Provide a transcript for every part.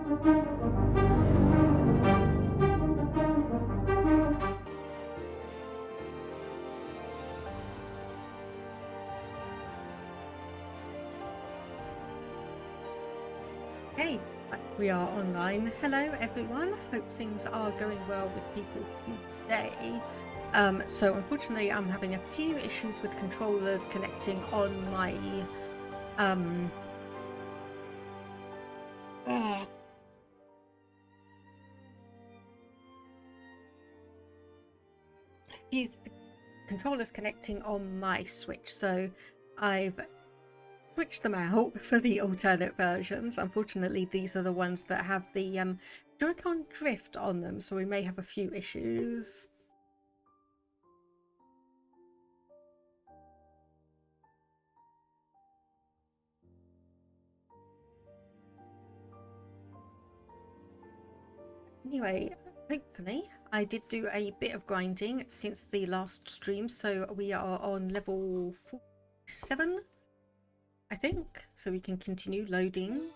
Hey, we are online. Hello everyone, hope things are going well with people today. So unfortunately I'm having a few issues with controllers connecting on my few controllers connecting on my Switch, so I've switched them out for the alternate versions. Unfortunately, these are the ones that have the Joy-Con drift on them, so we may have a few issues. Anyway, hopefully, I did do a bit of grinding since the last stream, so we are on level 47. I think, so we can continue loading.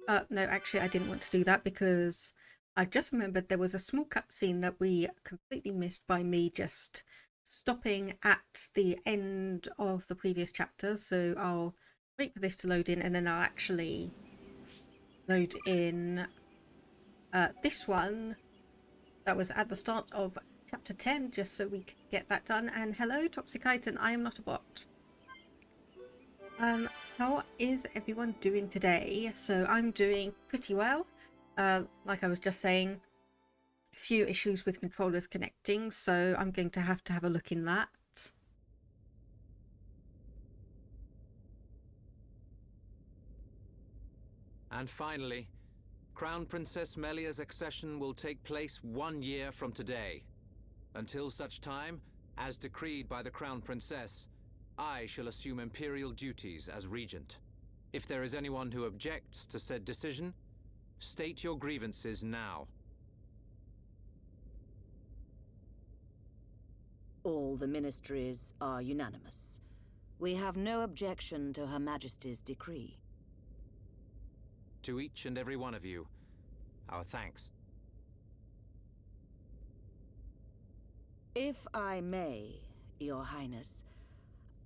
No, actually I didn't want to do that because I just remembered there was a small cutscene that we completely missed by me just stopping at the end of the previous chapter. So I'll wait for this to load in and then I'll actually load in this one that was at the start of chapter 10, just so we can get that done. And hello, Toxicite, I am not a bot. How is everyone doing today? So I'm doing pretty well. Like I was just saying, a few issues with controllers connecting, so I'm going to have a look in that. And finally, Crown Princess Melia's accession will take place 1 year from today. Until such time, as decreed by the Crown Princess, I shall assume imperial duties as regent. If there is anyone who objects to said decision, state your grievances now. All the ministries are unanimous. We have no objection to Her Majesty's decree. To each and every one of you, our thanks. If I may, Your Highness,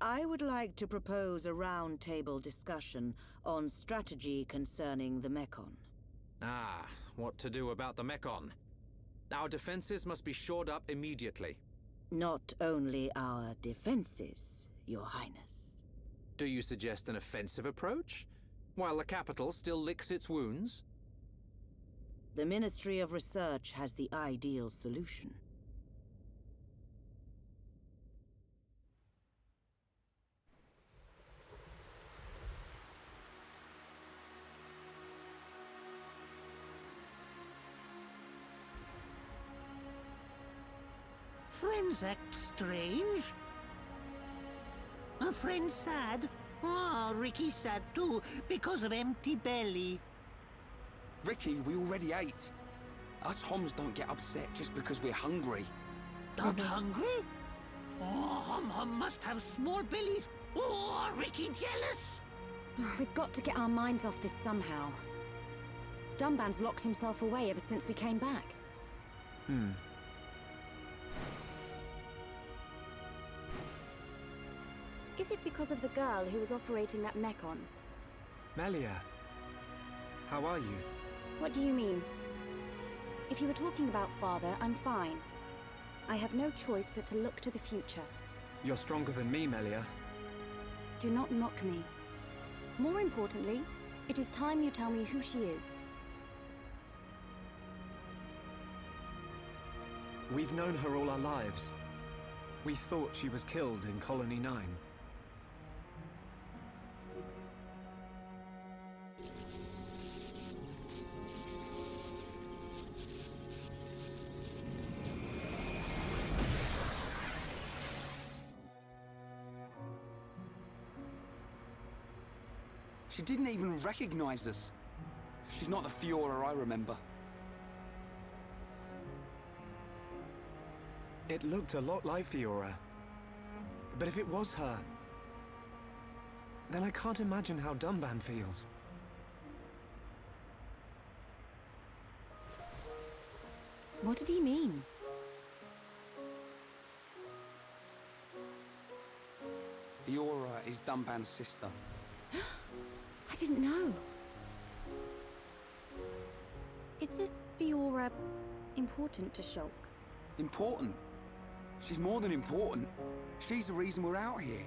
I would like to propose a round-table discussion on strategy concerning the Mechon. Ah, what to do about the Mechon? Our defenses must be shored up immediately. Not only our defenses, Your Highness. Do you suggest an offensive approach, while the capital still licks its wounds? The Ministry of Research has the ideal solution. Friends act strange. A friend sad? Ah, Ricky's sad too, because of empty belly. Ricky, we already ate. Us Homs don't get upset just because we're hungry. Not hungry? Oh, Hom must have small bellies. Oh, Ricky jealous? We've got to get our minds off this somehow. Dunban's locked himself away ever since we came back. Is it because of the girl who was operating that Mechon? Melia, how are you? What do you mean? If you were talking about father, I'm fine. I have no choice but to look to the future. You're stronger than me, Melia. Do not mock me. More importantly, it is time you tell me who she is. We've known her all our lives. We thought she was killed in Colony 9. She didn't even recognize us. She's not the Fiora I remember. It looked a lot like Fiora. But if it was her, then I can't imagine how Dunban feels. What did he mean? Fiora is Dunban's sister. I didn't know. Is this Fiora important to Shulk? Important? She's more than important. She's the reason we're out here.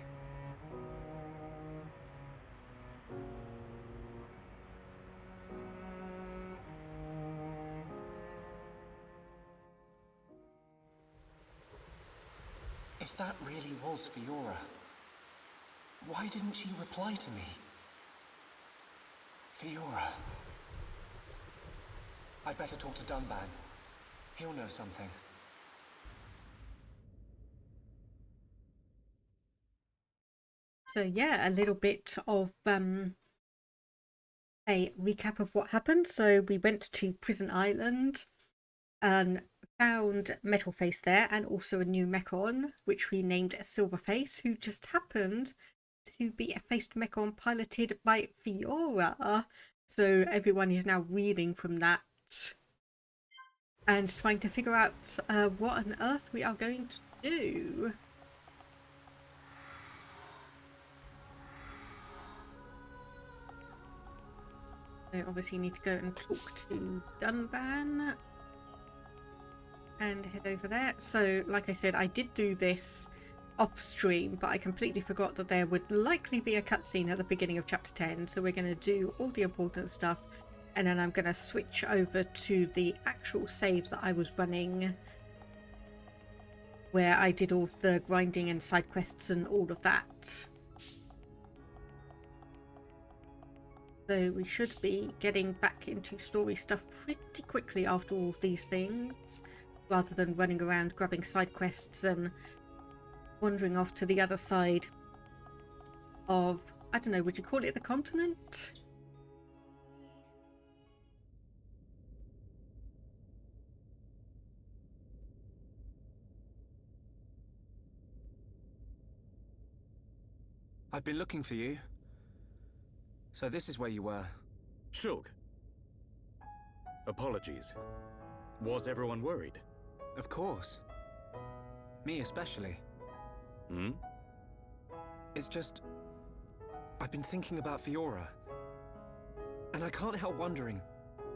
If that really was Fiora, why didn't she reply to me? Fiora. I'd better talk to Dunban. He'll know something. So yeah, a little bit of a recap of what happened. So we went to Prison Island and found Metalface there, and also a new Mechon, which we named Silverface, who just happened to be a faced Mechon piloted by Fiora. So everyone is now reeling from that and trying to figure out what on earth we are going to do. So obviously need to go and talk to Dunban and head over there. So like I said, I did do this off stream, but I completely forgot that there would likely be a cutscene at the beginning of chapter 10. So we're going to do all the important stuff, and then I'm going to switch over to the actual save that I was running, where I did all of the grinding and side quests and all of that. So we should be getting back into story stuff pretty quickly after all of these things, rather than running around grabbing side quests and wandering off to the other side of, I don't know, would you call it the continent? I've been looking for you. So this is where you were. Shulk. Apologies. Was everyone worried? Of course. Me especially. Hmm? It's just... I've been thinking about Fiora. And I can't help wondering.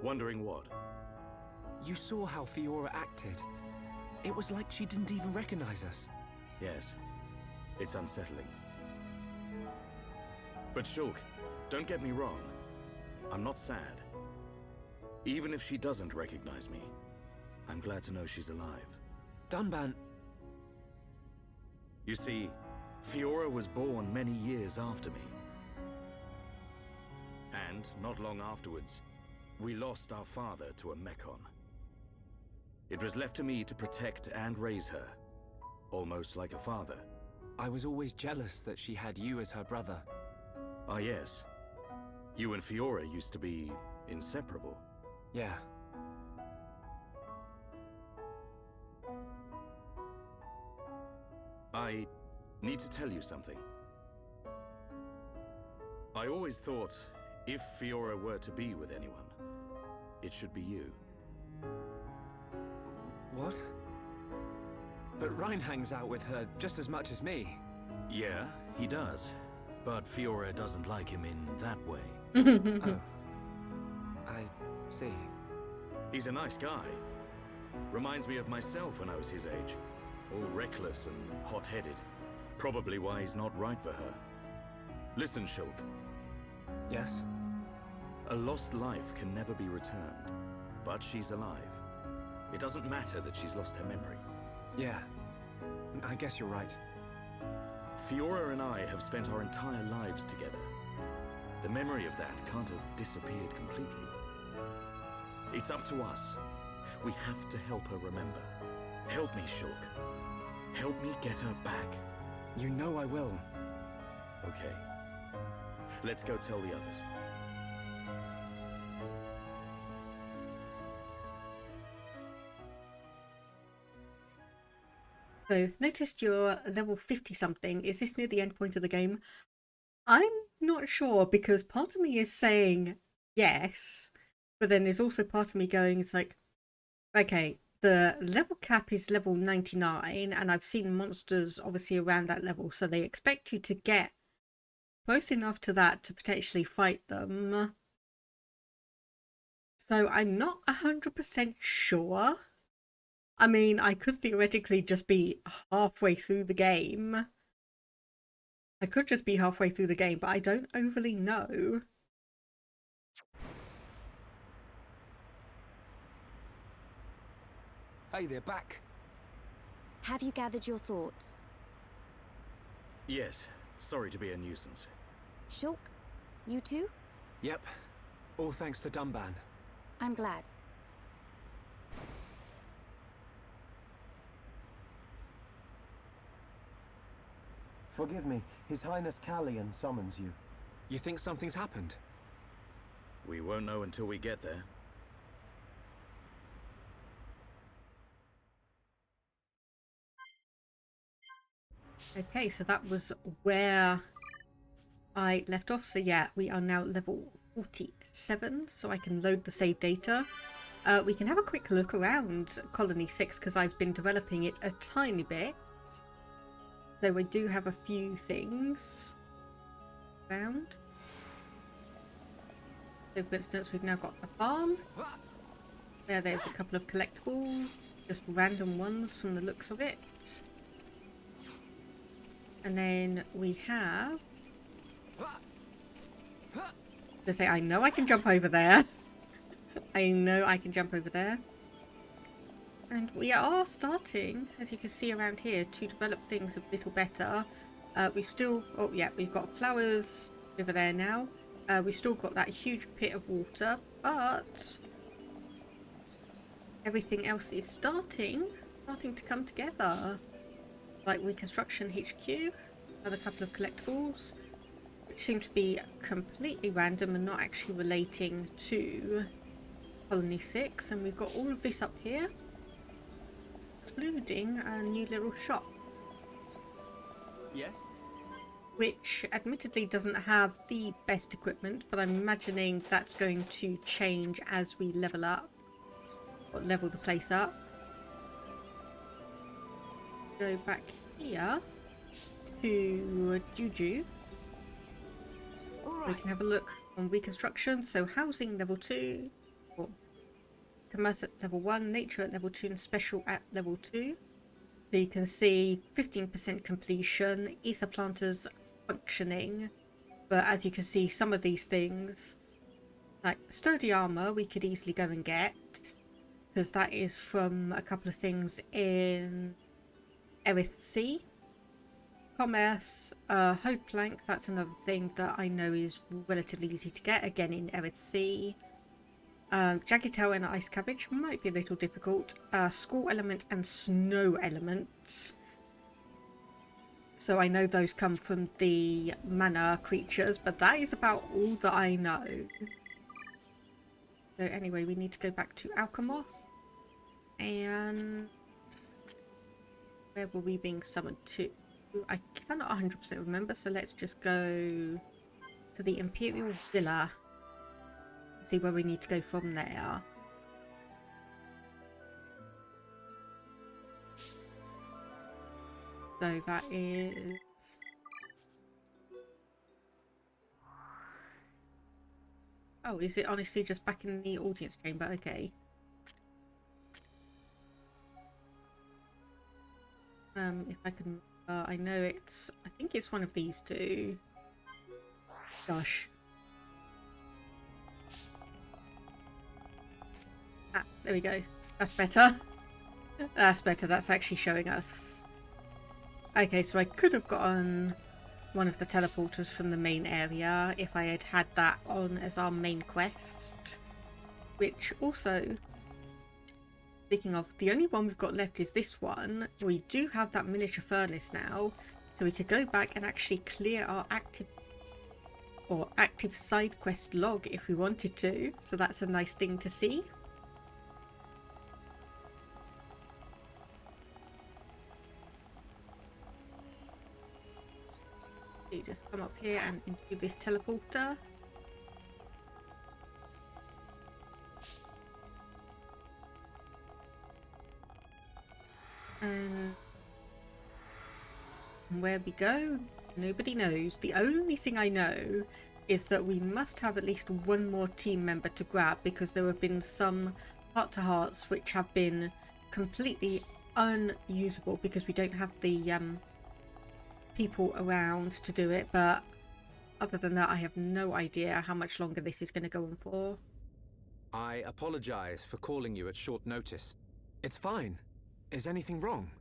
Wondering what? You saw how Fiora acted. It was like she didn't even recognize us. Yes. It's unsettling. But Shulk, don't get me wrong. I'm not sad. Even if she doesn't recognize me, I'm glad to know she's alive. Dunban... You see, Fiora was born many years after me. And, not long afterwards, we lost our father to a Mechon. It was left to me to protect and raise her, almost like a father. I was always jealous that she had you as her brother. Ah, yes. You and Fiora used to be inseparable. Yeah. I need to tell you something. I always thought, if Fiora were to be with anyone, it should be you. What? But Ryan hangs out with her just as much as me. Yeah, he does. But Fiora doesn't like him in that way. Oh. I see. He's a nice guy. Reminds me of myself when I was his age. All reckless and hot-headed. Probably why he's not right for her. Listen, Shulk. Yes? A lost life can never be returned. But she's alive. It doesn't matter that she's lost her memory. Yeah. I guess you're right. Fiora and I have spent our entire lives together. The memory of that can't have disappeared completely. It's up to us. We have to help her remember. Help me, Shulk. Help me get her back. You know I will. Okay. Let's go tell the others. So, noticed you're level 50 something. Is this near the end point of the game? I'm not sure, because part of me is saying yes, but then there's also part of me going, it's like, okay, the level cap is level 99, and I've seen monsters obviously around that level, so they expect you to get close enough to that to potentially fight them. So I'm not 100% sure. I mean, I could theoretically just be halfway through the game. But I don't overly know. Hey, they're back. Have you gathered your thoughts? Yes, sorry to be a nuisance. Shulk, you too? Yep. All thanks to Dunban. I'm glad. Forgive me, His Highness Callian summons you. You think something's happened? We won't know until we get there. Okay, so that was where I left off. So yeah, we are now level 47, so I can load the save data. We can have a quick look around Colony 6 because I've been developing it a tiny bit. So we do have a few things around. So for instance, we've now got the farm. There's a couple of collectibles, just random ones from the looks of it. And then we have... I know I can jump over there. I know I can jump over there. And we are starting, as you can see around here, to develop things a little better. We've still... Oh yeah, we've got flowers over there now. We've still got that huge pit of water, but... everything else is starting to come together. Like Reconstruction HQ, another couple of collectibles, which seem to be completely random and not actually relating to Colony 6. And we've got all of this up here, including a new little shop. Yes? Which admittedly doesn't have the best equipment, but I'm imagining that's going to change as we level up, or level the place up. Go back here to Juju. We can have a look on reconstruction. So housing level 2, or commerce at level 1, nature at level 2, and special at level 2. So you can see 15% completion, ether planters functioning. But as you can see, some of these things, like sturdy armor, we could easily go and get, because that is from a couple of things in Erith Sea. Commerce, Hope Plank, that's another thing that I know is relatively easy to get, again in Erith Sea. Jagged Tail and Ice Cabbage might be a little difficult. Squall Element and Snow Element. So I know those come from the mana creatures, but that is about all that I know. So anyway, we need to go back to Alchemoth. And where were we being summoned to? I cannot 100% remember, so let's just go to the Imperial Villa. See where we need to go from there. So that is... Oh, is it honestly just back in the audience chamber? Okay. If I can... I know it's... I think it's one of these two. Gosh. Ah, there we go. That's better. That's better. That's actually showing us. Okay, so I could have gotten one of the teleporters from the main area if I had had that on as our main quest. Which also, speaking of, the only one we've got left is this one. We do have that miniature furnace now, so we could go back and actually clear our active side quest log if we wanted to. So that's a nice thing to see. You just come up here and into this teleporter. And where we go, nobody knows. The only thing I know is that we must have at least one more team member to grab, because there have been some heart-to-hearts which have been completely unusable because we don't have the people around to do it. But other than that, I have no idea how much longer this is going to go on for. I apologize for calling you at short notice. It's fine. Is anything wrong?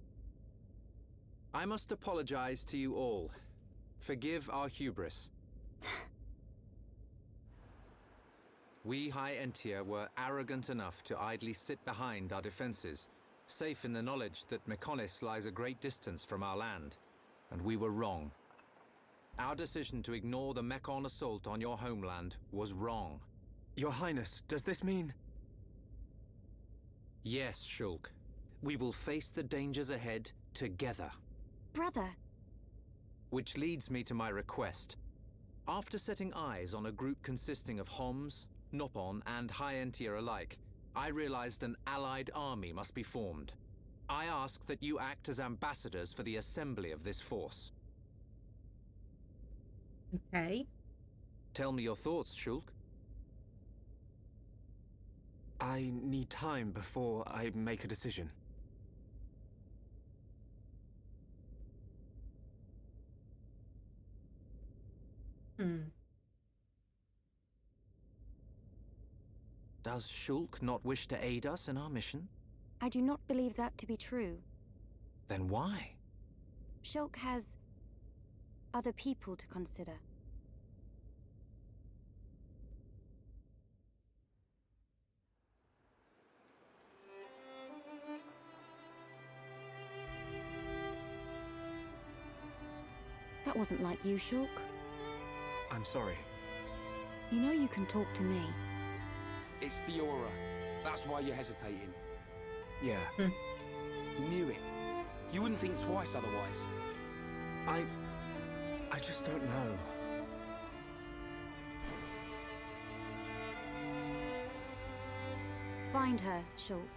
I must apologize to you all. Forgive our hubris. We High Entia were arrogant enough to idly sit behind our defenses, safe in the knowledge that Mechonis lies a great distance from our land, and we were wrong. Our decision to ignore the Mechon assault on your homeland was wrong. Your Highness, does this mean... Yes, Shulk. We will face the dangers ahead together. Brother. Which leads me to my request. After setting eyes on a group consisting of Homs, Nopon, and High Entia alike, I realized an allied army must be formed. I ask that you act as ambassadors for the assembly of this force. Okay. Tell me your thoughts, Shulk. I need time before I make a decision. Does Shulk not wish to aid us in our mission? I do not believe that to be true. Then why? Shulk has other people to consider. That wasn't like you, Shulk. I'm sorry. You know you can talk to me. It's Fiora. That's why you're hesitating. Yeah. Knew it. You wouldn't think twice otherwise. I just don't know. Find her, Shulk.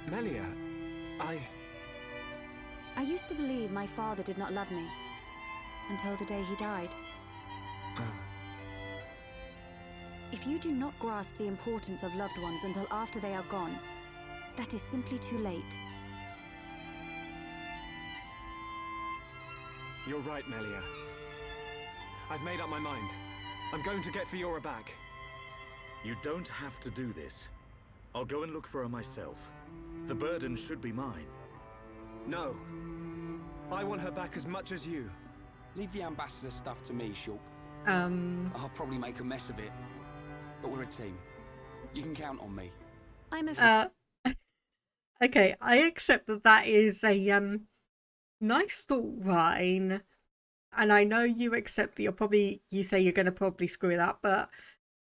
Melia, I used to believe my father did not love me. Until the day he died. If you do not grasp the importance of loved ones until after they are gone, that is simply too late. You're right, Melia. I've made up my mind. I'm going to get Fiora back. You don't have to do this. I'll go and look for her myself. The burden should be mine. No. I want her back as much as you. Leave the ambassador stuff to me, Shulk. I'll probably make a mess of it. But we're a team. You can count on me. I'm afraid. Okay, I accept that that is a nice thought, Ryan. And I know you accept that you say you're going to probably screw it up, but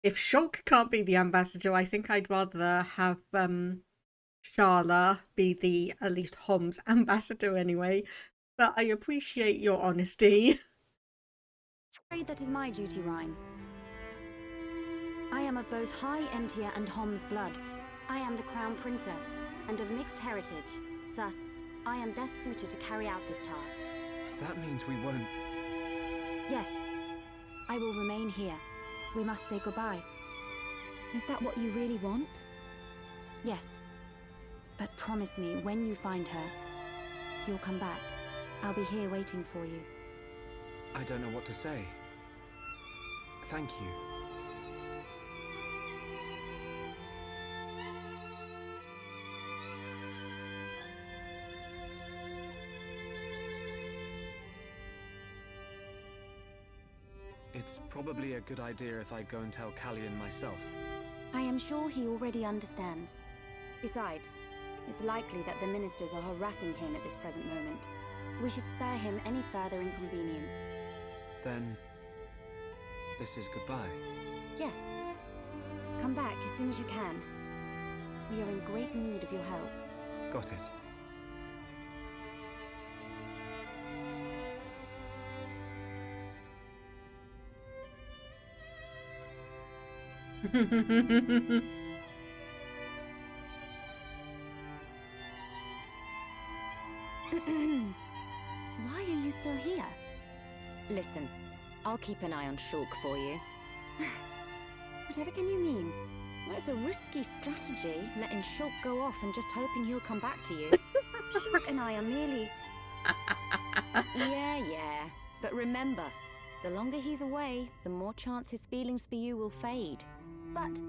if Shulk can't be the ambassador, I think I'd rather have Sharla be the, at least Hom's ambassador anyway. But I appreciate your honesty. That is my duty, Ryan. I am of both High Entia and Hom's blood. I am the Crown Princess, and of mixed heritage. Thus, I am best suited to carry out this task. That means we won't... Yes. I will remain here. We must say goodbye. Is that what you really want? Yes. But promise me, when you find her, you'll come back. I'll be here waiting for you. I don't know what to say. Thank you. It's probably a good idea if I go and tell Callion myself. I am sure he already understands. Besides, it's likely that the ministers are harassing him at this present moment. We should spare him any further inconvenience. Then... this is goodbye. Yes. Come back as soon as you can. We are in great need of your help. Got it. keep an eye on Shulk for you. Whatever can you mean? Well, it's a risky strategy, letting Shulk go off and just hoping he'll come back to you. Shulk and I are merely... Yeah. But remember, the longer he's away, the more chance his feelings for you will fade. But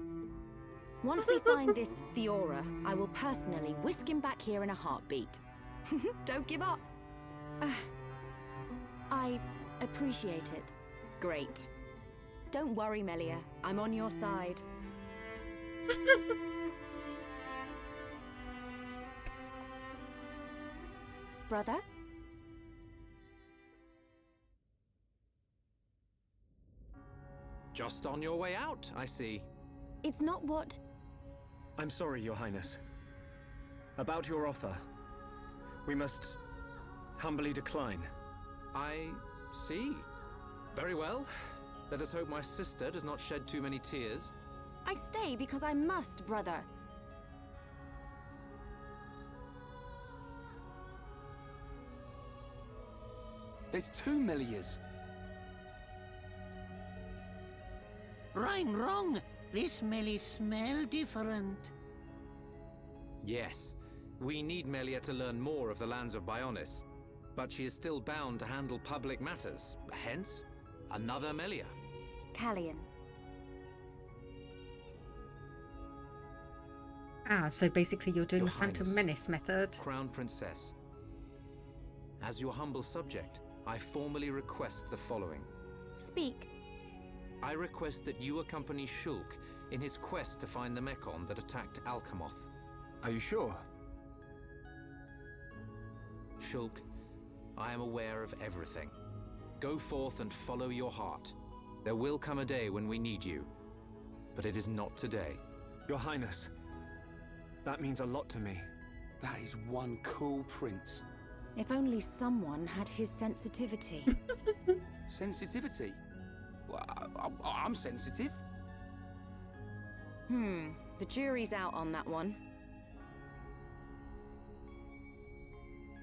once we find this Fiora, I will personally whisk him back here in a heartbeat. Don't give up. I appreciate it. Great. Don't worry, Melia. I'm on your side. Brother? Just on your way out, I see. It's not what... I'm sorry, Your Highness. About your offer, we must humbly decline. I see. Very well. Let us hope my sister does not shed too many tears. I stay because I must, brother. There's 2 Melias. Wrong. This Melie smell different. Yes, we need Melia to learn more of the lands of Bionis, but she is still bound to handle public matters, hence, another Melia. Callian. Ah, so basically you're doing Your the Phantom Highness, Menace method. Crown Princess. As your humble subject, I formally request the following. Speak. I request that you accompany Shulk in his quest to find the Mechon that attacked Alcamoth. Are you sure? Shulk, I am aware of everything. Go forth and follow your heart. There will come a day when we need you, but it is not today. Your Highness, that means a lot to me. That is one cool prince. If only someone had his sensitivity. Sensitivity? Well, I'm sensitive. The jury's out on that one.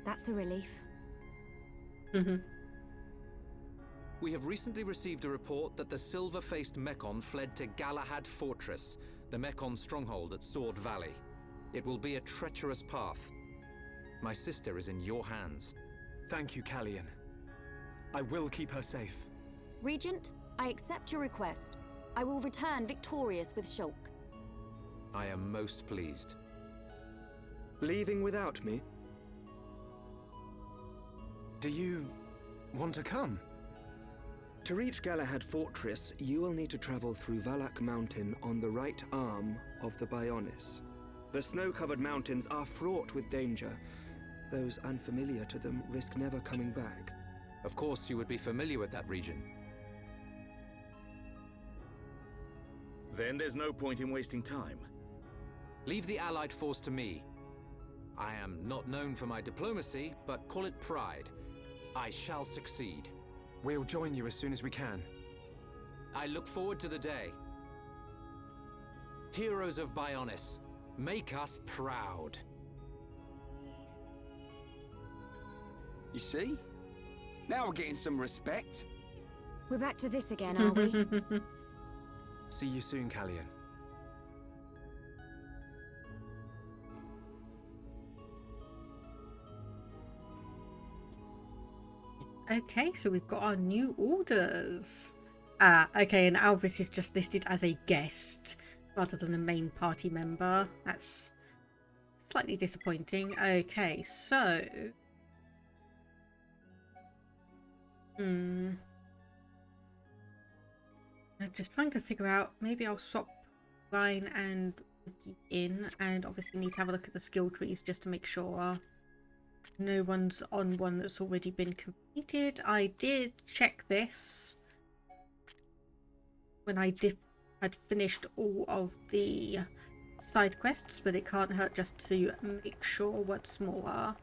That's a relief. We have recently received a report that the silver-faced Mechon fled to Galahad Fortress, the Mechon stronghold at Sword Valley. It will be a treacherous path. My sister is in your hands. Thank you, Callian. I will keep her safe. Regent, I accept your request. I will return victorious with Shulk. I am most pleased. Leaving without me? Do you want to come? To reach Galahad Fortress, you will need to travel through Valak Mountain on the right arm of the Bionis. The snow-covered mountains are fraught with danger. Those unfamiliar to them risk never coming back. Of course you would be familiar with that region. Then there's no point in wasting time. Leave the Allied force to me. I am not known for my diplomacy, but call it pride. I shall succeed. We'll join you as soon as we can. I look forward to the day. Heroes of Bionis, make us proud. You see? Now we're getting some respect. We're back to this again, are we? See you soon, Callian. Okay, so we've got our new orders. Okay, and Alvis is just listed as a guest rather than a main party member. That's slightly disappointing. Okay, so... I'm just trying to figure out, maybe I'll swap Ryan and Wiki in, and obviously need to have a look at the skill trees just to make sure no one's on one that's already been completed. I did check this when I had finished all of the side quests, but it can't hurt just to make sure once more.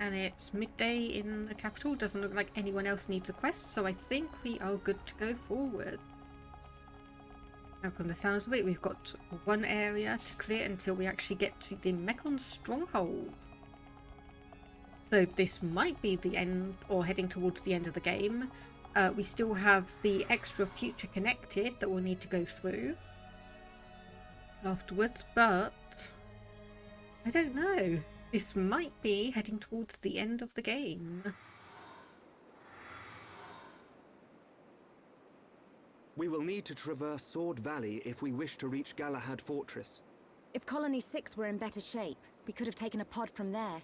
And it's midday in the capital. Doesn't look like anyone else needs a quest, so I think we are good to go forward. Now, from the sounds of it, we've got one area to clear until we actually get to the Mechon stronghold. So this might be the end, or heading towards the end of the game. We still have the extra future connected that we'll need to go through afterwards, but I don't know. This might be heading towards the end of the game. We will need to traverse Sword Valley if we wish to reach Galahad Fortress. If Colony 6 were in better shape, we could have taken a pod from there.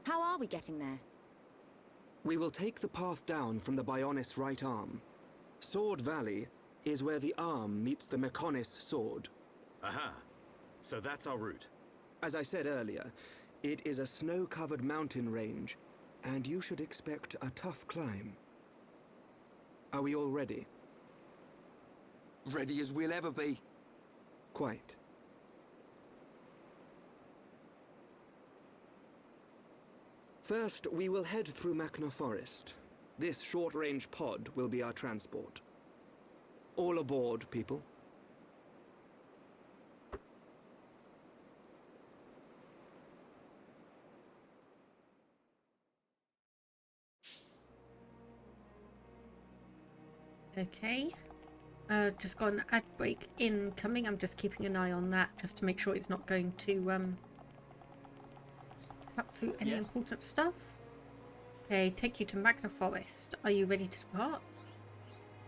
How are we getting there? We will take the path down from the Bionis right arm. Sword Valley is where the arm meets the Mechonis sword. Aha. So that's our route. As I said earlier, it is a snow-covered mountain range, and you should expect a tough climb. Are we all ready? Ready as we'll ever be. Quite. First, we will head through Machna Forest. This short-range pod will be our transport. All aboard, people. Okay. Just got an ad break incoming. I'm just keeping an eye on that just to make sure it's not going to cut through any important stuff. Okay, take you to Machna Forest. Are you ready to depart?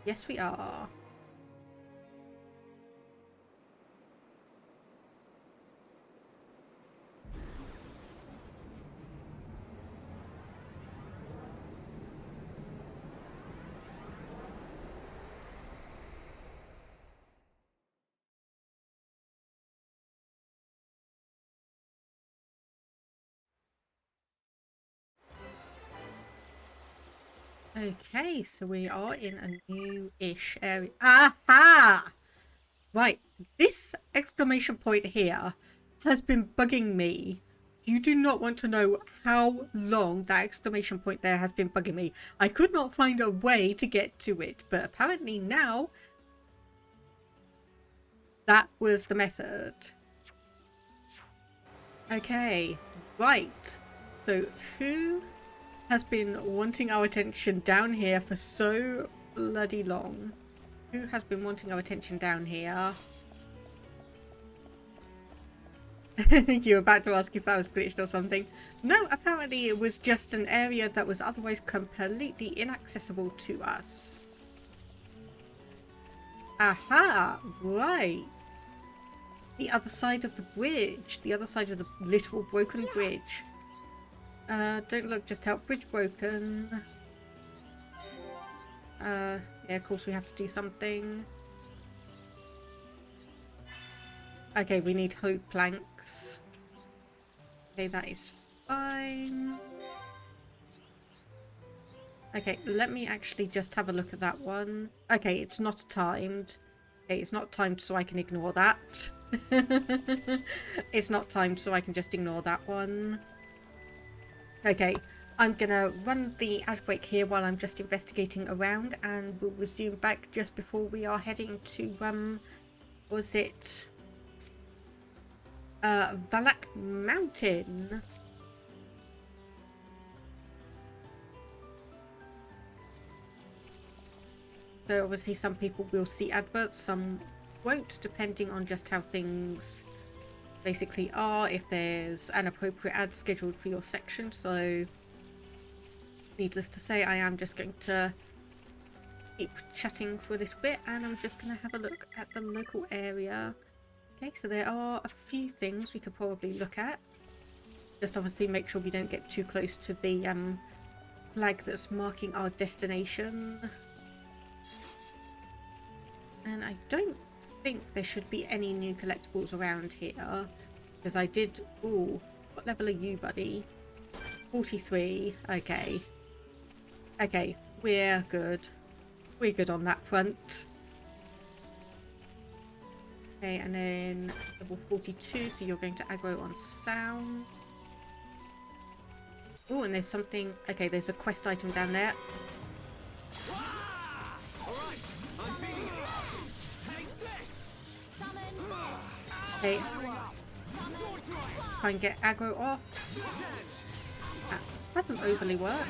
Yes, we are. Okay, so we are in a new-ish area. Aha! Right, this exclamation point here has been bugging me. You do not want to know how long that exclamation point there has been bugging me. I could not find a way to get to it, but apparently now that was the method. Okay, right. So who has been wanting our attention down here for so bloody long? Who has been wanting our attention down here? You were about to ask if that was glitched or something. No, apparently it was just an area that was otherwise completely inaccessible to us. Aha! Right. The other side of the bridge. The other side of the literal broken bridge. Don't look, just help. Bridge broken. Yeah, of course we have to do something. Okay, we need hope planks. Okay, that is fine. Okay, let me actually just have a look at that one. Okay, it's not timed. Okay, it's not timed, so I can ignore that. It's not timed, so I can just ignore that one. Okay, I'm gonna run the ad break here while I'm just investigating around, and we'll resume back just before we are heading to, was it Valak Mountain? So obviously some people will see adverts, some won't, depending on just how things basically are, if there's an appropriate ad scheduled for your section. So needless to say, I am just going to keep chatting for a little bit, and I'm just going to have a look at the local area. Okay, so there are a few things we could probably look at. Just obviously make sure we don't get too close to the flag that's marking our destination. And I don't think there should be any new collectibles around here, because I did... Ooh, what level are you, buddy? 43. Okay. Okay, we're good. We're good on that front. Okay, and then level 42, so you're going to aggro on sound. Oh, and there's something... Okay, there's a quest item down there. Okay. Try and get aggro off. Hasn't overly worked.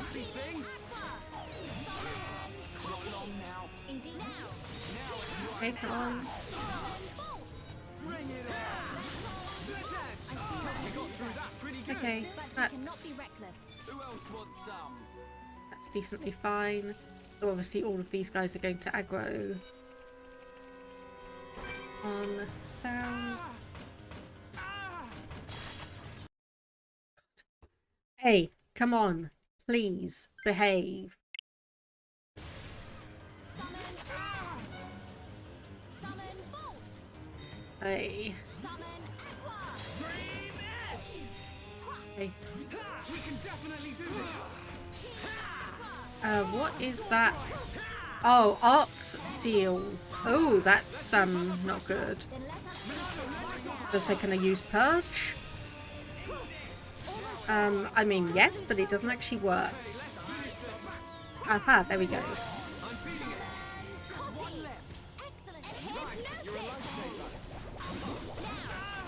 Okay, come on. Okay, that's decently fine. So obviously all of these guys are going to aggro on the sound. Hey, come on, please behave. Hey. Hey. What is that? Oh, arts seal. Oh, that's not good. Does it, can I use purge? I mean yes, but it doesn't actually work. Aha, there we go.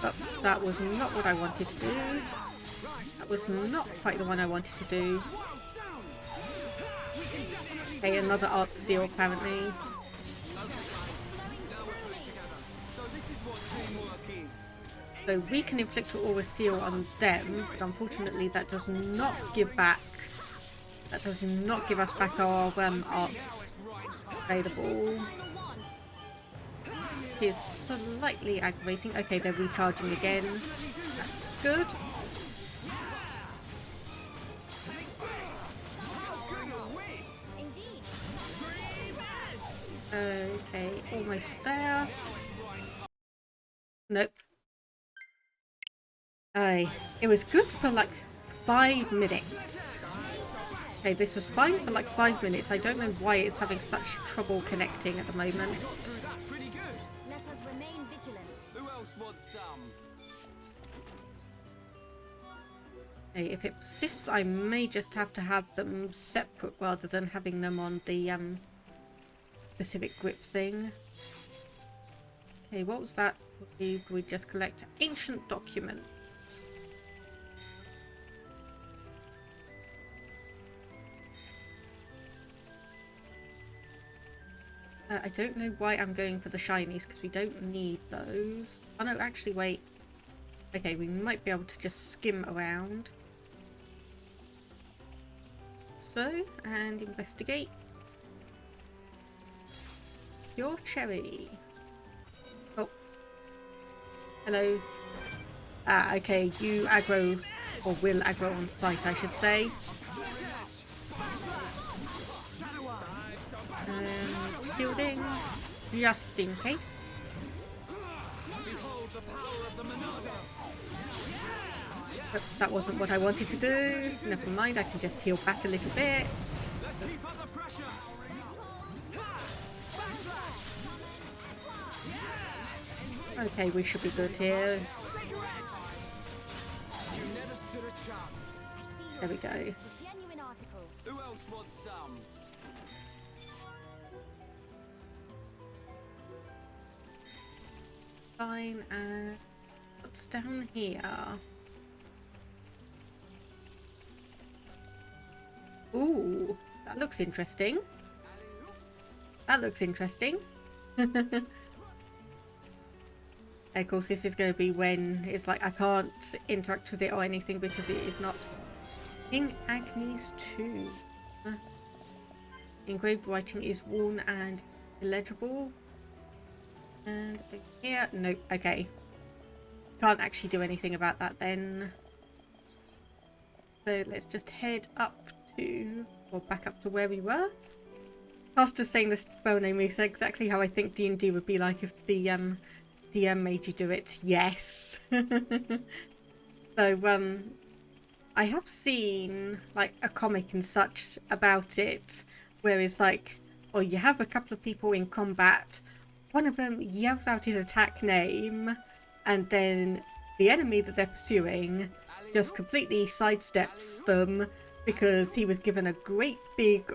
But that was not what I wanted to do. That was not quite the one I wanted to do. Okay, another art seal apparently. So we can inflict an aura seal on them, but unfortunately that does not give back. That does not give us back our arts available. It's slightly aggravating. Okay, they're recharging again. That's good. Okay, almost there. Nope. It was good for like 5 minutes. Okay, this was fine for like 5 minutes. I don't know why it's having such trouble connecting at the moment. Let us remain vigilant. Who else wants some? Okay, if it persists, I may just have to have them separate rather than having them on the specific grip thing. Okay, what was that? We just collect ancient documents. I don't know why I'm going for the shinies because we don't need those. Oh no, actually wait. Okay, we might be able to just skim around. So, and investigate. Pure cherry. Oh. Hello. Ah, okay, you aggro, or will aggro on sight, I should say. Shielding, just in case. Oops, that wasn't what I wanted to do. Never mind, I can just heal back a little bit. Oops. Okay, we should be good here. There we go. Who else wants some? Fine, and what's down here? Ooh, that looks interesting. That looks interesting. Of course, this is going to be when it's like I can't interact with it or anything because it is not King Agnes 2. Engraved writing is worn and illegible. And here, nope, okay. Can't actually do anything about that then. So let's just head up to, or back up to where we were. After saying the spell name is exactly how I think D&D would be like if the DM made you do it. Yes. So, I have seen like a comic and such about it, where it's like, or you have a couple of people in combat, one of them yells out his attack name, and then the enemy that they're pursuing just completely sidesteps them because he was given a great big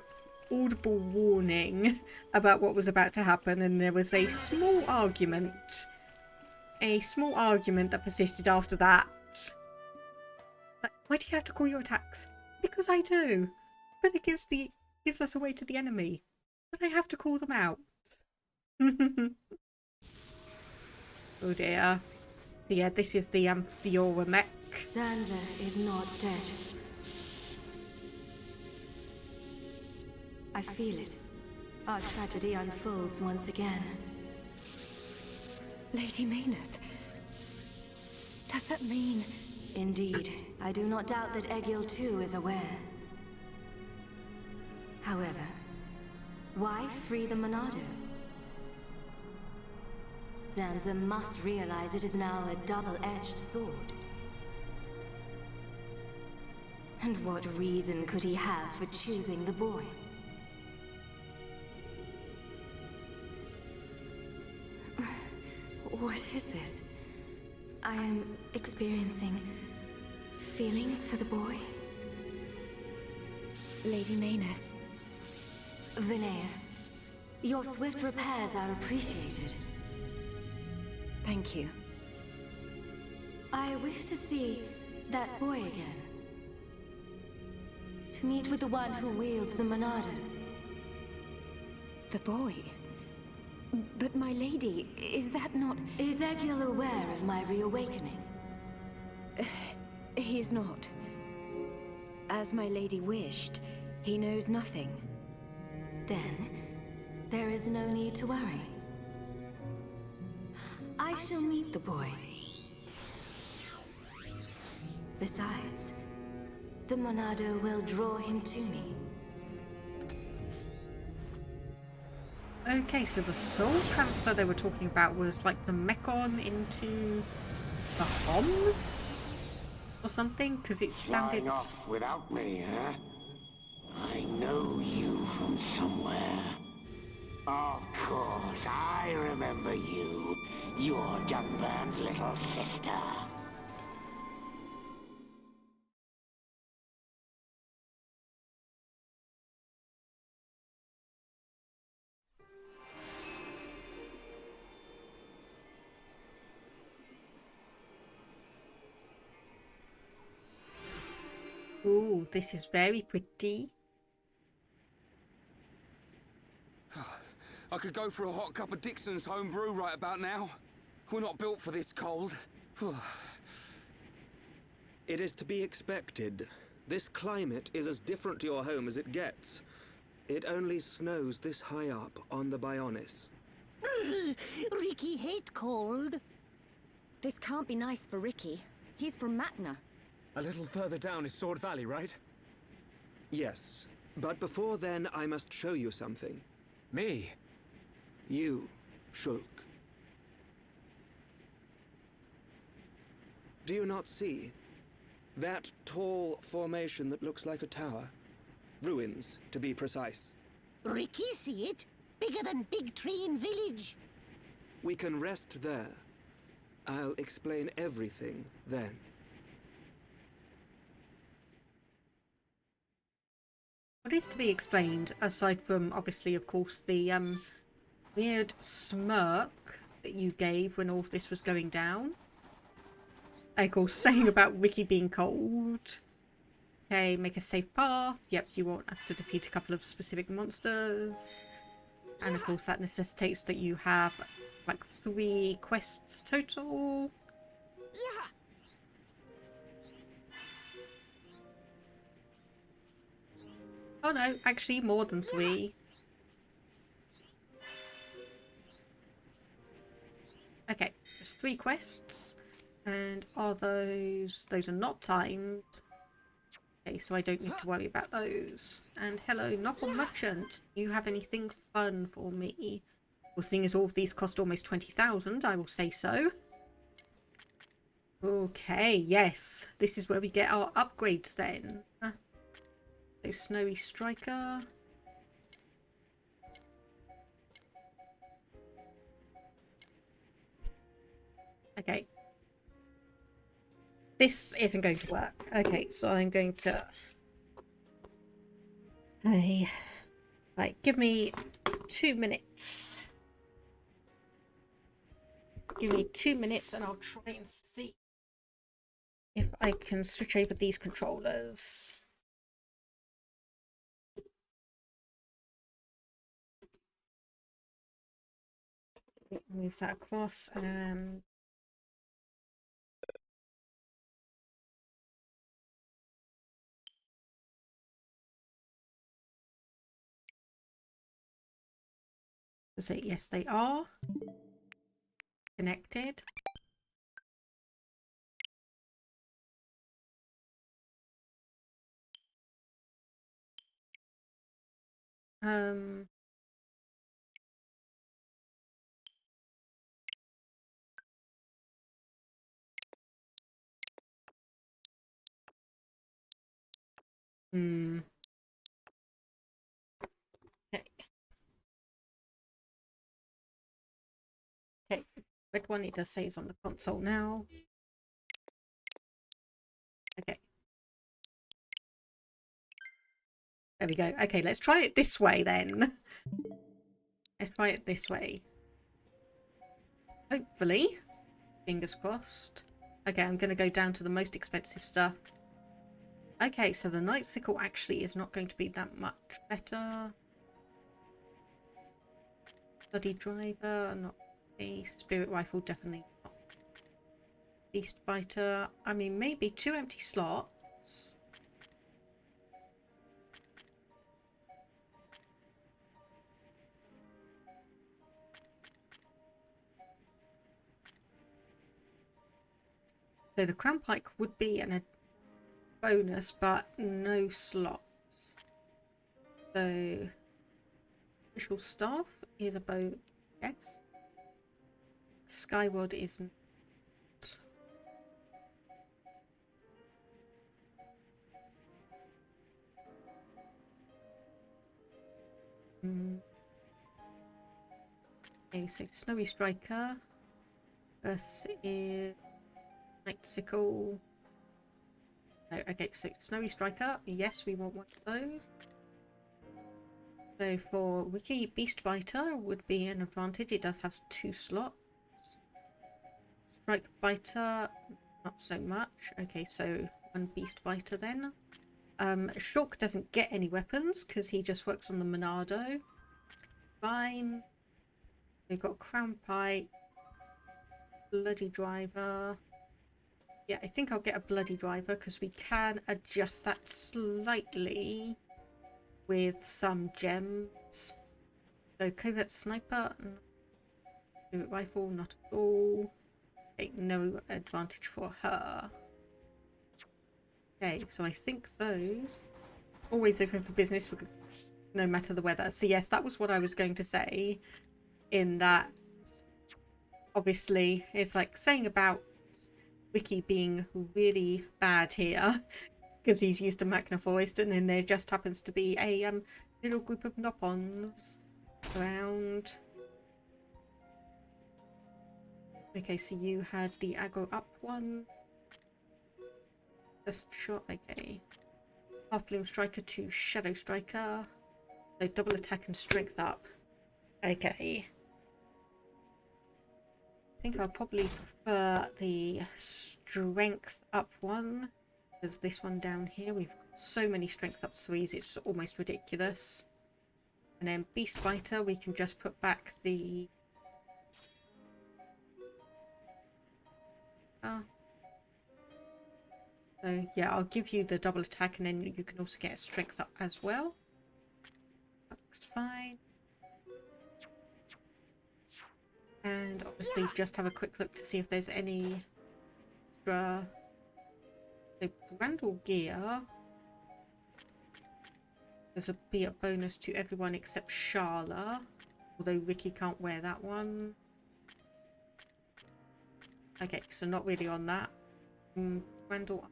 audible warning about what was about to happen, and there was a small argument that persisted after that. Like, why do you have to call your attacks? Because I do. But it gives us away to the enemy. But I have to call them out. Oh dear. So yeah, this is the Fiora mech. Zanza is not dead. I feel it. Our tragedy unfolds once again. Lady Maynard. Does that mean... Indeed. I do not doubt that Egil too is aware. However, why free the Monado? Zanza must realize it is now a double-edged sword. And what reason could he have for choosing the boy? What is this? I am experiencing feelings for the boy. Lady Maynard. Vinaya, your swift repairs are appreciated. Thank you. I wish to see that boy again. To meet with the one who wields the Monado. The boy? But my lady, is that not... Is Egil aware of my reawakening? He is not. As my lady wished, he knows nothing. Then, there is no need to worry. I shall meet the boy. Besides, the Monado will draw him to me. Okay, so the soul transfer they were talking about was like the Mechon into the Homs? Or something? Because it sounded... Flying off without me, huh? I know you from somewhere. Of course, I remember you. You're Junburn's little sister. Ooh, this is very pretty. I could go for a hot cup of Dixon's home brew right about now. We're not built for this cold. It is to be expected. This climate is as different to your home as it gets. It only snows this high up on the Bionis. Ricky hate cold. This can't be nice for Ricky. He's from Matna. A little further down is Sword Valley, right? Yes, but before then I must show you something. Me? You, Shulk. Do you not see? That tall formation that looks like a tower? Ruins, to be precise. Ricky see it? Bigger than Big Tree in Village. We can rest there. I'll explain everything then. What is to be explained, aside from, obviously, of course, the weird smirk that you gave when all of this was going down? Of course, saying about Ricky being cold. Okay, make a safe path. Yep, you want us to defeat a couple of specific monsters. And of course, that necessitates that you have, like, 3 quests total. Oh no, actually more than 3. Okay, there's 3 quests. And are those are not timed. Okay, so I don't need to worry about those. And hello, Knuckle Merchant. Do you have anything fun for me? Well, seeing as all of these cost almost 20,000, I will say so. Okay, yes. This is where we get our upgrades then. So Snowy Striker. Okay. This isn't going to work. Okay, so I'm going to... Hey. Right, give me 2 minutes. Give me 2 minutes and I'll try and see if I can switch over these controllers. Move that across. So yes, they are connected. Okay. Okay, red one, it does say is on the console now. Okay. There we go. Okay, let's try it this way then. Let's try it this way. Hopefully. Fingers crossed. Okay, I'm going to go down to the most expensive stuff. Okay, so the Night Sickle actually is not going to be that much better. Bloody Driver, not a Spirit Rifle, definitely not. Beast Biter, I mean, maybe 2 empty slots. So the Crown Pike would be a bonus, but no slots. So Official Staff is a bonus. Yes. Skyward is not. Okay, so Snowy Striker. This is Night Sickle. No, okay, so Snowy Striker. Yes, we want one of those. So for Wiki, Beast Biter would be an advantage. It does have 2 slots. Strike Biter, not so much. Okay, so 1 Beast Biter then. Shulk doesn't get any weapons because he just works on the Monado. Fine. We've got Crown Pike, Bloody Driver. Yeah, I think I'll get a Bloody Driver because we can adjust that slightly with some gems. So Covert Sniper, Covert Rifle, not at all. Okay, no advantage for her. Okay, so I think those always open for business for no matter the weather. So yes, that was what I was going to say, in that obviously it's like saying about Wiki being really bad here because he's used to Machna Forest, and then there just happens to be a little group of Nopons around. Okay, so you had the aggro up one. Just shot, okay. Half Bloom Striker to Shadow Striker. So double attack and strength up. Okay. I think I'll probably prefer the strength up one. There's this one down here. We've got so many strength up 3s, it's almost ridiculous. And then Beast Biter, we can just put back the... So yeah, I'll give you the double attack, and then you can also get strength up as well. Looks fine. And obviously just have a quick look to see if there's any extra... So Brandle gear. There's be a bonus to everyone except Sharla. Although Ricky can't wear that one. Okay, so not really on that. Brandle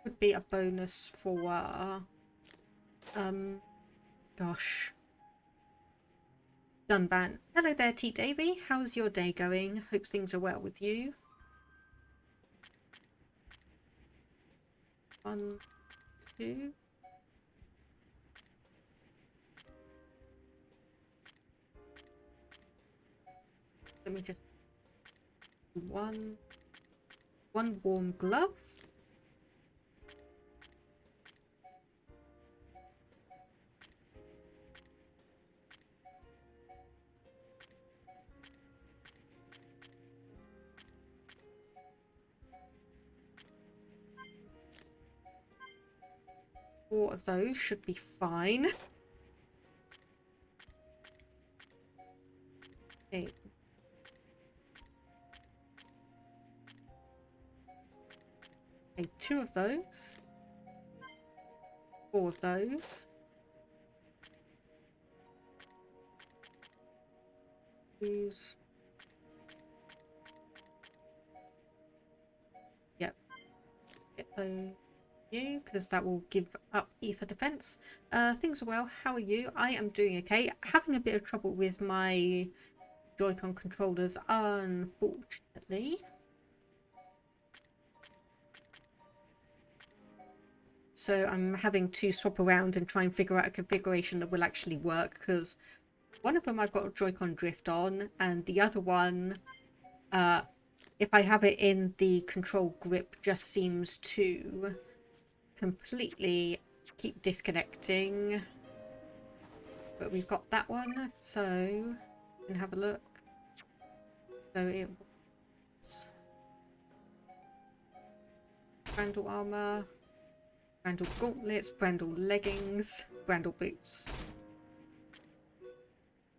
would be a bonus for gosh. Dunban. Hello there, T Davy. How's your day going? Hope things are well with you. 1, 2. Let me just one warm glove. 4 of those should be fine. Okay. Okay, 2 of those. 4 of those. Use. Yep. Get you, because that will give up ether defense. Things are well. How are you? I am doing okay. Having a bit of trouble with my Joy-Con controllers, unfortunately. So I'm having to swap around and try and figure out a configuration that will actually work, because one of them I've got a Joy-Con drift on, and the other one, if I have it in the control grip, just seems to completely keep disconnecting. But we've got that one, so we can have a look. So it was Brandle armor, Brandle gauntlets, Brandle leggings, Brandle boots.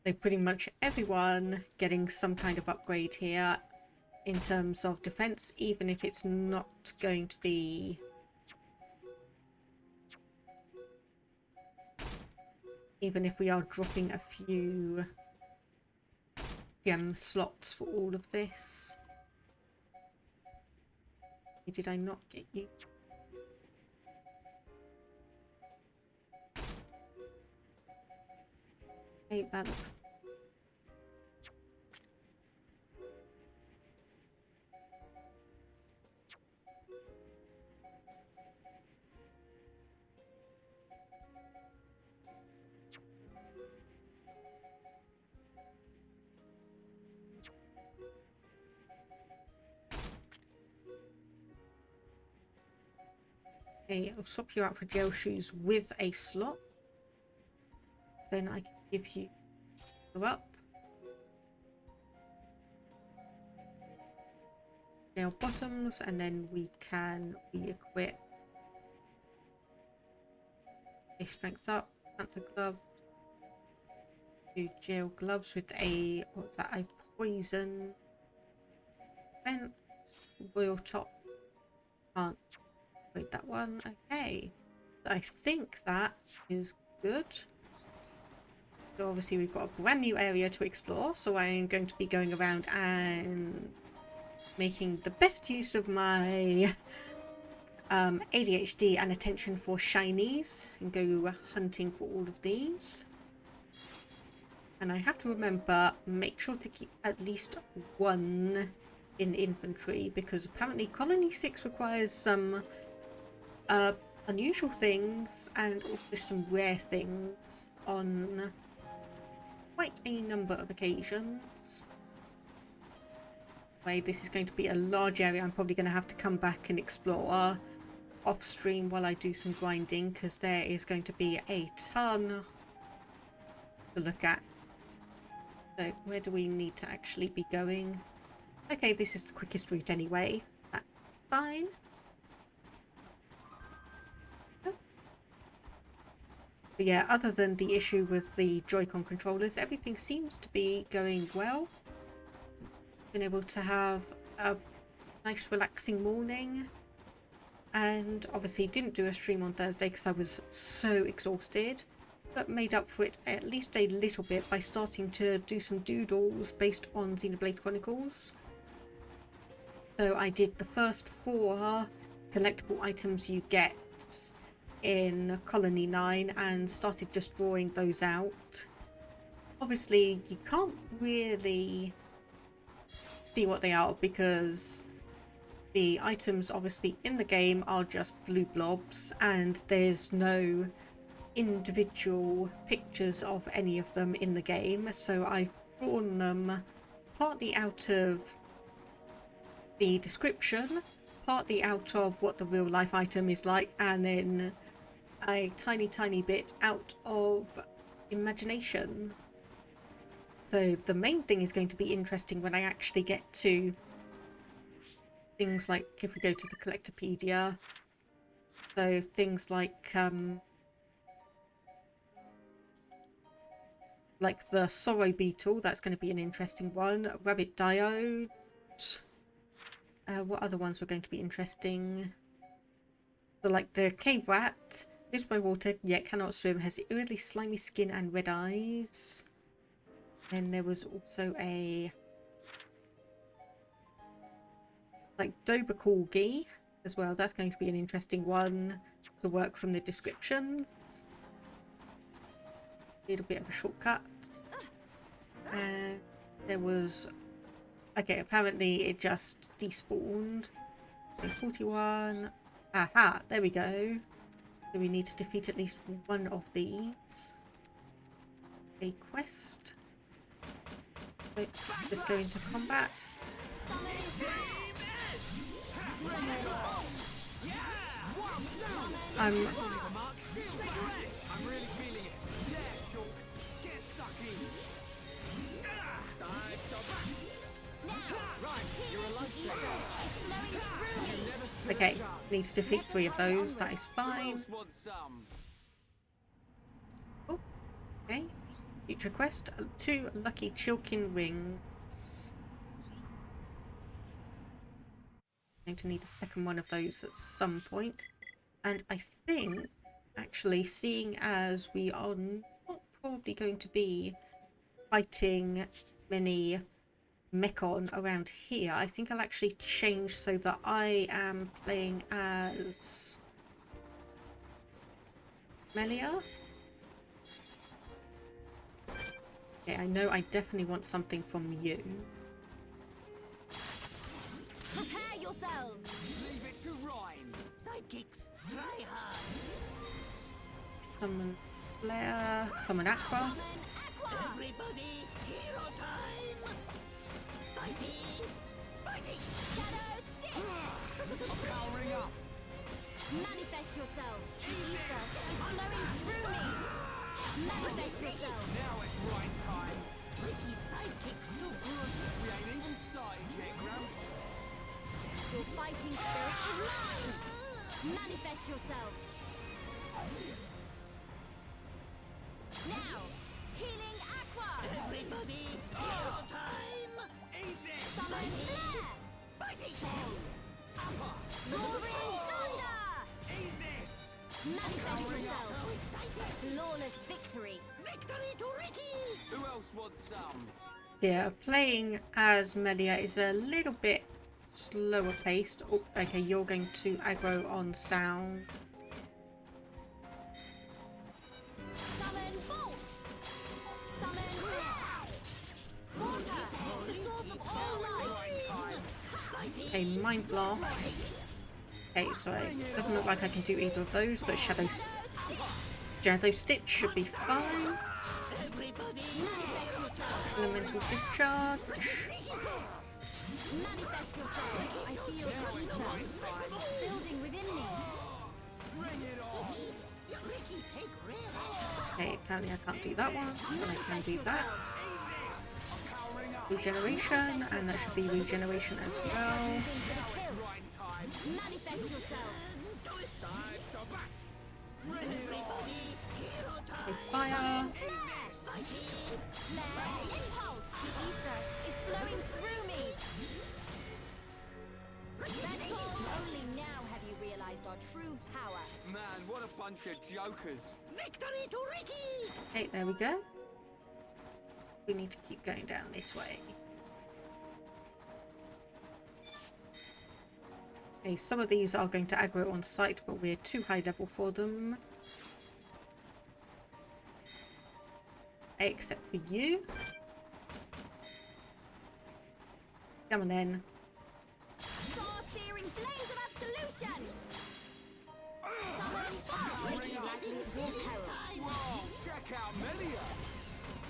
So pretty much everyone getting some kind of upgrade here in terms of defense, even if it's not going to be even if we are dropping a few gem slots for all of this. Did I not get you? Hey, that looks... Okay, I'll swap you out for gel shoes with a slot. Then I can give you go up. Gel bottoms, and then we can re-equip a strength up, panther glove, do gel gloves with a, what's that, a poison fence, royal top, can't wait that one. Okay, I think that is good. So obviously we've got a brand new area to explore, so I am going to be going around and making the best use of my ADHD and attention for shinies and go hunting for all of these. And I have to remember, make sure to keep at least one in inventory, because apparently Colony 6 requires some unusual things and also some rare things on quite a number of occasions. Anyway, this is going to be a large area. I'm probably going to have to come back and explore off stream while I do some grinding, because there is going to be a ton to look at. So where do we need to actually be going? Okay, this is the quickest route anyway. That's fine. But yeah, other than the issue with the Joy-Con controllers, everything seems to be going well. Been able to have a nice relaxing morning, and obviously didn't do a stream on Thursday because I was so exhausted, but made up for it at least a little bit by starting to do some doodles based on Xenoblade Chronicles. So I did the first 4 collectible items you get in Colony 9 and started just drawing those out. Obviously you can't really see what they are because the items obviously in the game are just blue blobs and there's no individual pictures of any of them in the game, so I've drawn them partly out of the description, partly out of what the real life item is like, and then a tiny bit out of imagination. So the main thing is going to be interesting when I actually get to things like if we go to the Collectopedia So things like the Sorrow Beetle, that's going to be an interesting one. Rabbit Diode. What other ones were going to be interesting? So like the Cave Rat, lives by water, yet cannot swim, has eerily slimy skin and red eyes. Then there was also a like Dober Corgi as well. That's going to be an interesting one to work from the descriptions. A little bit of a shortcut. There was, okay, apparently it just despawned. So 41. Aha, there we go. So we need to defeat at least one of these. A quest. So just go into combat. I'm really feeling it. Yeah, Shulk. Get stuck in. Okay, need to defeat 3 of those. That is fine. Oh, okay. Future quest: 2 lucky Chilkin rings. Going to need a second one of those at some point. And I think, actually, seeing as we are not probably going to be fighting many Mechon around here, I think I'll actually change so that I am playing as Melia. Okay, I know I definitely want something from you. Prepare yourselves! Leave it to rhyme! Sidekicks, try hard! Summon Flare, summon Aqua. Everybody, hero time! Fighting! Fighting! Shadow Stitch! Powering up! Manifest yourself! Ether is flowing through me! Manifest yourself! Now it's right time! Ricky's sidekicks do good! We ain't even started yet, Gramps! Your fighting spirit is mine! Manifest yourself! Now, healing Aqua! Everybody, hero time! Eat this! Summon Flare! Fighting! Roaring Thunder! Eat this! Manifest yourself! So excited! Flawless victory! Victory to Ricky! Who else wants some? Yeah, playing as Melia is a little bit slower paced. Oh, okay, you're going to aggro on sound. Summon Bolt! Summon Water! The source of all life! A Mind Blast. Okay, sorry. Doesn't look like I can do either of those, but Shadow Stitch should be fine. Elemental Discharge. Manifest yourself! I feel ether building within me! Bring it on! Ricky, take real! Okay, apparently I can't do that one, but I can do that. Regeneration, and that should be regeneration as well. Manifest yourself! Okay, fire. Flare impulse! The ether is flowing through me! Only now have you realized our true power. Man, what a bunch of jokers. Victory to Ricky! Okay, there we go. We need to keep going down this way. Okay, some of these are going to aggro on sight, but we're too high level for them. Except for you. Come on then. Star-searing flames of absolution! Summon fire! Whoa, check out Melia.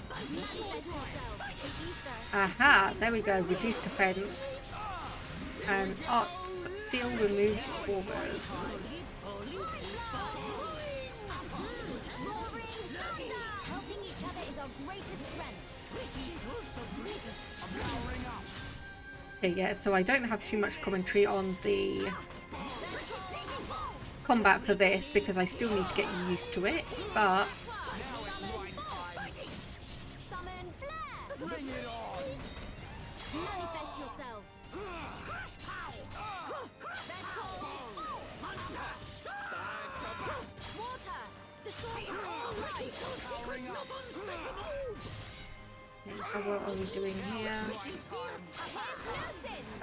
Manifest yourself! The ether Aha, there we go. Reduce defense. And Art's Seal removes auras. Roaring thunder! Helping each other is our greatest strength. Ricky is also greatest. I'm powering up. Okay, yeah, so I don't have too much commentary on the combat for this because I still need to get used to it, but what are we doing here?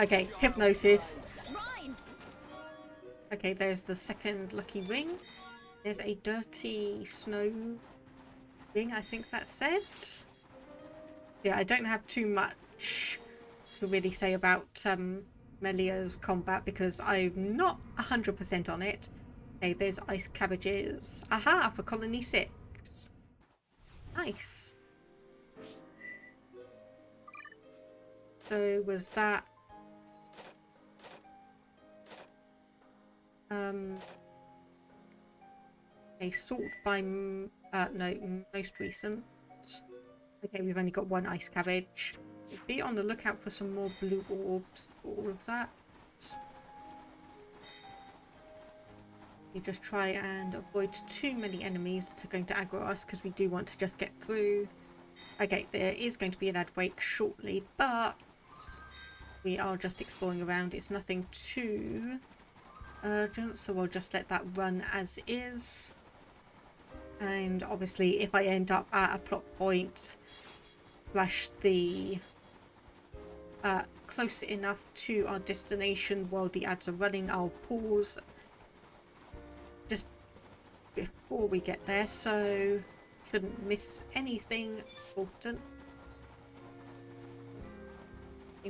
Okay, hypnosis. Okay, there's the second lucky ring. There's a dirty snow ring, I think that said. Yeah, I don't have too much to really say about Melia's combat because I'm not 100% on it. Okay, there's ice cabbages. Aha, for colony 6. Nice. So was that a sort by no, most recent. Okay, we've only got one ice cabbage. Be on the lookout for some more blue orbs. All of that. You just try and avoid too many enemies that are going to aggro us because we do want to just get through. Okay, there is going to be an ad break shortly, but we are just exploring around. It's nothing too urgent, so we'll just let that run as is. And obviously if I end up at a plot point slash the close enough to our destination while the ads are running, I'll pause just before we get there, so shouldn't miss anything important.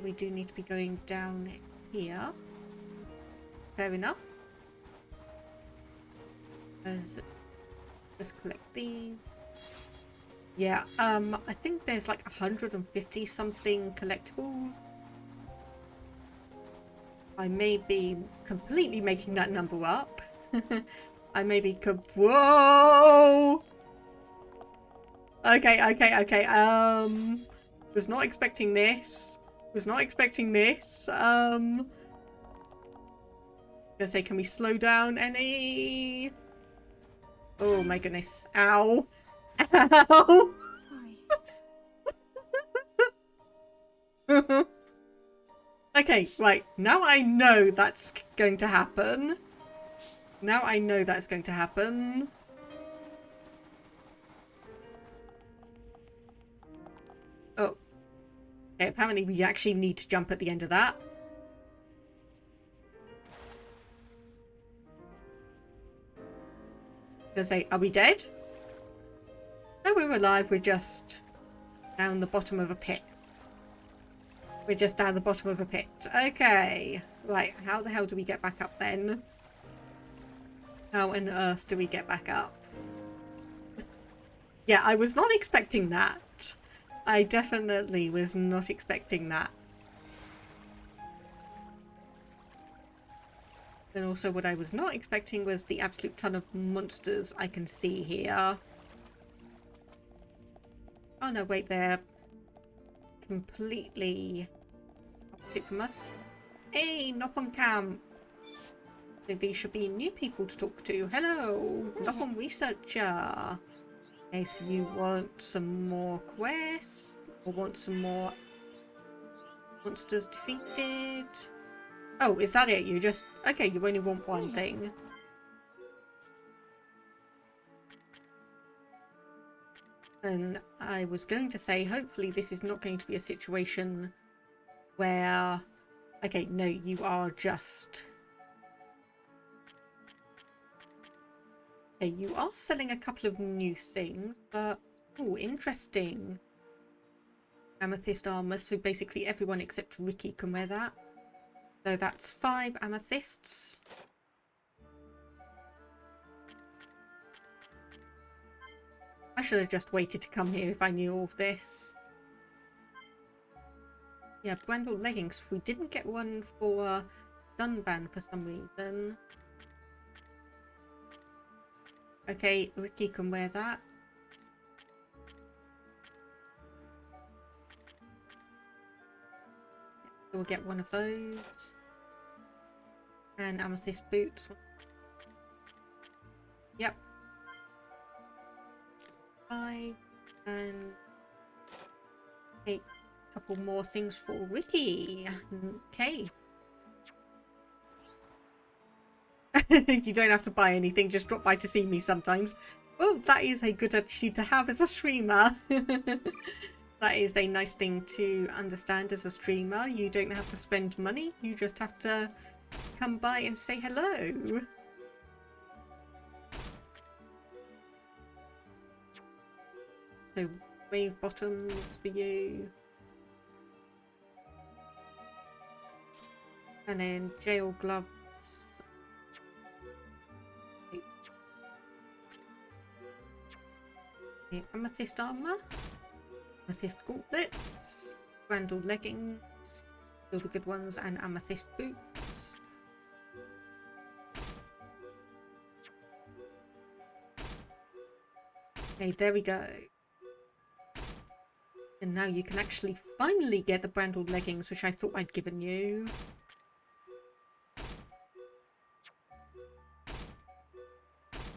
We do need to be going down here. It's fair enough. Just collect these. Yeah, I think there's like 150 something collectible. I may be completely making that number up. I may be whoa! Okay. Was not expecting this. Was not expecting this. Gonna say, can we slow down any? Oh my goodness. Ow. Ow. Sorry. Okay, right. Now I know that's going to happen. Now I know that's going to happen. Oh. Okay, apparently we actually need to jump at the end of that. Gonna say, are we dead? No, we're alive. We're just down the bottom of a pit. We're just down the bottom of a pit. Okay. Right, how the hell do we get back up then? How on earth do we get back up? Yeah, I was not expecting that. I definitely was not expecting that. And also what I was not expecting was the absolute ton of monsters I can see here. Oh no, wait, they're completely opposite from us. Hey, Nopon Camp! So these should be new people to talk to. Hello, Nopon Researcher! Okay, so you want some more quests? Or want some more monsters defeated? Oh, is that it? You just... Okay, you only want one thing. And I was going to say, hopefully this is not going to be a situation where... Okay, no, you are just... Okay, you are selling a couple of new things, but... Oh, interesting. Amethyst armor, so basically everyone except Ricky can wear that. So that's 5 amethysts. I should have just waited to come here if I knew all of this. Yeah, Brandle leggings. We didn't get one for Dunban for some reason. Okay, Ricky can wear that. We'll get one of those. And amethyst boots. Yep. 5 and 8. Couple more things for Ricky. Okay. You don't have to buy anything, just drop by to see me sometimes. Oh, that is a good attitude to have as a streamer. That is a nice thing to understand as a streamer. You don't have to spend money, you just have to come by and say hello. So, wave bottoms for you. And then jail gloves. Okay, amethyst armor. Amethyst gauntlets. Grandal leggings. All the good ones. And amethyst boots. Okay, there we go. And now you can actually finally get the brandled leggings, which I thought I'd given you.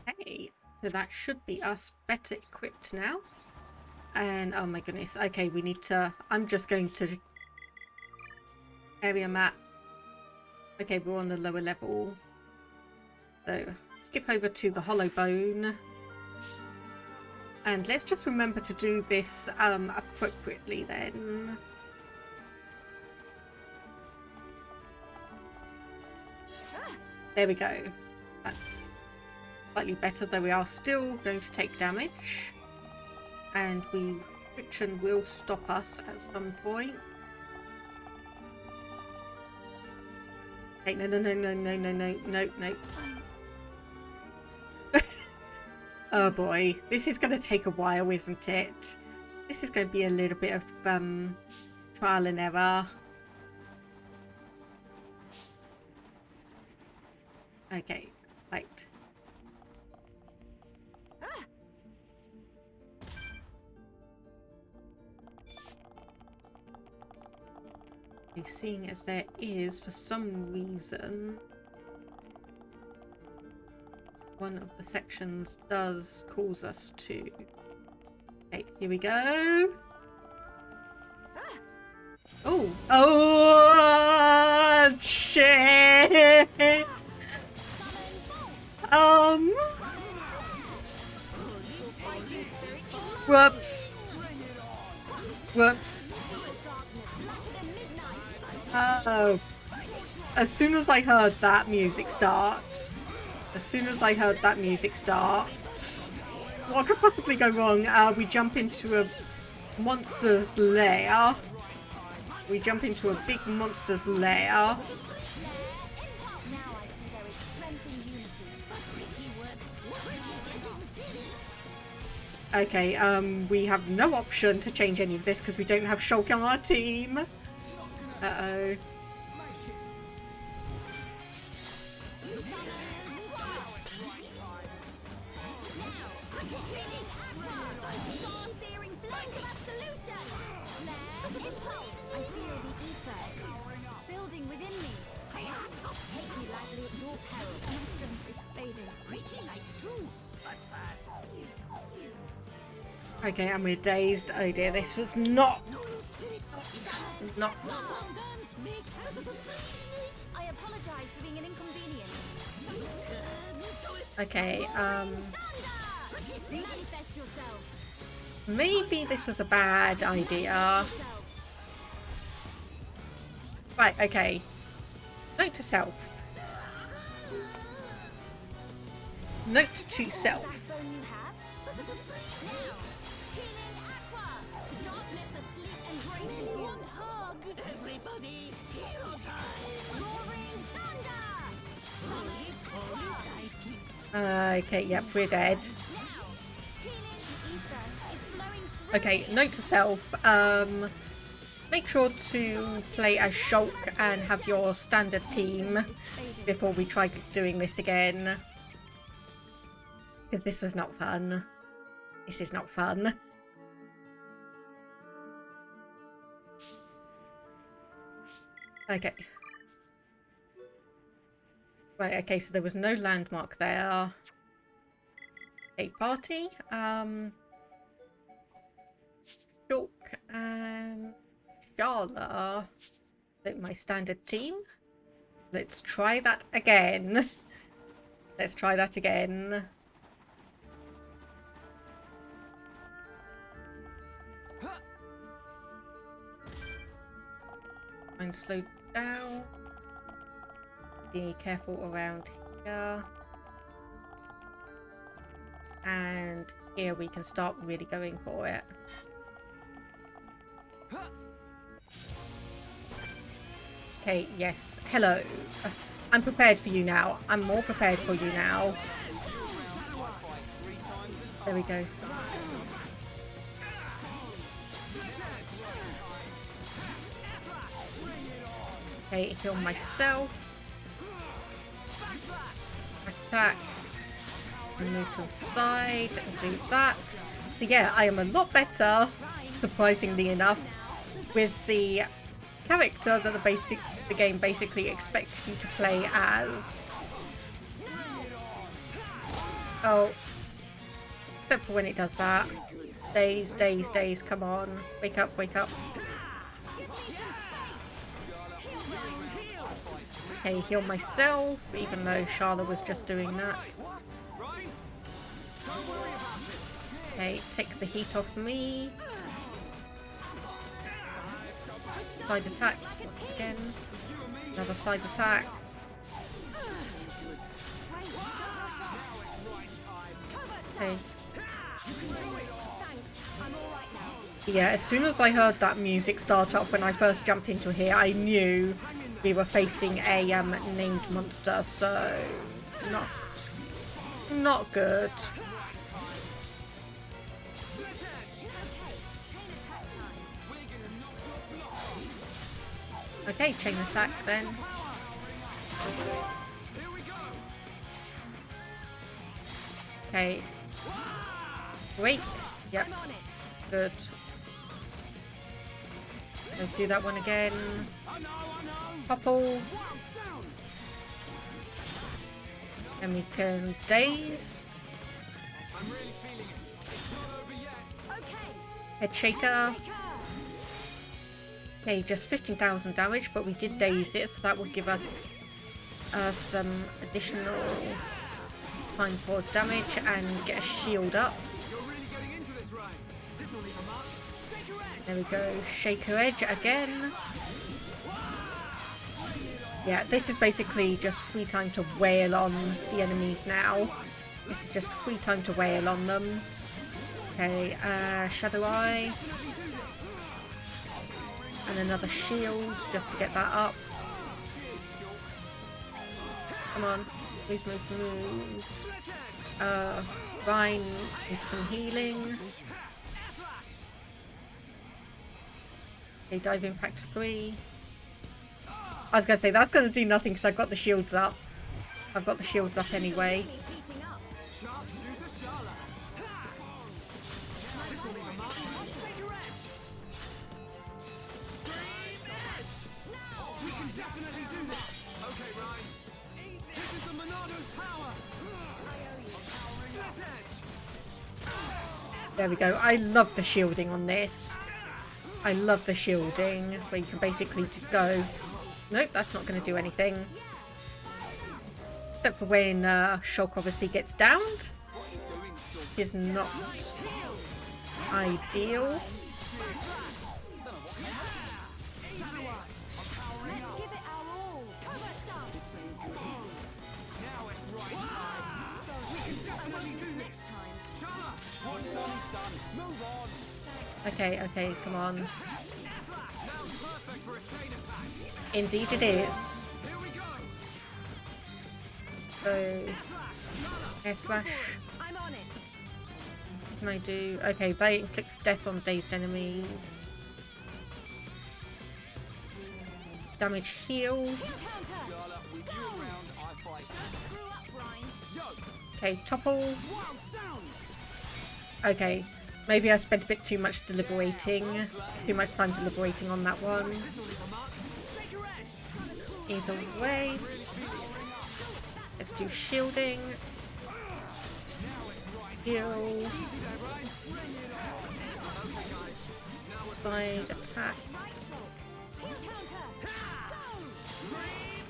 Okay, so that should be us better equipped now. And oh my goodness, okay, we need to, I'm just going to area map. Okay, we're on the lower level. So skip over to the hollow bone. And let's just remember to do this appropriately then. There we go. That's slightly better, though we are still going to take damage. And friction will stop us at some point. Okay, no. Oh boy, this is going to take a while, isn't it? This is going to be a little bit of trial and error. Okay, right. Okay, seeing as there is, for some reason, one of the sections does cause us to... Okay, here we go. Oh! Oh! Shit! Whoops. Whoops. Oh. As soon as I heard that music start, what could possibly go wrong? We jump into a monster's lair. We jump into a big monster's lair. Okay, we have no option to change any of this because we don't have Shulk on our team. Uh-oh. Okay, and we're dazed. Oh dear, this was not. I apologize for being an inconvenience. Okay, maybe this was a bad idea. Right, okay. Note to self. Note to self. Okay, yep, we're dead. Okay, note to self, make sure to play as Shulk and have your standard team before we try doing this again. Because this was not fun. This is not fun. Okay. Right, okay, so there was no landmark there. Okay, party. Shulk and Sharla. My standard team. Let's try that again. Let's try that again. And slow down. Be careful around here. And here we can start really going for it. Okay, yes. Hello. I'm prepared for you now. I'm more prepared for you now. There we go. Okay, heal myself. Attack. And move to the side and do that. So yeah, I am a lot better, surprisingly enough, with the character that the game basically expects you to play as. Oh. Except for when it does that. Days, days, days, come on. Wake up, wake up. Okay, heal myself, even though Charlotte was just doing that. Okay, take the heat off me. Side attack, once again. Another side attack. Okay. Yeah, as soon as I heard that music start up when I first jumped into here, I knew we were facing a named monster, so not good. Okay, chain attack then. Okay. Wait. Yep. Good. Let's do that one again. Topple. And we can daze. Head shaker. Okay, just 15,000 damage, but we did daze it, so that would give us some additional time for damage and get a shield up. There we go, Shaker Edge again. Yeah, this is basically just free time to wail on the enemies now. This is just free time to wail on them. Okay, Shadow Eye. And another shield just to get that up. Come on, please move. Rhine needs some healing. Okay, Dive Impact 3. I was going to say, that's going to do nothing because I've got the shields up. I've got the shields up anyway. There we go. I love the shielding on this. I love the shielding where you can basically go. Nope, that's not going to do anything. Except for when Shulk obviously gets downed. Is not ideal. Okay, come on. Indeed it is. So, air slash. What can I do? Okay, that inflicts death on dazed enemies. Damage heal. Okay, topple. Okay. Maybe I spent a bit too much deliberating. Too much time deliberating on that one. Ease away. Let's do shielding. heal. Side attacks.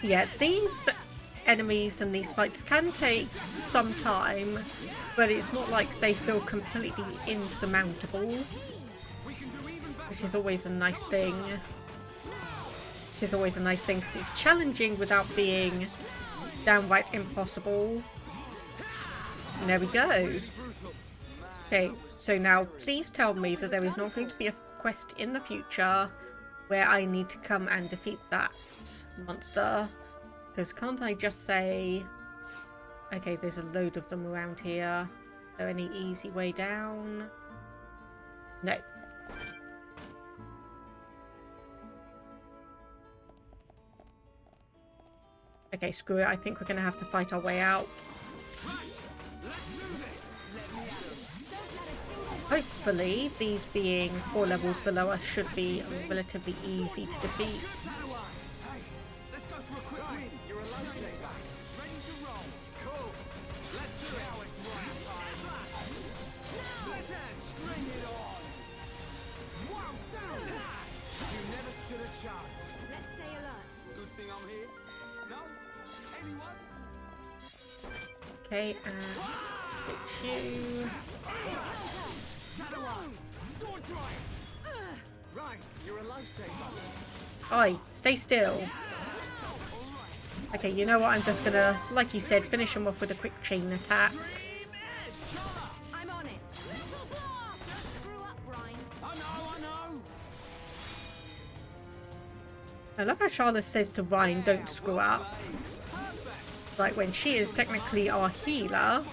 Yeah, these enemies and these fights can take some time, but it's not like they feel completely insurmountable, which is always a nice thing. Which is always a nice thing because it's challenging without being downright impossible. And there we go. Okay, so now please tell me that there is not going to be a quest in the future where I need to come and defeat that monster. Because can't I just say, okay, there's a load of them around here. Is there any easy way down? No. Okay, screw it. I think we're going to have to fight our way out. Hopefully, these being 4 levels below us should be relatively easy to defeat. Okay, and hit you. Right, you're a lifesaver. Oi, stay still. Okay, you know what? I'm just gonna, like you said, finish him off with a quick chain attack. I'm on it. Screw up, Ryan. I know. I love how Charlotte says to Ryan, don't screw up. Like when she is technically our healer,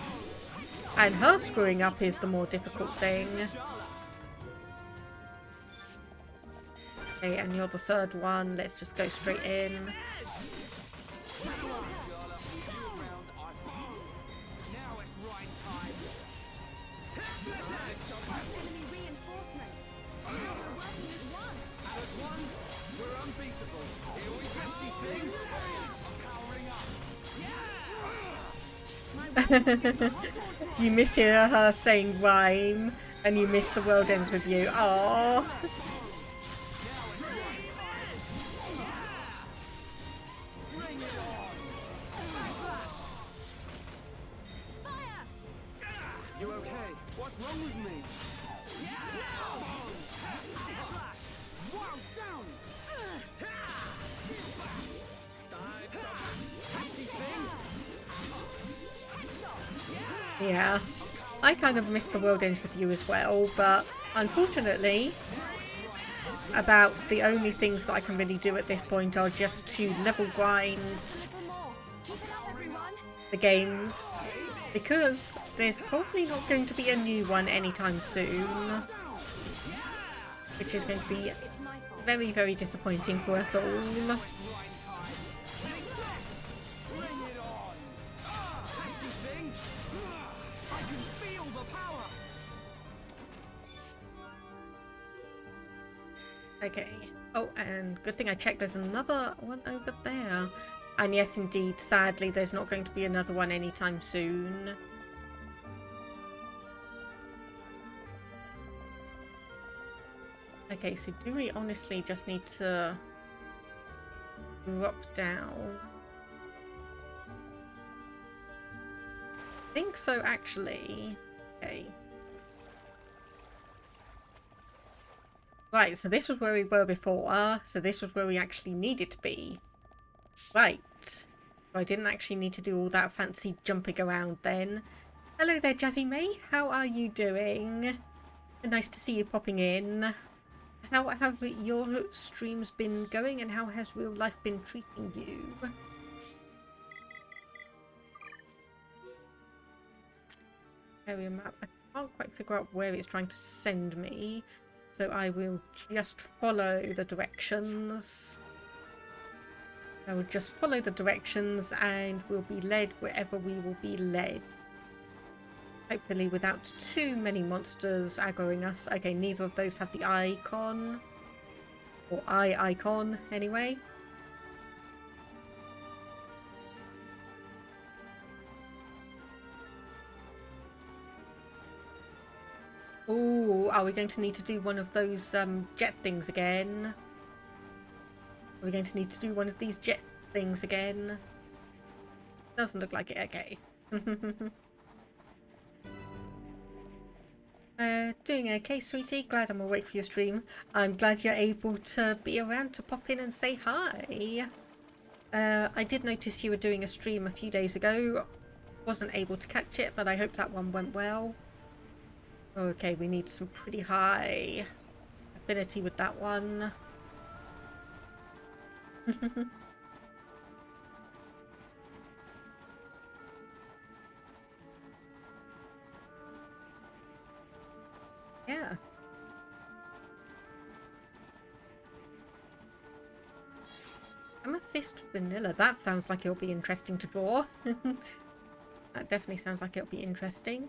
and her screwing up is the more difficult thing. Okay, and you're the third one. Let's just go straight in. Do you miss hear her saying rhyme and you miss the world ends with you? Aww. You okay? What's wrong with me? Yeah, I kind of miss the world ends with you as well, but unfortunately, about the only things that I can really do at this point are just to level grind the games, because there's probably not going to be a new one anytime soon, which is going to be very, very disappointing for us all. Okay. Oh, and good thing I checked. There's another one over there. And yes, indeed, sadly, there's not going to be another one anytime soon. Okay, so do we honestly just need to drop down? I think so, actually. Okay. Right, so this was where we were before, so this was where we actually needed to be. Right. So I didn't actually need to do all that fancy jumping around then. Hello there, Jazzy May. How are you doing? Nice to see you popping in. How have your streams been going and how has real life been treating you? Area map. I can't quite figure out where it's trying to send me. So I will just follow the directions. I will just follow the directions and we'll be led wherever we will be led. Hopefully without too many monsters aggroing us. Okay, neither of those have the icon. Or eye icon, anyway. Oh, are we going to need to do one of those jet things again? Are we going to need to do one of these jet things again? Doesn't look like it. Okay. Doing okay, sweetie. Glad I'm awake for your stream. I'm glad you're able to be around to pop in and say hi. I did notice you were doing a stream a few days ago. Wasn't able to catch it, but I hope that one went well. Okay, we need some pretty high affinity with that one. Yeah. Amethyst vanilla. That sounds like it'll be interesting to draw. That definitely sounds like it'll be interesting.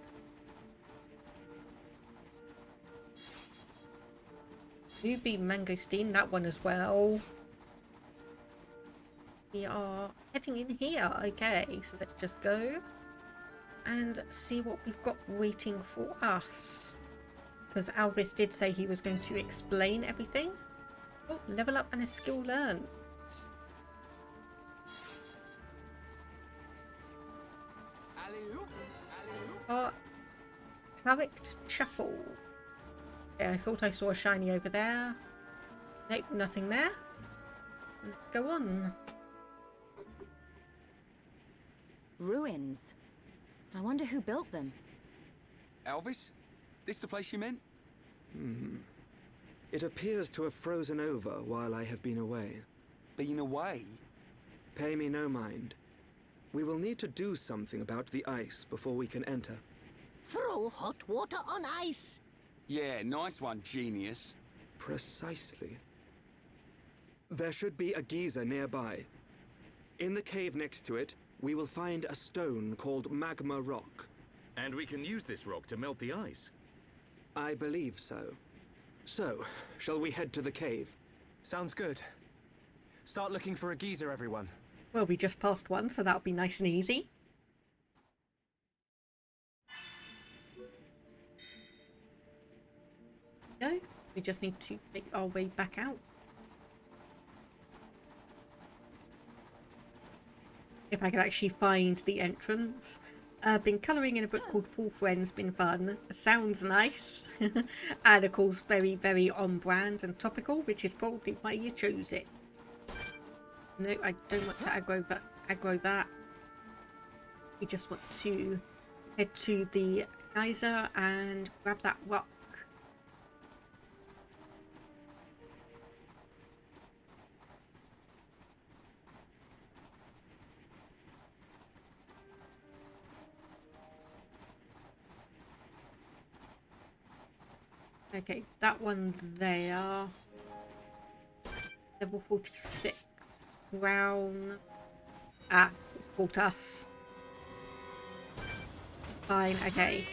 Ruby mangosteen, that one as well. We are heading in here. Okay, so let's just go and see what we've got waiting for us. Because Alvis did say he was going to explain everything. Oh, level up and a skill learned. Clarict Chapel. Yeah, I thought I saw a shiny over there. Nope, nothing there. Let's go on. Ruins. I wonder who built them. Elvis? This the place you meant? It appears to have frozen over while I have been away. Been away? Pay me no mind. We will need to do something about the ice before we can enter. Throw hot water on ice. Yeah, nice one, genius. Precisely. There should be a geyser nearby. In the cave next to it, we will find a stone called magma rock. And we can use this rock to melt the ice. I believe so. So, shall we head to the cave? Sounds good. Start looking for a geyser, everyone. Well, we just passed one, so that'll be nice and easy. No, we just need to make our way back out. If I could actually find the entrance. Been colouring in a book called Full Friends, been fun. Sounds nice. And of course very, very on brand and topical, which is probably why you chose it. No, I don't want to aggro that. We just want to head to the geyser and grab that rock. Okay, that one there. Level 46. Brown. Ah, it's caught us. Fine, okay.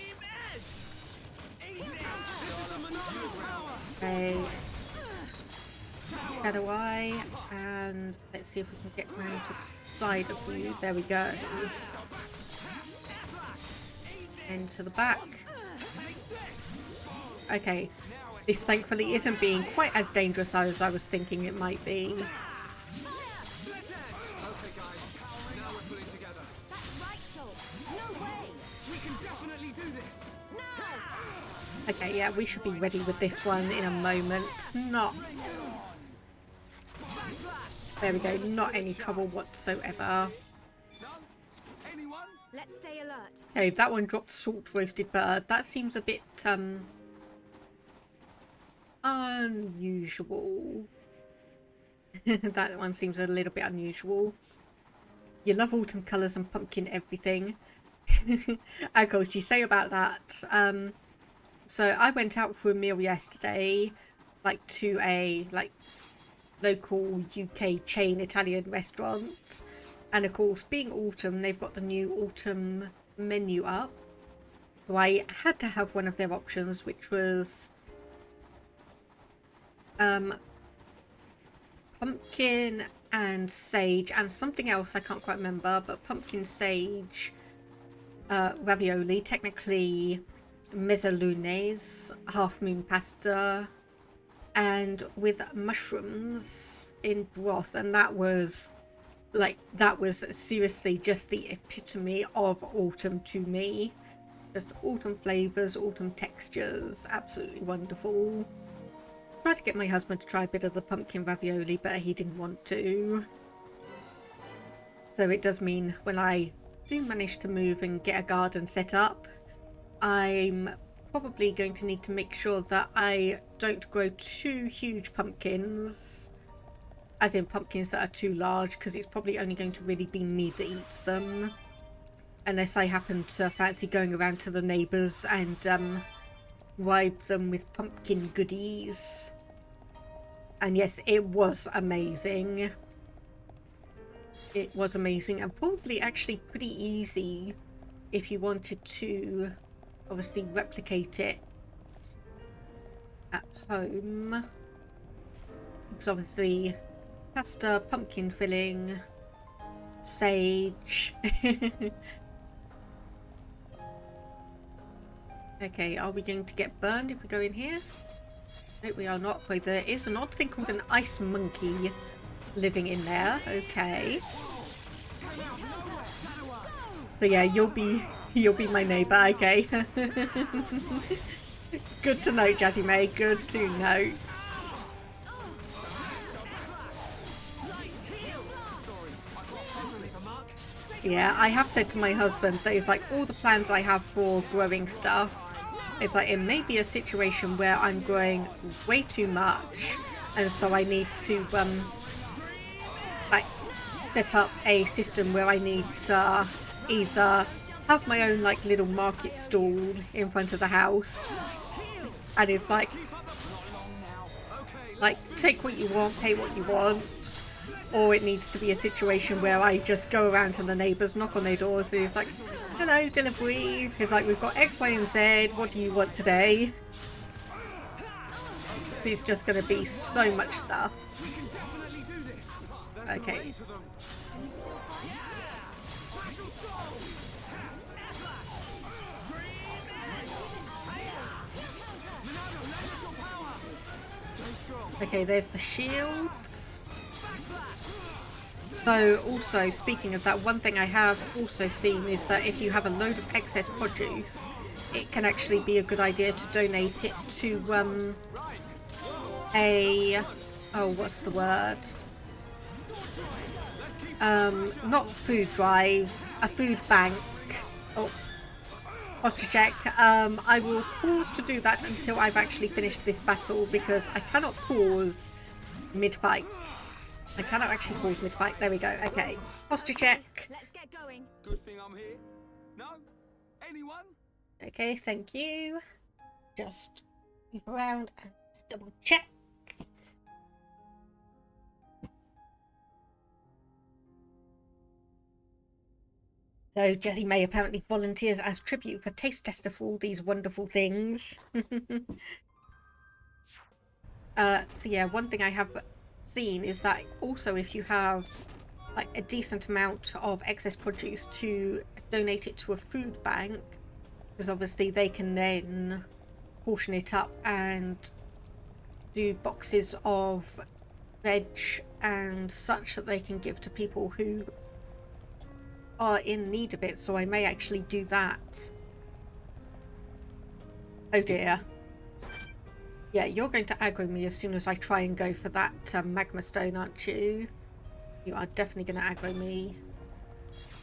Okay. Shadow Eye, and let's see if we can get round to the side of you. There we go. And to the back. Okay, this thankfully isn't being quite as dangerous as I was thinking it might be. Okay, yeah, we should be ready with this one in a moment. Not... There we go, not any trouble whatsoever. Let's stay alert. Okay, that one dropped salt roasted bird. That seems a bit, unusual. That one seems a little bit unusual. You love autumn colours and pumpkin everything. Of course, you say about that. So I went out for a meal yesterday, like to a local UK chain Italian restaurant. And of course, being autumn, they've got the new autumn menu up. So I had to have one of their options, which was pumpkin and sage and something else I can't quite remember, but pumpkin sage ravioli, technically mezzalunez, half moon pasta, and with mushrooms in broth, and that was seriously just the epitome of autumn to me. Just autumn flavors, autumn textures, absolutely wonderful. Tried to get my husband to try a bit of the pumpkin ravioli, but he didn't want to. So it does mean when I do manage to move and get a garden set up, I'm probably going to need to make sure that I don't grow too huge pumpkins, as in pumpkins that are too large, because it's probably only going to really be me that eats them, unless I happen to fancy going around to the neighbours and bribe them with pumpkin goodies. And yes, it was amazing. It was amazing, and probably actually pretty easy if you wanted to obviously replicate it at home. Because obviously pasta, pumpkin filling, sage. Okay, are we going to get burned if we go in here? No, we are not, but there is an odd thing called an ice monkey living in there. Okay. So yeah, you'll be my neighbour, okay. Good to know, Jazzy May, good to know. Yeah, I have said to my husband that it's like all the plans I have for growing stuff, it's like it may be a situation where I'm growing way too much, and so I need to like set up a system where I need to either have my own like little market stall in front of the house, and it's like take what you want, pay what you want, or it needs to be a situation where I just go around to the neighbours, knock on their doors, and it's like, hello, delivery. It's like, we've got X, Y, and Z. What do you want today? It's just going to be so much stuff. Okay. Okay, there's the shields. So also, speaking of that, one thing I have also seen is that if you have a load of excess produce, it can actually be a good idea to donate it to what's the word? Not food drive, a food bank. Oh, posture check. I will pause to do that until I've actually finished this battle, because I cannot pause mid-fight. I cannot actually pause mid-fight. There we go. Okay. Posture check. Let's get going. Good thing I'm here. No? Anyone? Okay, thank you. Just move around and just double check. So Jessie May apparently volunteers as tribute for Taste Tester for all these wonderful things. So yeah, one thing I have seen is that also if you have like a decent amount of excess produce, to donate it to a food bank, because obviously they can then portion it up and do boxes of veg and such that they can give to people who are in need of it. So I may actually do that. Oh dear. Yeah, you're going to aggro me as soon as I try and go for that magma stone, aren't you? You are definitely going to aggro me.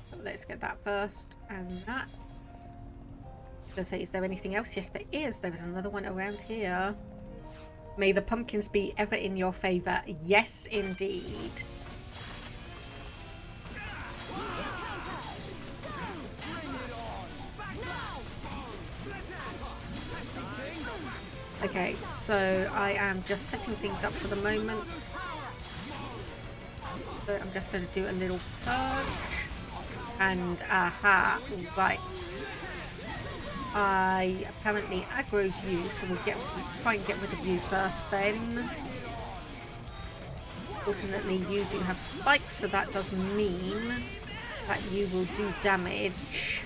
But let's get that first. And that. I was going to say, is there anything else? Yes, there is. There is another one around here. May the pumpkins be ever in your favour. Yes, indeed. Okay, so I am just setting things up for the moment. So I'm just going to do a little purge. And aha, right. I apparently aggroed you, so we'll try and get rid of you first then. Fortunately, you do have spikes, so that does mean that you will do damage.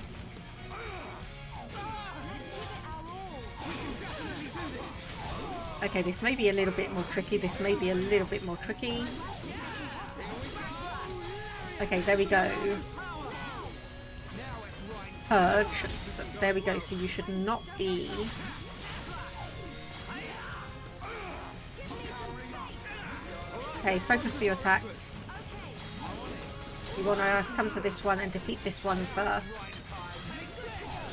Okay, this may be a little bit more tricky. This may be a little bit more tricky. Okay, there we go. Purge. So, there we go. So you should not be... Okay, focus your attacks. You want to come to this one and defeat this one first.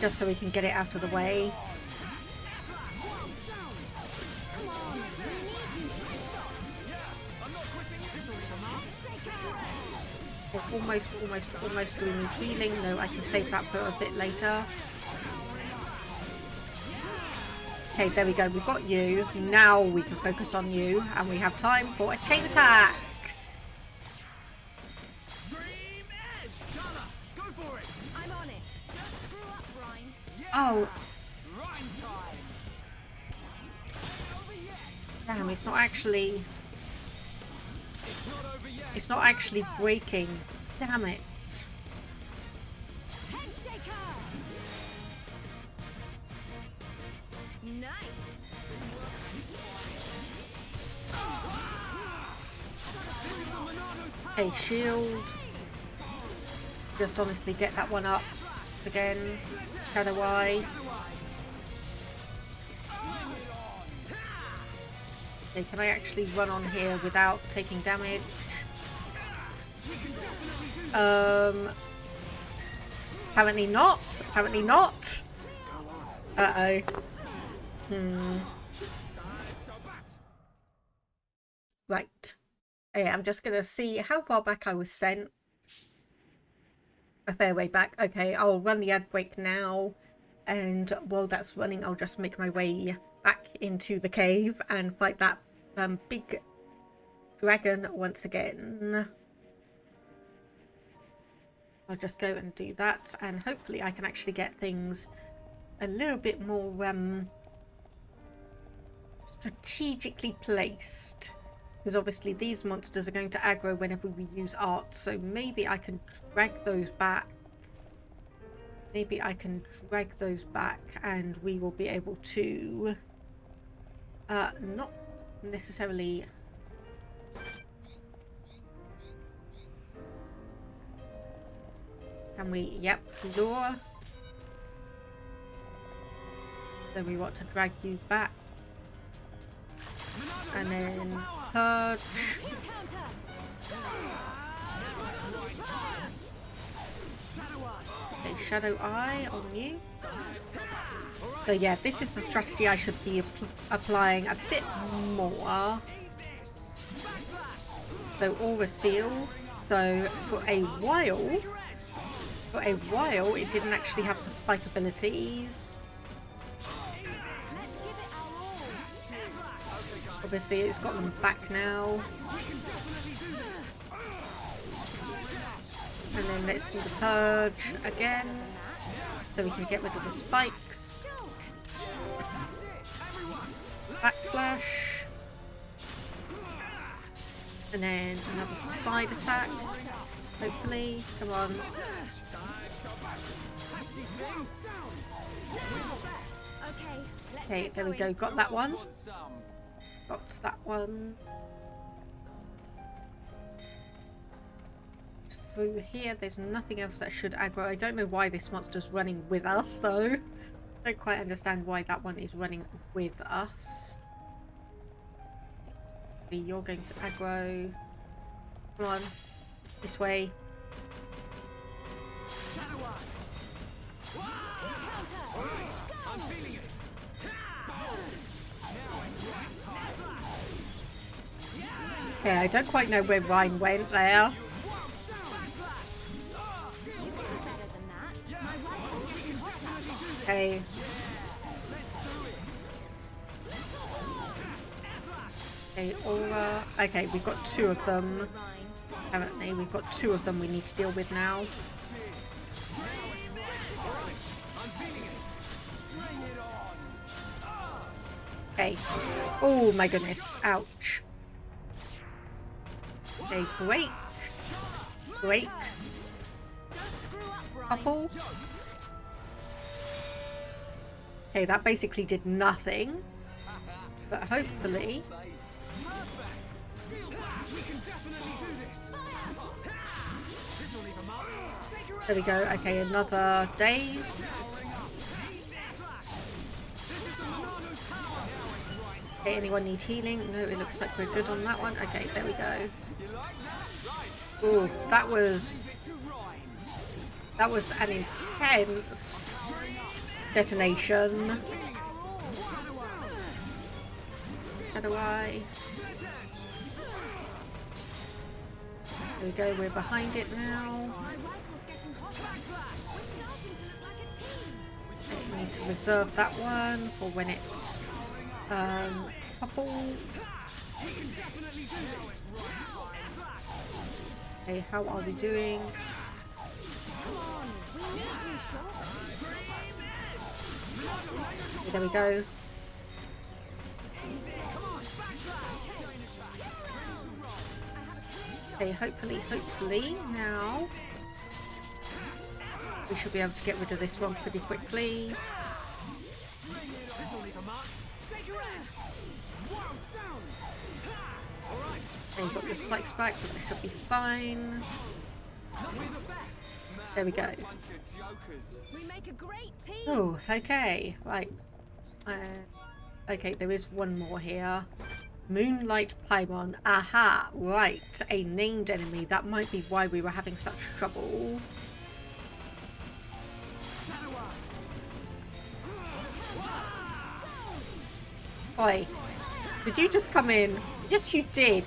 Just so we can get it out of the way. Almost. Do we need healing? No, I can save that for a bit later. Okay, there we go. We've got you. Now we can focus on you. And we have time for a chain attack. Oh. Damn, it's not actually... It's not actually breaking. Damn it. Hey, shield. Just honestly get that one up again. Shadow Eye. Okay, can I actually run on here without taking damage? Apparently not. Apparently not. Uh-oh. Right. Okay, I'm just gonna see how far back I was sent. A fair way back. Okay, I'll run the ad break now. And while that's running, I'll just make my way back into the cave and fight that big dragon once again. I'll just go and do that, and hopefully I can actually get things a little bit more strategically placed, because obviously these monsters are going to aggro whenever we use art, so maybe I can drag those back. Maybe I can drag those back and we will be able to not necessarily... Can we? Yep, lure. Then we want to drag you back. And then purge. Okay, Shadow Eye on you. So yeah, this is the strategy I should be applying a bit more. So Aura Seal. So for a while it didn't actually have the spike abilities. Obviously it's got them back now. And then let's do the purge again, so we can get rid of the spikes. Backslash. And then another side attack, hopefully. Come on. Okay, there we go. Got that one. Got that one. Through here, there's nothing else that should aggro. I don't know why this monster's running with us, though. I don't quite understand why that one is running with us. You're going to aggro. Come on. This way. Okay, I don't quite know where Ryan went there. Okay. Okay, Aura. Okay, we've got two of them. Apparently, we've got two of them we need to deal with now. Okay. Oh my goodness. Ouch. Okay, break. Break. Couple. Okay, that basically did nothing. But hopefully... There we go. Okay, another daze. Okay, anyone need healing? No, it looks like we're good on that one. Okay, there we go. Ooh, that was an intense detonation. How do I? There we go, we're behind it now. Okay, we need to reserve that one for when it's popples. Okay, how are we doing? Okay, there we go. Okay, hopefully now we should be able to get rid of this one pretty quickly. Okay, you've got your spikes back, so that should be fine. There we go. Oh, okay, right. Okay, there is one more here. Moonlight Paimon. Aha, right. A named enemy. That might be why we were having such trouble. Oi. Did you just come in? Yes, you did.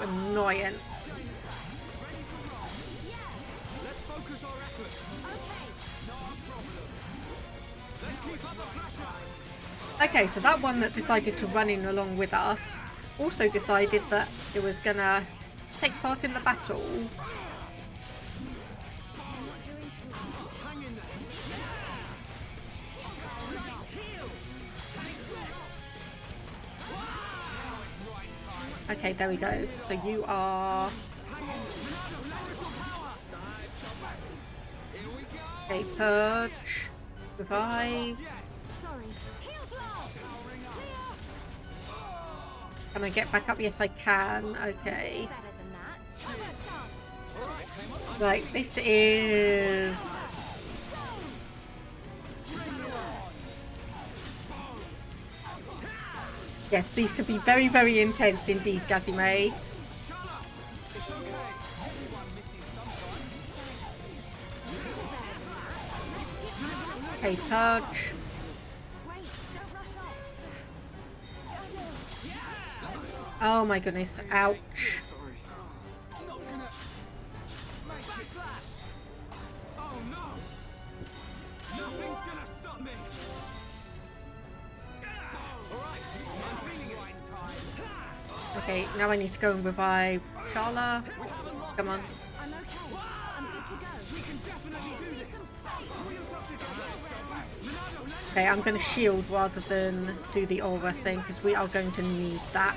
Annoyance. Okay, so that one that decided to run in along with us also decided that it was gonna take part in the battle. Okay, there we go. So you are... Okay, purge. Revive. Can I get back up? Yes, I can. Okay. Right, this is... Yes, these could be very, very intense indeed, Jazzy May. Okay, purge. Oh my goodness, ouch. Okay, now I need to go and revive Sharla. Come on. Okay, I'm going to shield rather than do the aura thing because we are going to need that.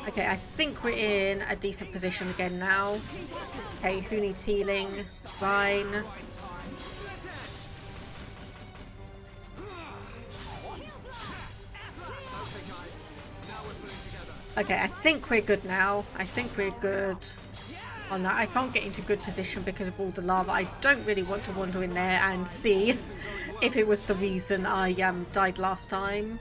Okay, I think we're in a decent position again now. Okay, who needs healing? Fine. Okay, I think we're good now. I think we're good on that. I can't get into good position because of all the lava. I don't really want to wander in there and see if it was the reason I died last time.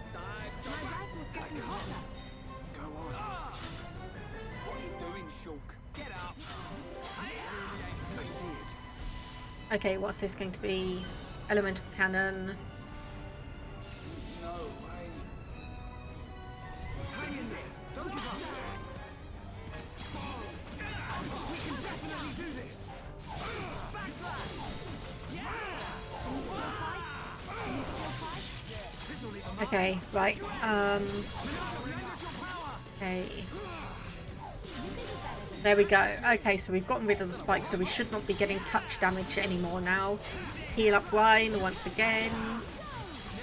Okay, what's this going to be? Elemental cannon. Okay, right. Okay. There we go. Okay, so we've gotten rid of the spikes, so we should not be getting touch damage anymore now. Heal up Rhine once again.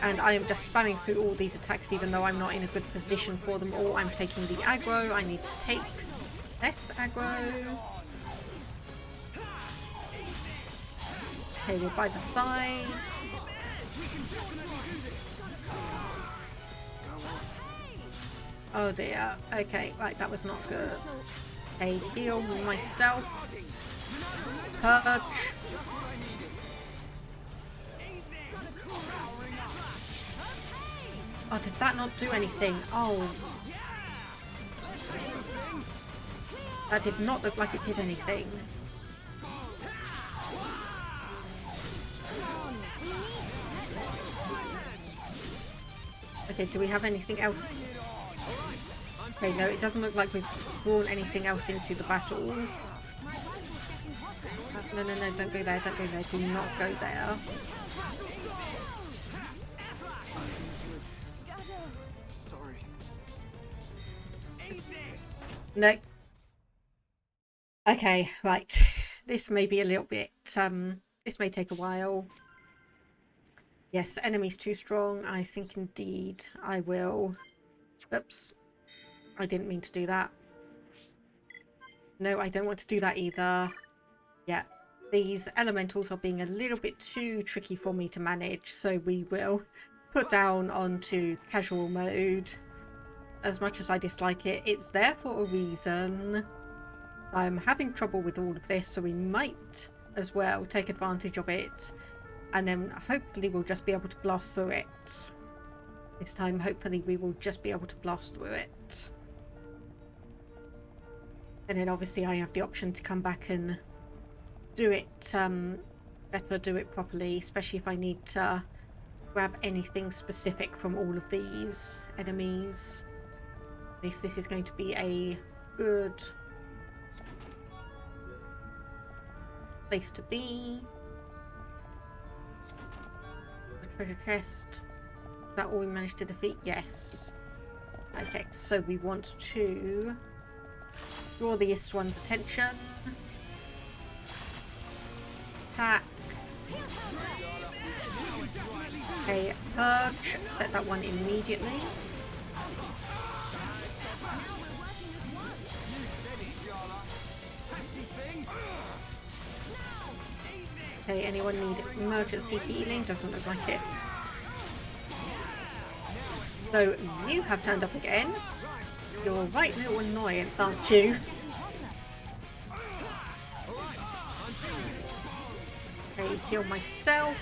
And I am just spamming through all these attacks even though I'm not in a good position for them all. I'm taking the aggro. I need to take less aggro. Okay, we're by the side. Oh dear. Okay, right, that was not good. Okay, heal myself. Purge. Oh, did that not do anything? Oh. That did not look like it did anything. Okay, do we have anything else? Okay, no, it doesn't look like we've brought anything else into the battle. No, no, no, don't go there, don't go there. Do not go there. Sorry. No. Okay, right. This may be a little bit, this may take a while. Yes, enemy's too strong. I think indeed I will. Oops. I didn't mean to do that. No, I don't want to do that either. Yeah, these elementals are being a little bit too tricky for me to manage, so we will put down onto casual mode. As much as I dislike it, it's there for a reason. So I'm having trouble with all of this, so we might as well take advantage of it. And then hopefully we'll just be able to blast through it. This time, hopefully we will just be able to blast through it. And then obviously I have the option to come back and do it better, do it properly, especially if I need to grab anything specific from all of these enemies. At least this is going to be a good place to be. The treasure chest. Is that all we managed to defeat? Yes. Okay, so we want to draw this one's attention. Attack. Okay, purge. Set that one immediately. Okay, anyone need emergency healing? Doesn't look like it. So you have turned up again. You're a right little annoyance, aren't you? Okay, heal myself.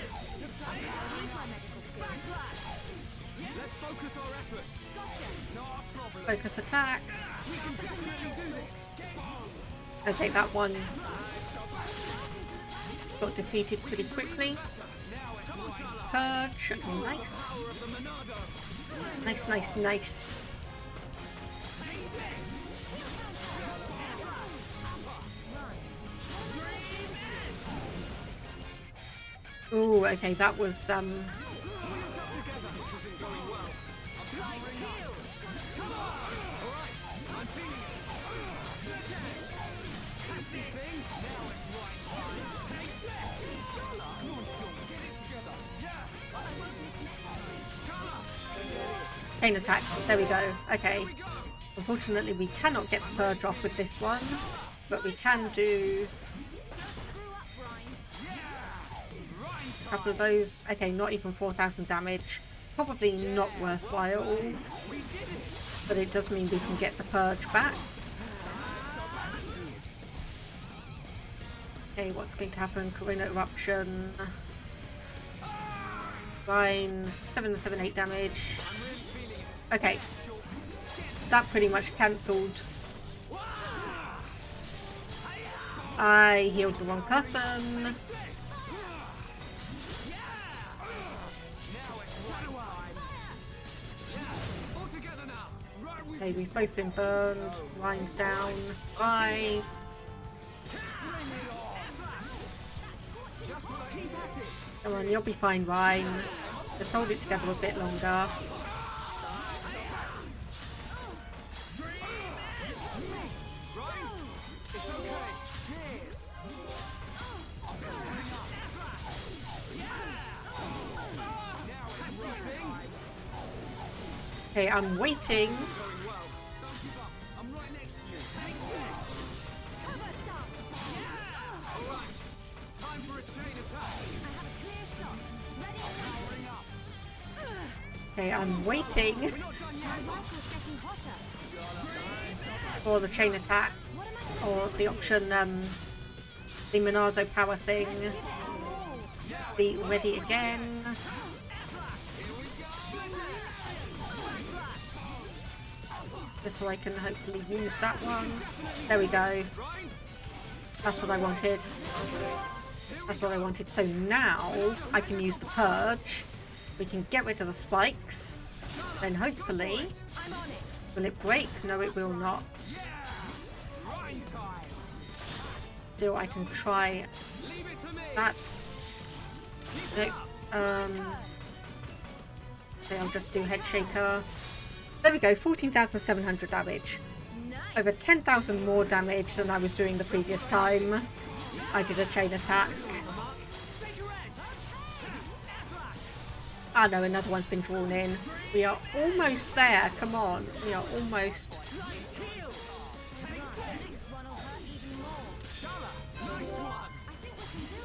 Focus attack. Okay, that one got defeated pretty quickly. Purge. Nice. Nice, nice, nice. Ooh, okay, that was chain attack. There we go. Okay. Unfortunately, we cannot get the purge off with this one, but we can do a couple of those. Okay, not even 4,000 damage. Probably not worthwhile, but it does mean we can get the purge back. Okay, what's going to happen? Corona eruption. Lines 778 damage. Okay, that pretty much cancelled. I healed the wrong person. Okay, we've both been burned. Lines down. 5. Come on, you'll be fine, Ryan. Just hold it together a bit longer. Okay, I'm waiting. Okay, I'm waiting for the chain attack or the option, the Monado power thing. Be ready again. Just so I can hopefully use that one. There we go. That's what I wanted. That's what I wanted. So now I can use the purge. We can get rid of the spikes. Then hopefully... Will it break? No, it will not. Still, I can try that. Nope. Okay, I'll just do head shaker. There we go, 14,700 damage. Over 10,000 more damage than I was doing the previous time I did a chain attack. Ah no, another one's been drawn in. We are almost there, come on. We are almost.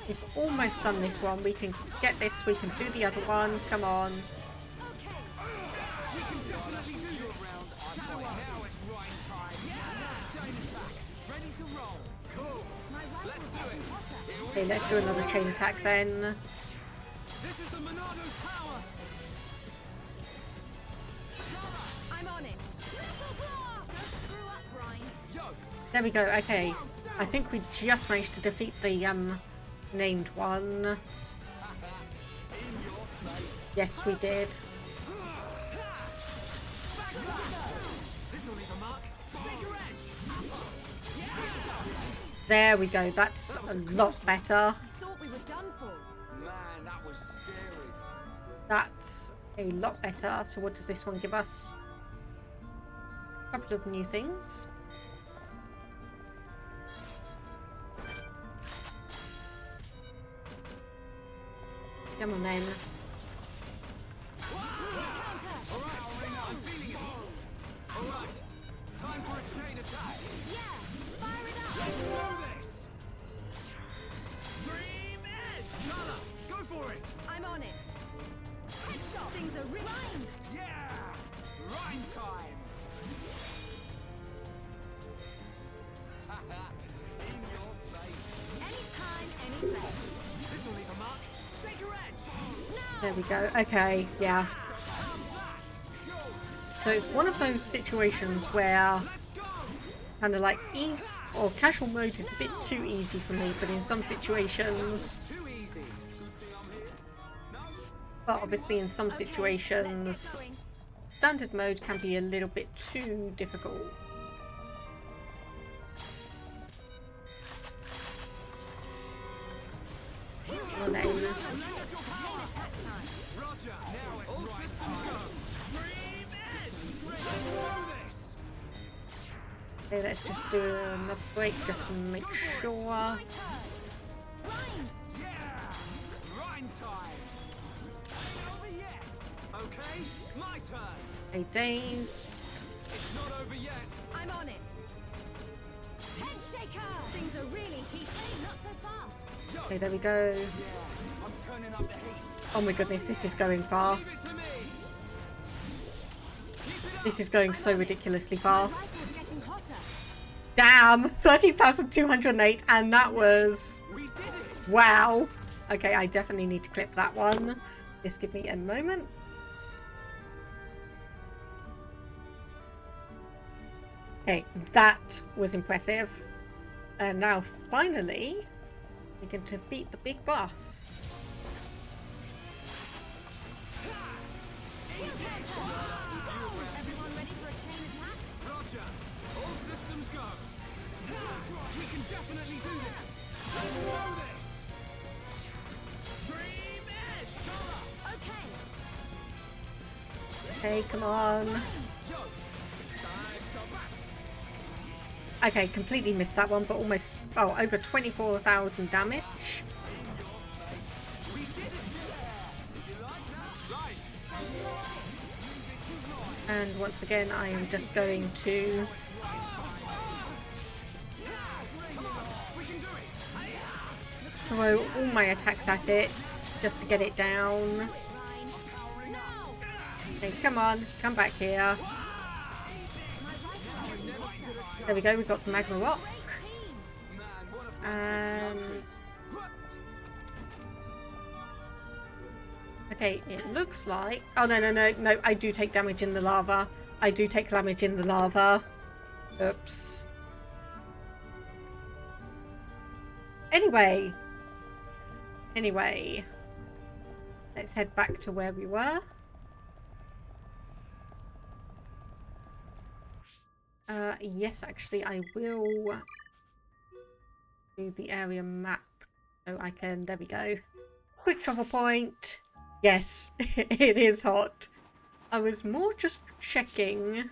We've almost done this one. We can get this, we can do the other one. Come on. Okay, let's do another chain attack then. There we go, okay. I think we just managed to defeat the named one. Yes, we did. There we go, that's a lot better. That's a lot better. So what does this one give us? A couple of new things. Come on then. I'm on it. Headshot. Things are rhyme. Yeah. Rhyme time. In your face. Anytime, any place. This will leave a mark. Shake your edge. There we go. Okay, yeah. So it's one of those situations where kind of like ease or casual mode is a bit too easy for me, but in some situations. But obviously in some situations, standard mode can be a little bit too difficult. Well, then. Okay, let's just do another break just to make sure. Okay, dazed. It's not over yet. I'm on it. Head shaker. Things are really heating. Not so fast. Okay, there we go. I'm turning up the heat. Oh my goodness, this is going fast. This is going so ridiculously fast. Damn! 13,208, and that was... Wow! Okay, I definitely need to clip that one. Just give me a moment. Okay, that was impressive. And now, finally, we can defeat the big boss. Everyone ready for a chain attack? Roger. All systems go. We can definitely do this. Let's do this. Stream edge. Okay. Okay, come on. Okay, completely missed that one, but almost, oh, over 24,000 damage. And once again, I am just going to... throw all my attacks at it just to get it down. Okay, come on, come back here. There we go, we got the magma rock. And okay, it looks like... Oh, no, I do take damage in the lava. I do take damage in the lava. Oops. Anyway. Let's head back to where we were. Yes, actually, I will do the area map so I can... There we go. Quick travel point. Yes, it is hot. I was more just checking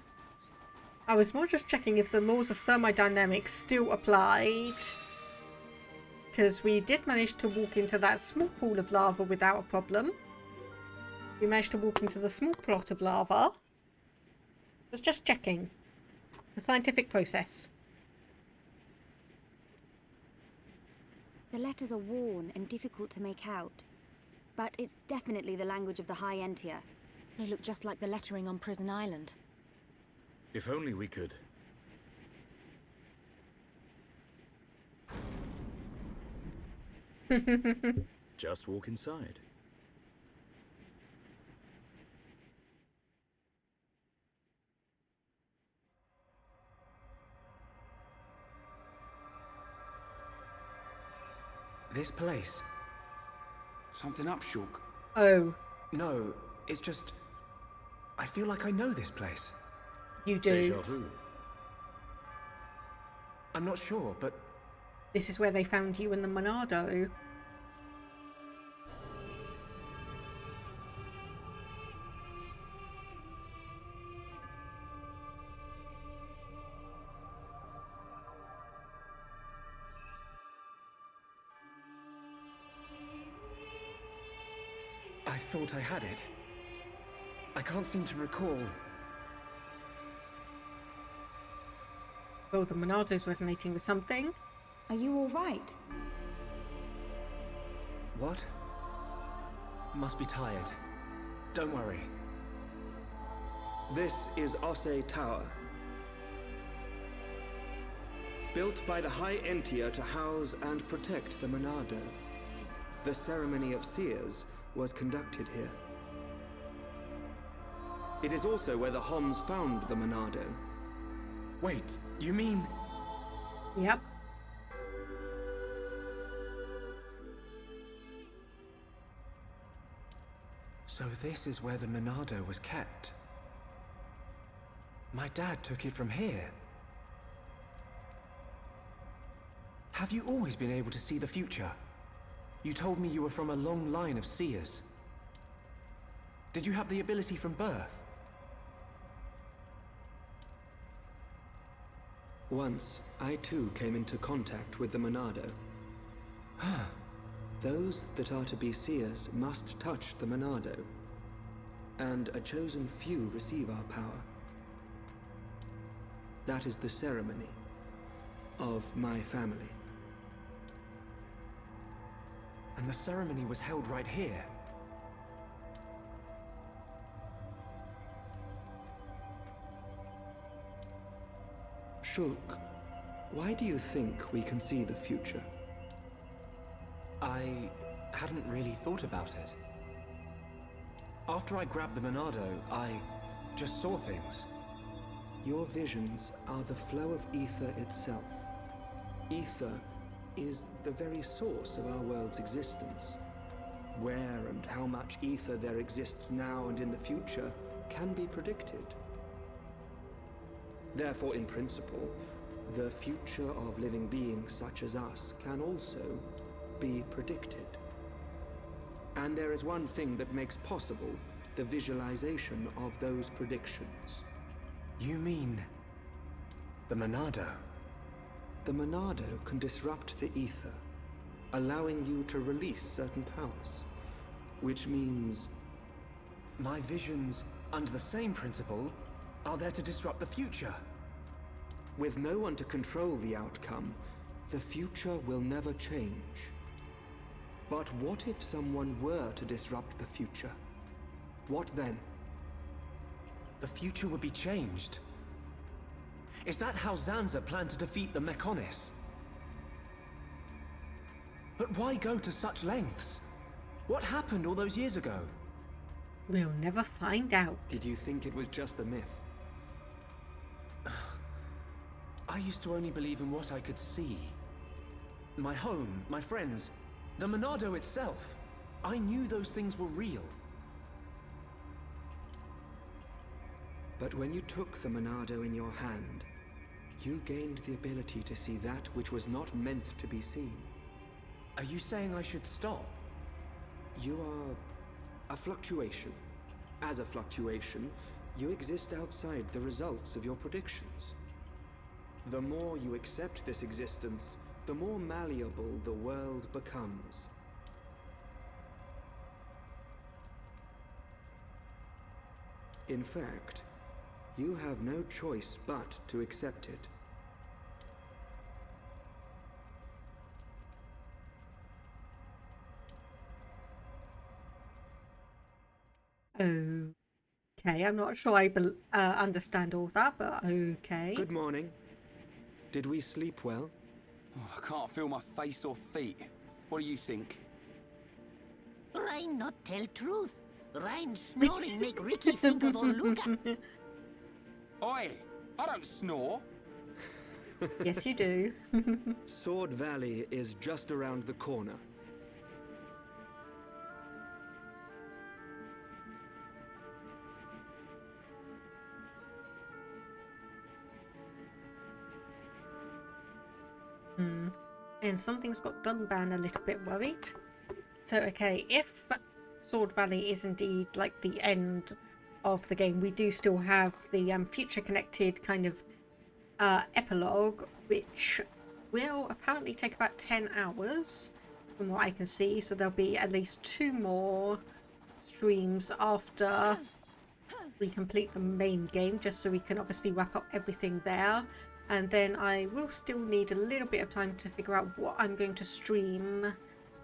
if the laws of thermodynamics still applied. Because we did manage to walk into that small pool of lava without a problem. We managed to walk into the small plot of lava. I was just checking. The scientific process. The letters are worn and difficult to make out. But it's definitely the language of the High Entia. They look just like the lettering on Prison Island. If only we could. Just walk inside. This place. Something up, Shulk? Oh. No, it's just... I feel like I know this place. You do. Deja vu. I'm not sure, but... This is where they found you in the Monado. I thought I had it. I can't seem to recall. Oh, the Monado's resonating with something. Are you all right? What? Must be tired. Don't worry. This is Osse Tower. Built by the High Entia to house and protect the Monado. The ceremony of seers was conducted here. It is also where the Homs found the Monado. Wait, you mean... Yep. So this is where the Monado was kept. My dad took it from here. Have you always been able to see the future? You told me you were from a long line of seers. Did you have the ability from birth? Once, I too came into contact with the Monado. Those that are to be seers must touch the Monado, and a chosen few receive our power. That is the ceremony of my family. And the ceremony was held right here. Shulk, why do you think we can see the future? I hadn't really thought about it. After I grabbed the Monado, I just saw things. Your visions are the flow of ether itself. Ether is the very source of our world's existence. Where and how much ether there exists now and in the future can be predicted. Therefore, in principle, the future of living beings such as us can also be predicted. And there is one thing that makes possible the visualization of those predictions. You mean... the Monado? The Monado can disrupt the ether, allowing you to release certain powers, which means... My visions, under the same principle, are there to disrupt the future. With no one to control the outcome, the future will never change. But what if someone were to disrupt the future? What then? The future would be changed. Is that how Zanza planned to defeat the Mechonis? But why go to such lengths? What happened all those years ago? We'll never find out. Did you think it was just a myth? I used to only believe in what I could see. My home, my friends, the Monado itself. I knew those things were real. But when you took the Monado in your hand, you gained the ability to see that which was not meant to be seen. Are you saying I should stop? You are a fluctuation. As a fluctuation, you exist outside the results of your predictions. The more you accept this existence, the more malleable the world becomes. In fact, you have no choice but to accept it. Okay, I'm not sure I understand all that, but okay. Good morning. Did we sleep well? Oh, I can't feel my face or feet. What do you think? Ryan not tell truth. Ryan snoring make Ricky think of Oluka. Oi! I don't snore. Yes, you do. Sword Valley is just around the corner. And something's got Dunban a little bit worried. So, okay, if Sword Valley is indeed like the end of the game, we do still have the future connected kind of epilogue, which will apparently take about 10 hours from what I can see. So there'll be at least 2 more streams after we complete the main game, just so we can obviously wrap up everything there. And then I will still need a little bit of time to figure out what I'm going to stream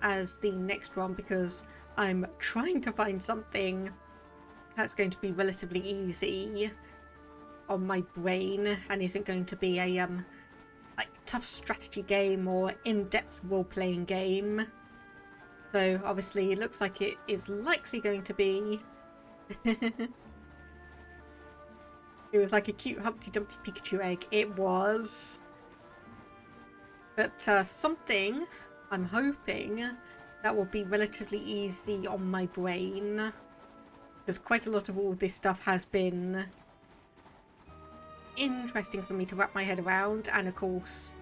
as the next one, because I'm trying to find something that's going to be relatively easy on my brain and isn't going to be a like tough strategy game or in-depth role-playing game. So obviously it looks like it is likely going to be it was like a cute Humpty Dumpty Pikachu egg. It was. But something, I'm hoping, that will be relatively easy on my brain. Because quite a lot of all this stuff has been interesting for me to wrap my head around. And of course,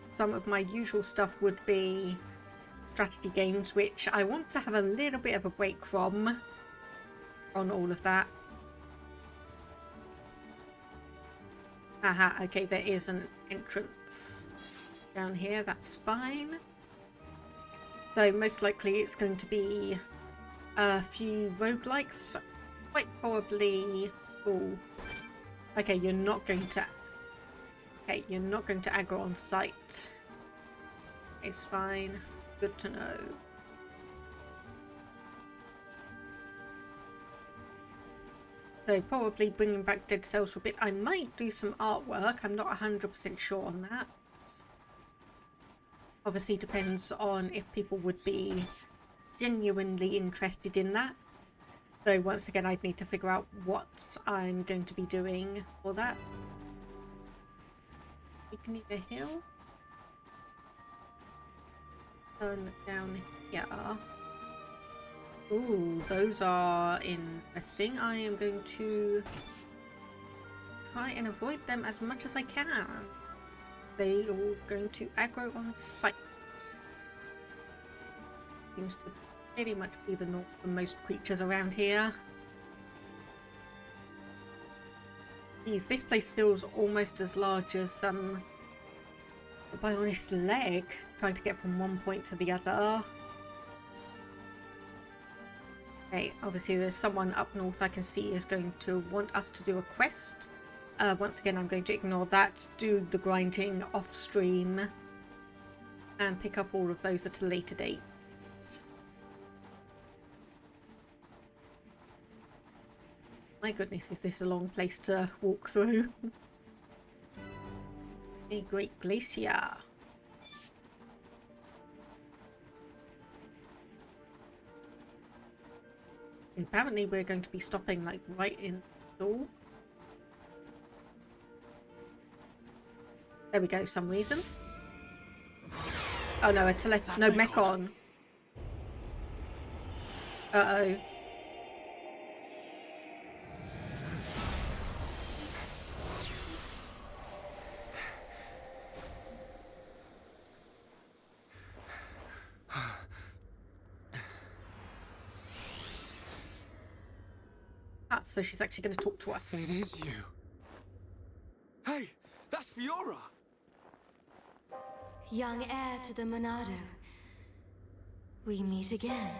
some of my usual stuff would be strategy games, which I want to have a little bit of a break from on all of that. Haha, okay, there is an entrance down here, that's fine. So most likely it's going to be a few roguelikes, quite probably. Oh, okay, you're not going to aggro on sight. It's fine, good to know. So probably bringing back Dead Cells for a bit. I might do some artwork. I'm not 100% sure on that. Obviously depends on if people would be genuinely interested in that. So once again, I'd need to figure out what I'm going to be doing for that. You can either hill. Turn down here. Ooh, those are interesting. I am going to try and avoid them as much as I can. They are going to aggro on sight. Seems to pretty much be the norm for most creatures around here. Geez, this place feels almost as large as the Bionis leg, trying to get from one point to the other. Okay, obviously there's someone up north I can see is going to want us to do a quest. Once again, I'm going to ignore that, do the grinding off stream. and pick up all of those at a later date. My goodness, is this a long place to walk through? A great glacier. Apparently we're going to be stopping like right in the door. There we go, some reason. Oh no, no, Mechon. Uh-oh. Ah, so she's actually going to talk to us. It is you. Hey, that's Fiora! Young heir to the Monado. We meet again.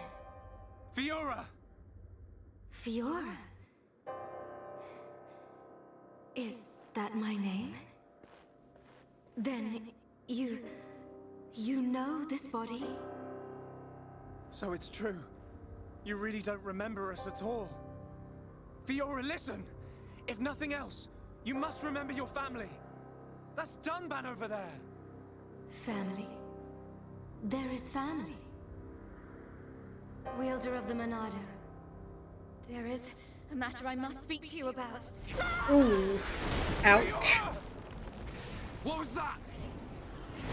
Fiora! Fiora? Is that my name? Then you know this body? So it's true. You really don't remember us at all. Fiora, listen! If nothing else, you must remember your family. That's Dunban over there. Family? There is family. Wielder of the Monado. There is a matter I must speak to you about. Ooh. Ouch. What was that?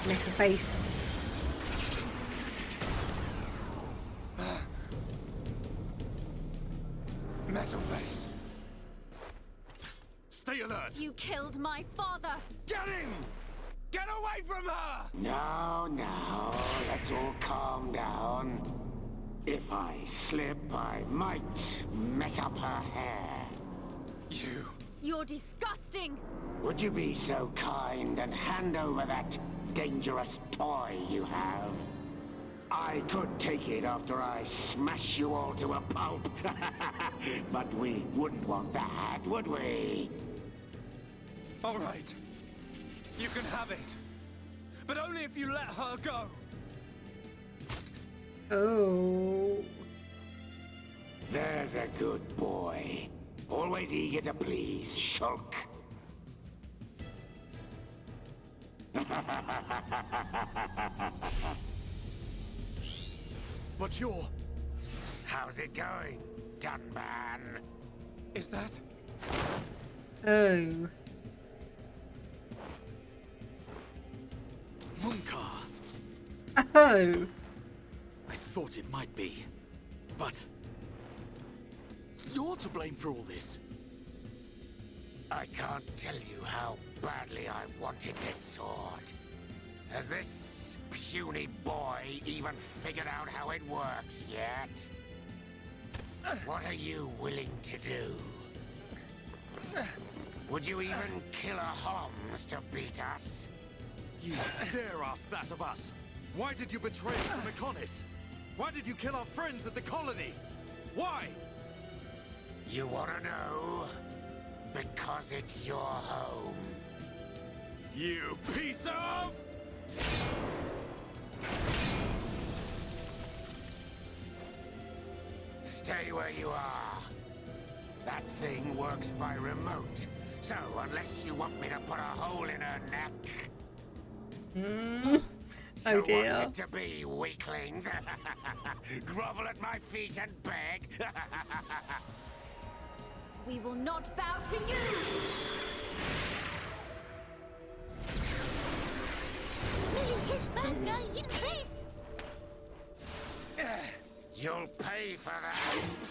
Little face. Metal face. Stay alert. You killed my father! Get him! Get away from her! Now, let's all calm down. If I slip, I might mess up her hair. You... You're disgusting! Would you be so kind and hand over that dangerous toy you have? I could take it after I smash you all to a pulp. But we wouldn't want that, would we? All right. You can have it. But only if you let her go. Oh. There's a good boy. Always eager to please, Shulk. But you're... How's it going, Dunban? Is that... Oh. Munkar. Oh. I thought it might be. But... you're to blame for all this. I can't tell you how badly I wanted this sword. Has this puny boy even figured out how it works yet? What are you willing to do? Would you even kill a Homs to beat us? You dare ask that of us? Why did you betray us to Mechonis? Why did you kill our friends at the colony? Why? You wanna know? Because it's your home. You piece of... Stay where you are. That thing works by remote. So, unless you want me to put a hole in her neck... Oh dear. So what's it to be, weaklings? Grovel at my feet and beg? We will not bow to you! Really hit bad guy in face! You'll pay for that,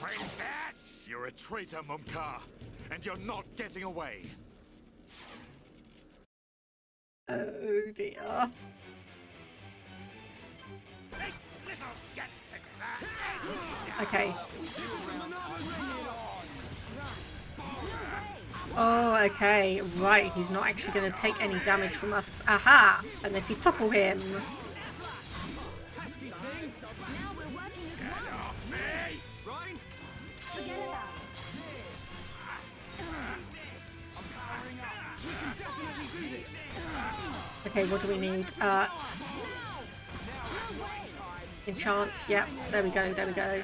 princess! You're a traitor, Munkar, and you're not getting away. Oh dear. This little get together! Okay. Oh, okay. Right, he's not actually going to take any damage from us. Aha! Unless you topple him. Okay, what do we need? Enchant. Yep. There we go. There we go.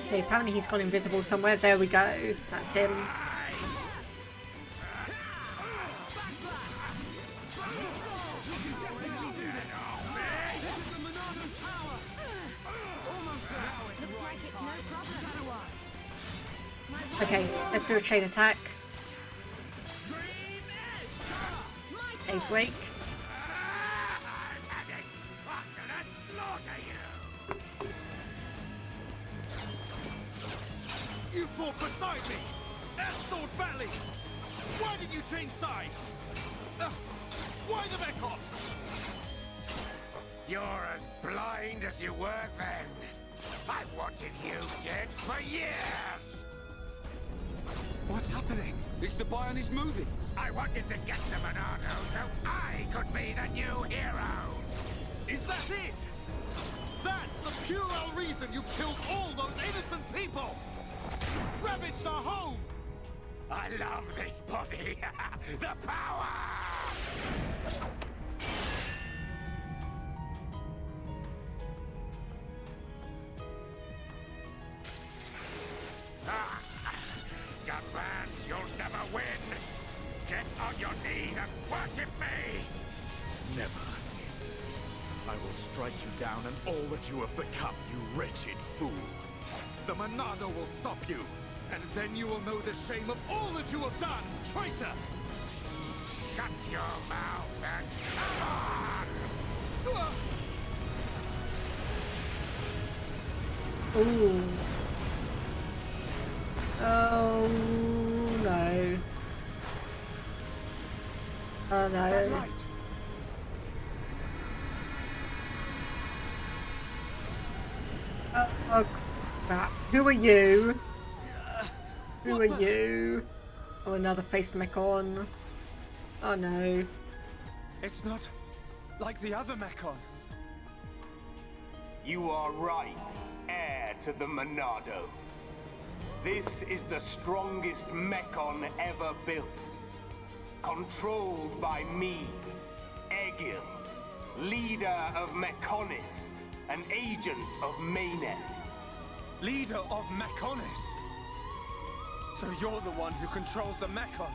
Okay, apparently he's gone invisible somewhere. There we go. That's him. Okay, let's do a chain attack. Okay, break. You fought beside me! At Sword Valley! Why did you change sides? Why the Mechon? You're as blind as you were then. I've wanted you dead for years! What's happening? Is the Bionis moving? I wanted to get to Monado so I could be the new hero! Is that it? That's the puerile reason you killed all those innocent people! Ravaged our home! I love this body! The power! Gunbands, you'll never win! Get on your knees and worship me! Never. I will strike you down and all that you have become, you wretched fool. The Monado will stop you, and then you will know the shame of all that you have done, traitor! Shut your mouth and come on! Ooh. Oh no. Oh no. Oh crap. Who are you? Who are you? Oh, another faced Mechon. Oh no. It's not like the other Mechon. You are right, heir to the Monado. This is the strongest Mechon ever built. Controlled by me, Aeons, leader of Mechonis, an agent of Mayneth. Leader of Mechonis? So you're the one who controls the Mechon?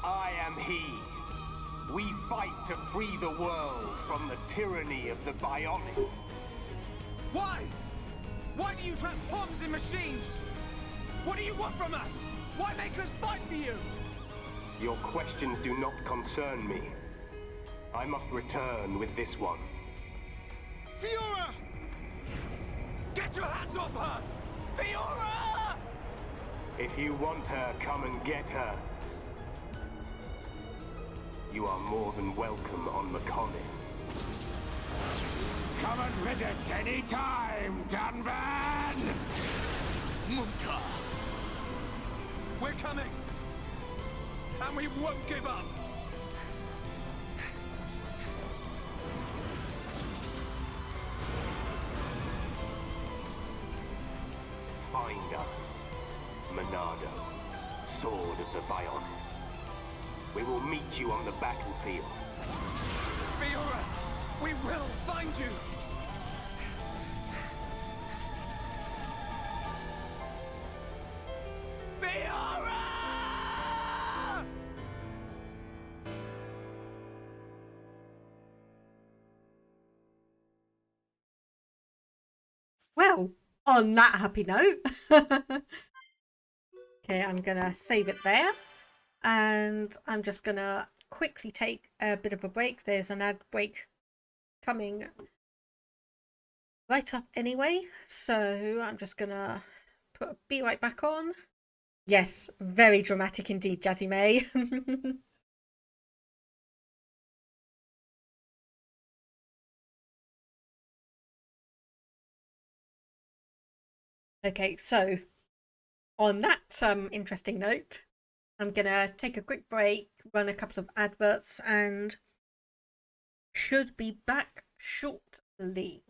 I am he. We fight to free the world from the tyranny of the Bionis. Why? Why do you trap bombs in machines? What do you want from us? Why make us fight for you? Your questions do not concern me. I must return with this one. Fiora! Get your hands off her! Fiora! If you want her, come and get her. You are more than welcome on Mechonis. Come and visit any time, Dunban! Munka! We're coming! And we won't give up! Find us, Monado, Sword of the Bionis. We will meet you on the battlefield. Fiora! We will find you! Fiora! Well, on that happy note. Okay, I'm gonna save it there. And I'm just gonna quickly take a bit of a break. There's an ad break coming right up anyway, so I'm just gonna be right back on. Yes, very dramatic indeed, Jazzy May. Okay, so on that interesting note, I'm gonna take a quick break, run a couple of adverts, and should be back shortly.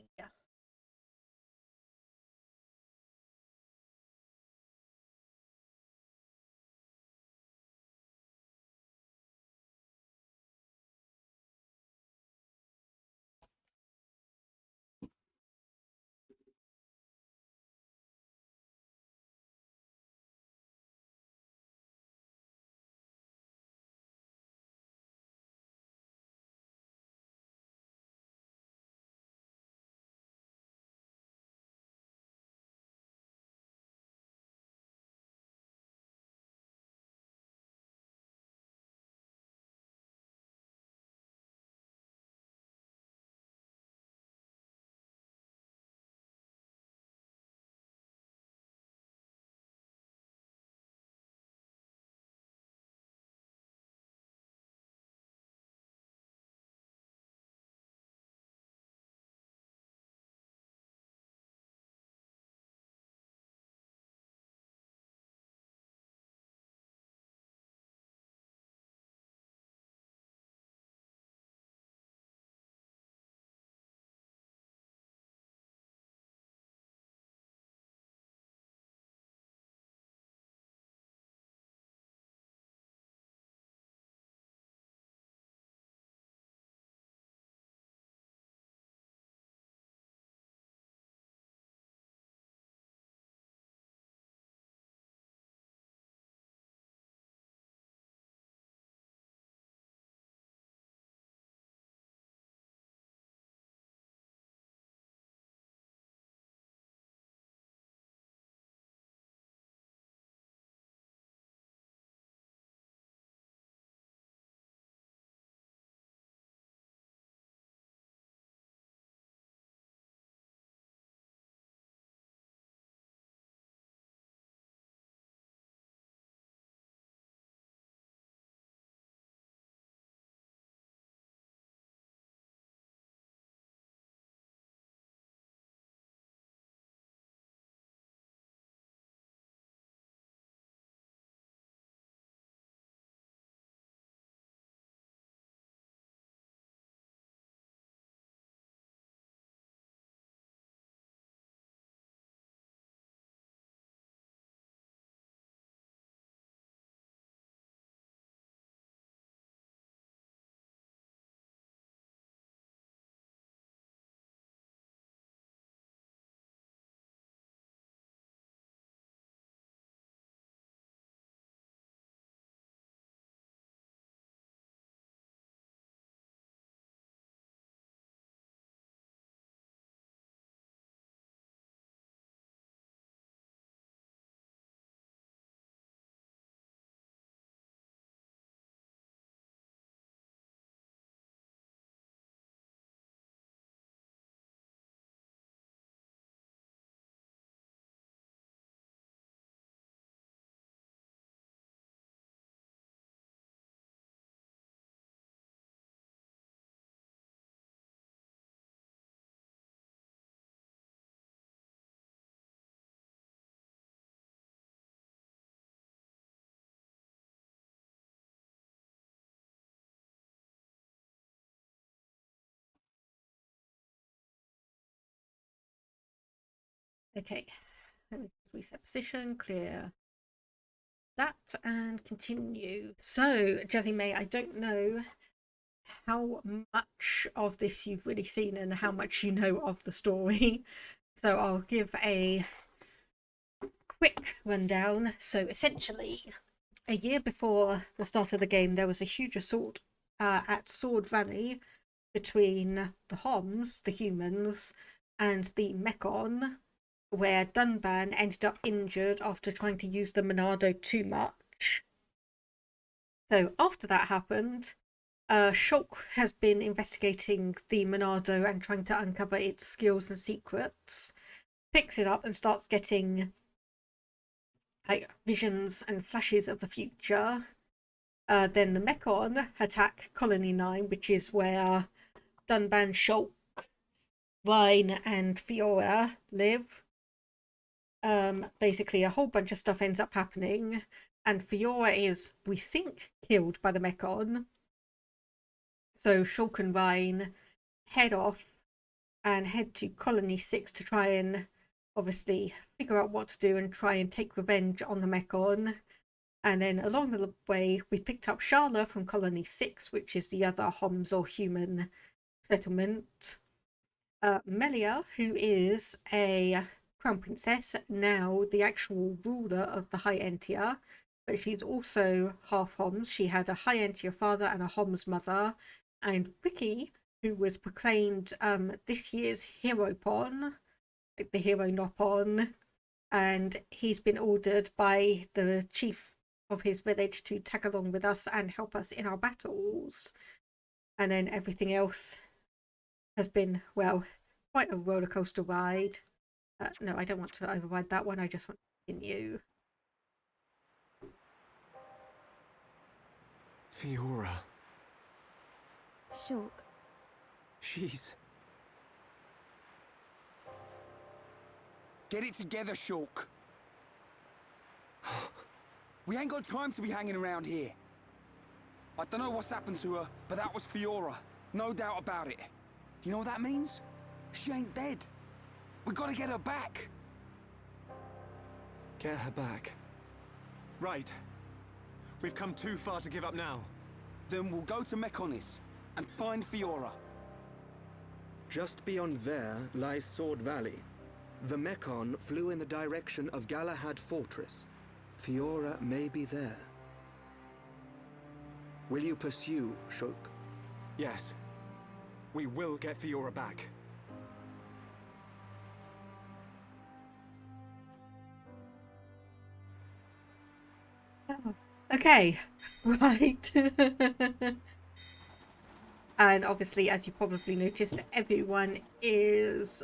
Okay, let me reset position, clear that, and continue. So, Jazzy May, I don't know how much of this you've really seen and how much you know of the story. So I'll give a quick rundown. So essentially, a year before the start of the game, there was a huge assault at Sword Valley between the Homs, the humans, and the Mechon, where Dunban ended up injured after trying to use the Monado too much. So after that happened, Shulk has been investigating the Monado and trying to uncover its skills and secrets, picks it up and starts getting like visions and flashes of the future. Then the Mechon attack Colony 9, which is where Dunban, Shulk, Rhine and Fiora live. basically a whole bunch of stuff ends up happening, and Fiora is, we think, killed by the Mechon. So Shulk and Rhine head off and head to Colony 6 to try and obviously figure out what to do and try and take revenge on the Mechon. And then along the way, we picked up Sharla from Colony 6, which is the other Homs or human settlement. Melia, who is a crown princess, now the actual ruler of the High Entia, but she's also half Homs. She had a High Entia father and a Homs mother. And Ricky, who was proclaimed this year's Hero Pon, like the Hero Nopon, and he's been ordered by the chief of his village to tag along with us and help us in our battles. And then everything else has been, well, quite a roller coaster ride. No, I don't want to override that one. I just want to continue. Fiora. Shulk. She's... Get it together, Shulk. We ain't got time to be hanging around here. I don't know what's happened to her, but that was Fiora. No doubt about it. You know what that means? She ain't dead. We gotta get her back. Get her back. Right. We've come too far to give up now. Then we'll go to Mechonis and find Fiora. Just beyond there lies Sword Valley. The Mechon flew in the direction of Galahad Fortress. Fiora may be there. Will you pursue, Shulk? Yes. We will get Fiora back. Oh, okay, right. And obviously, as you probably noticed, everyone is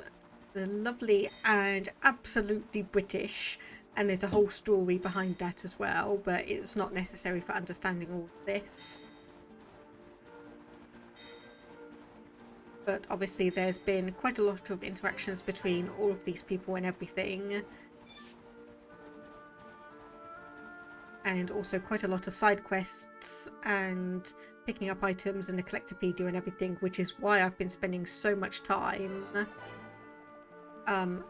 lovely and absolutely British. And there's a whole story behind that as well, but it's not necessary for understanding all of this. But obviously there's been quite a lot of interactions between all of these people and everything. And also quite a lot of side quests and picking up items and the collectopedia and everything, which is why I've been spending so much time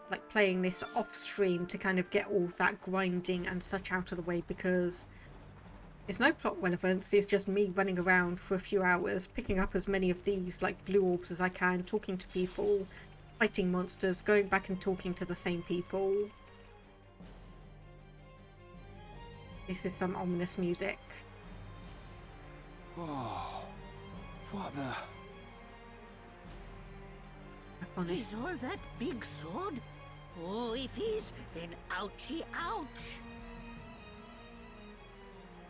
like playing this off stream to kind of get all that grinding and such out of the way, because there's no plot relevance. It's just me running around for a few hours, picking up as many of these like blue orbs as I can, talking to people, fighting monsters, going back and talking to the same people. This is some ominous music. Oh, what the... Is all that big sword? Oh, if is, then ouchie ouch!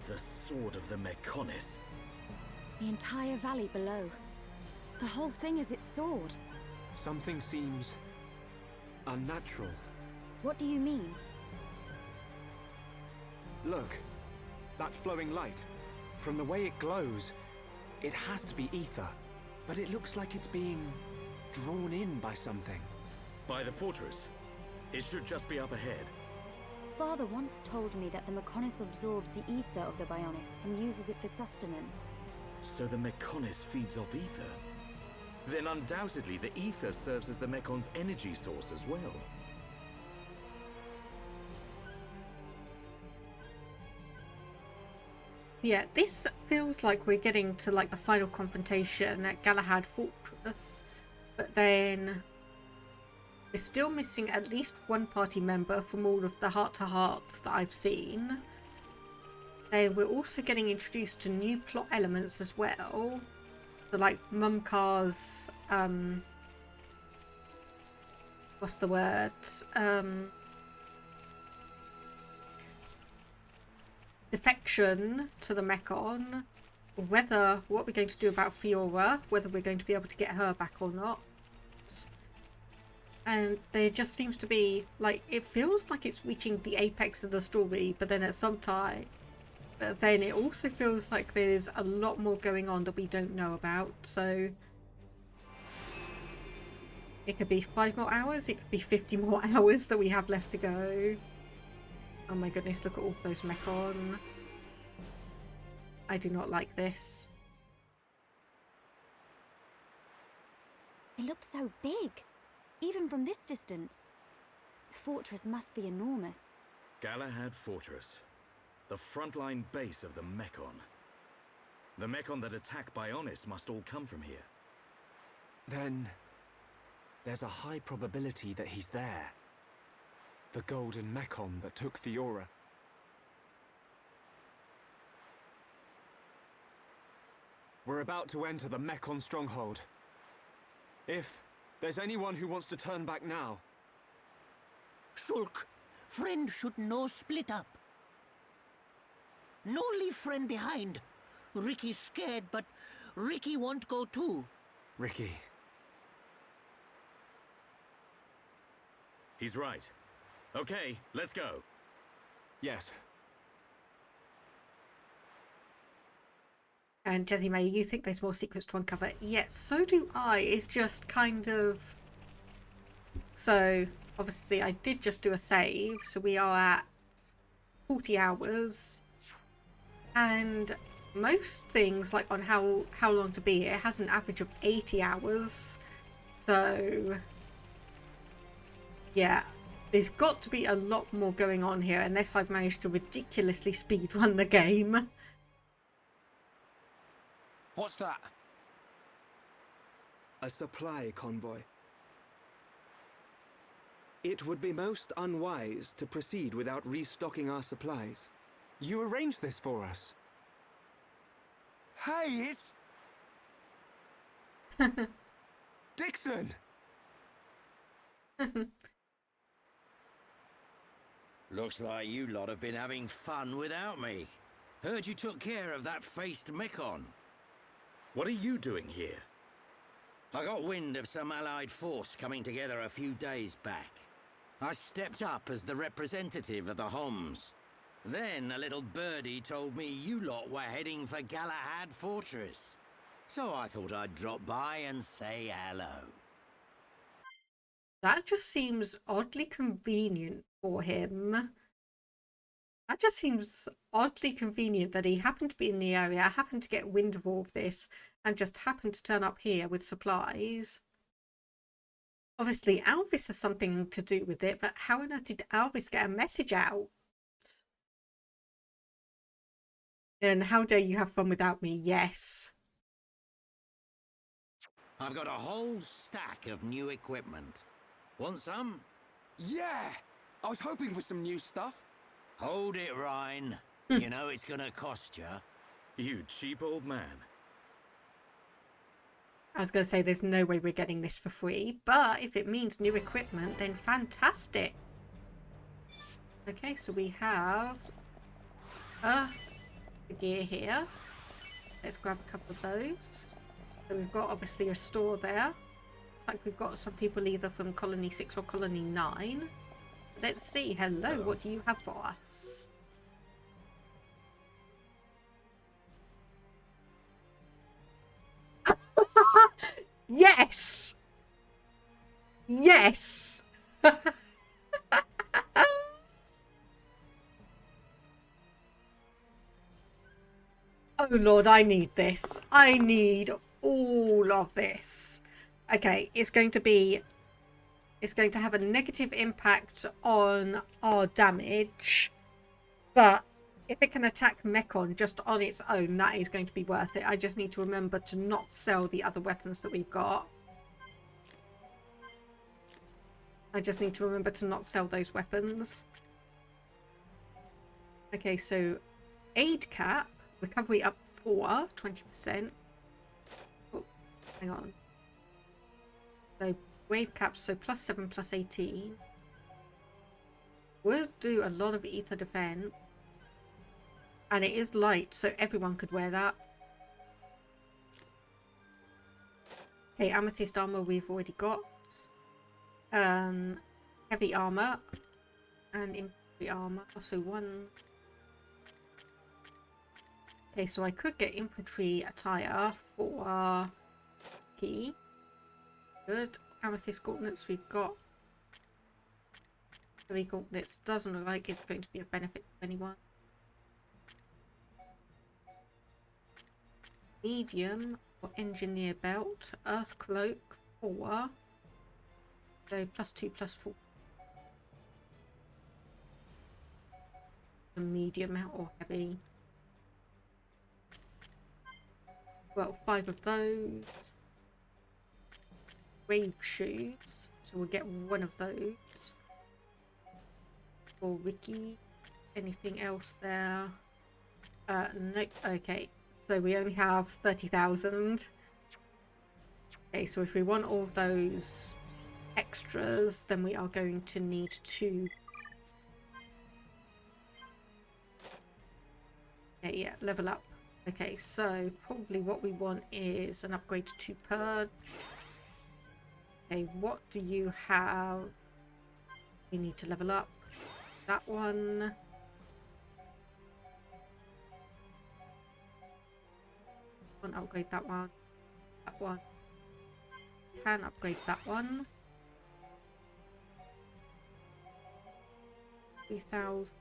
The sword of the Mechonis. The entire valley below. The whole thing is its sword. Something seems... unnatural. What do you mean? Look, that flowing light. From the way it glows, it has to be ether. But it looks like it's being drawn in by something. By the fortress? It should just be up ahead. Father once told me that the Mechonis absorbs the ether of the Bionis and uses it for sustenance. So the Mechonis feeds off ether? Then undoubtedly the ether serves as the Mecon's energy source as well. Yeah, this feels like we're getting to like the final confrontation at Galahad Fortress, but then we're still missing at least one party member from all of the heart-to-hearts that I've seen. Then we're also getting introduced to new plot elements as well. So like Mumkar's, what's the word? Defection to the Mechon. Whether what we're going to do about Fiora, whether we're going to be able to get her back or not. And there just seems to be, like, it feels like it's reaching the apex of the story, but then at some time, but then it also feels like there's a lot more going on that we don't know about, so It could be 5 more hours, it could be 50 more hours that we have left to go. Oh my goodness, look at all those Mechon. I do not like this. It looks so big, even from this distance. The fortress must be enormous. Galahad Fortress. The frontline base of the Mechon. The Mechon that attack Bionis must all come from here. Then there's a high probability that he's there. The golden Mechon that took Fiora. We're about to enter the Mechon stronghold. If there's anyone who wants to turn back now... Shulk, friend should no split up. No leave friend behind. Ricky's scared, but Ricky won't go too. Ricky. He's right. Okay, let's go. Yes. And Jesse May, you think there's more secrets to uncover? Yes, so do I. It's just kind of... So, obviously I did just do a save, so we are at 40 hours. And most things, like on how long to be here, has an average of 80 hours. So, yeah. There's got to be a lot more going on here, unless I've managed to ridiculously speedrun the game. What's that? A supply convoy. It would be most unwise to proceed without restocking our supplies. You arranged this for us. Hey, it's... Dixon! Looks like you lot have been having fun without me. Heard you took care of that faced Mechon. What are you doing here? I got wind of some allied force coming together a few days back. I stepped up as the representative of the Homs. Then a little birdie told me you lot were heading for Galahad Fortress. So I thought I'd drop by and say hello. That just seems oddly convenient for him. That just seems oddly convenient that he happened to be in the area, happened to get wind of all of this, and just happened to turn up here with supplies. Obviously, Alvis has something to do with it, but how on earth did Alvis get a message out? And how dare you have fun without me? Yes. I've got a whole stack of new equipment. Want some? Yeah! I was hoping for some new stuff. Hold it, Ryan. You know it's gonna cost you. You cheap old man. I was going to say there's no way we're getting this for free, but if it means new equipment, then fantastic. Okay, so we have Earth gear here. Let's grab a couple of those. So we've got obviously a store there. Looks like we've got some people either from Colony 6 or Colony 9. Let's see. Hello, what do you have for us? Yes! Yes! Oh Lord, I need this. I need all of this. Okay, it's going to have a negative impact on our damage, but if it can attack Mechon just on its own, that is going to be worth it. I just need to remember to not sell the other weapons that we've got. I just need to remember to not sell those weapons. Okay, so aid cap, recovery up 20%. Oh, hang on. So wave caps, so +7, +18. We'll do a lot of ether defense. And it is light, so everyone could wear that. Okay, amethyst armor we've already got. Heavy armor. And infantry armor. Also one. Okay, so I could get infantry attire for key. Good. amethyst gauntlets. We've got 3 gauntlets. Doesn't look like it's going to be a benefit to anyone. Medium or engineer belt. Earth cloak 4. So +2/+4. A medium or heavy. Well, 5 of those. Brave shoes. So we'll get 1 of those. For Ricky. Anything else there? Nope. Okay. So we only have 30,000. Okay, so if we want all of those extras, then we are going to need to... Okay, yeah, level up. Okay, so probably what we want is an upgrade to Purge. Okay, what do you have? We need to level up. That one. Can't upgrade that one. That one. Can upgrade that one. 3,000.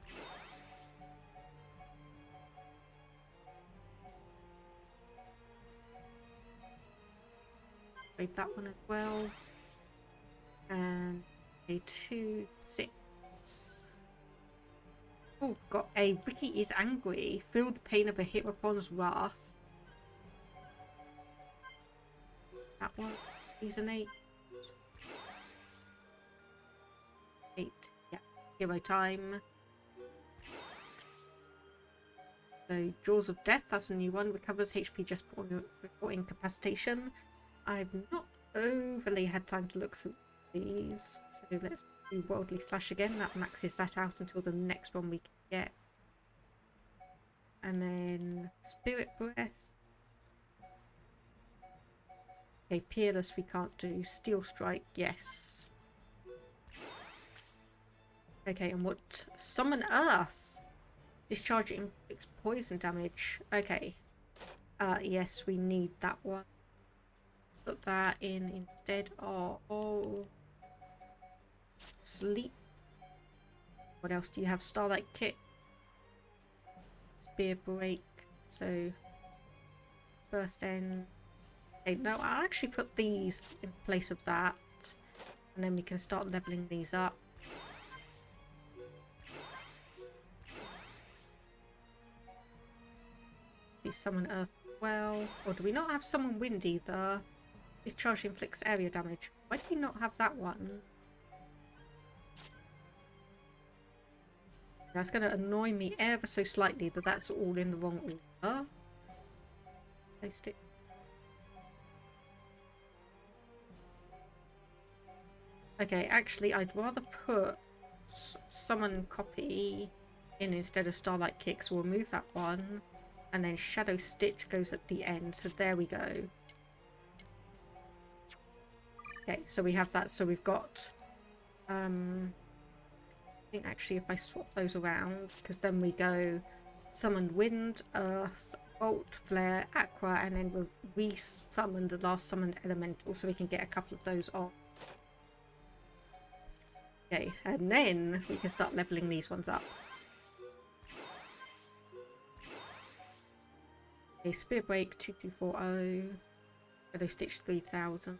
Upgrade that one as well. And a 2, 6. Oh, got a Ricky is angry. Feel the pain of a Hieropon's wrath. That one. He's an 8. 8. Yeah. Hero time. So Jaws of Death. That's a new one. Recovers HP just before incapacitation. I've not overly had time to look through these. So let's do Worldly Slash again. That maxes that out until the next one we can get. And then Spirit Breath. Okay, Peerless we can't do. Steel Strike, yes. Okay, and what? Summon Earth! Discharge inflicts poison damage. Okay. Yes, we need that one. Put that in instead of Sleep. What else do you have? Starlight Kick. Spear Break. So Burst End. Okay, no, I'll actually put these in place of that. And then we can start leveling these up. See, Summon Earth as well. Or do we not have Summon Wind either? Discharge inflicts area damage. Why do we not have that one? That's going to annoy me ever so slightly that that's all in the wrong order. Paste it. Okay, actually, I'd rather put Summon Copy in instead of Starlight Kick, so we'll move that one. And then Shadow Stitch goes at the end, so there we go. Okay, so we have that, so we've got... I think actually if I swap those around, because then we go Summon Wind, Earth, Bolt, Flare, Aqua, and then we'll re-summon the last summoned elemental, so we can get a couple of those on. Okay, and then we can start leveling these ones up. Okay, Spear Break 2240. Shadow Stitch 3000.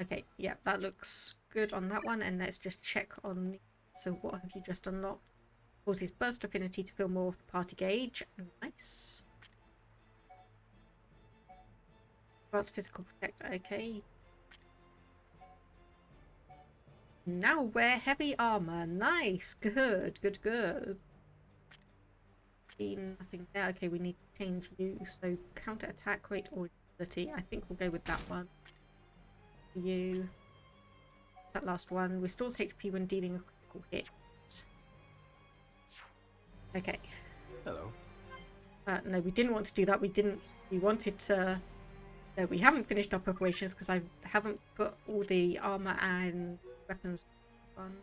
Okay, yeah, that looks good on that one, and let's just check on the... So what have you just unlocked? Causes burst affinity to fill more of the party gauge. Nice. Grants physical protector, okay. Now wear heavy armor. Nice, good, good, good. Nothing there. Okay, we need to change you. So counter attack rate or agility. I think we'll go with that one. You. It's that last one. Restores HP when dealing a critical hit. Okay. Hello. No, we didn't want to do that. We wanted to... No, we haven't finished our preparations because I haven't put all the armor and weapons on.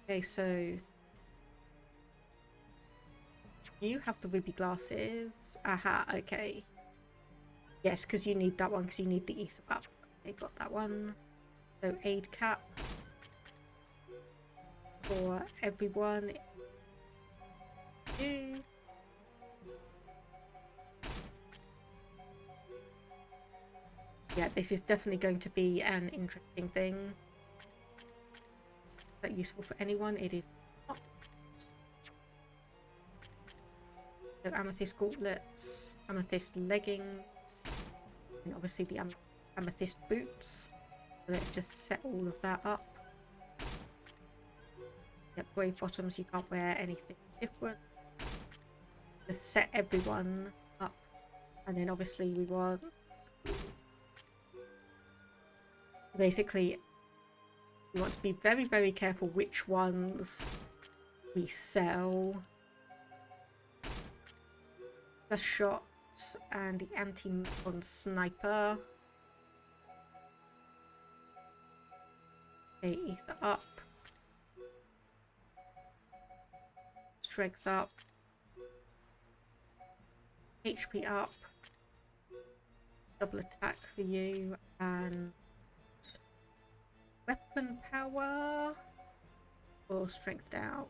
Okay, so... You have the ruby glasses. Aha, okay. Yes, because you need that one, because you need the ether up. They got that one. So aid cap for everyone. You. Yeah, this is definitely going to be an interesting thing. Is that useful for anyone? It is not. So amethyst gauntlets, amethyst leggings, and obviously the amethyst boots. So let's just set all of that up. Yep, brave bottoms, you can't wear anything different. Just set everyone up. And then obviously we want... Basically, we want to be very, very careful which ones we sell. The shot and the anti-Mechon sniper. Okay, ether up. Strength up. HP up. Double attack for you and weapon power or strength down.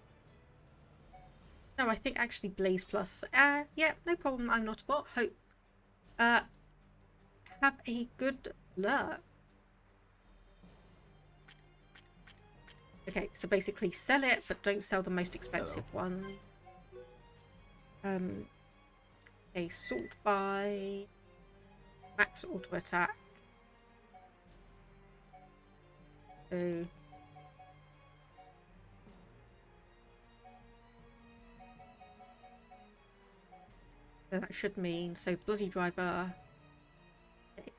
No, I think actually Blaze Plus. Yeah, no problem. I'm not a bot. Hope. Have a good luck. Okay, so basically sell it, but don't sell the most expensive one. Okay, sort by max auto attack. So that should mean, so bloody driver, okay.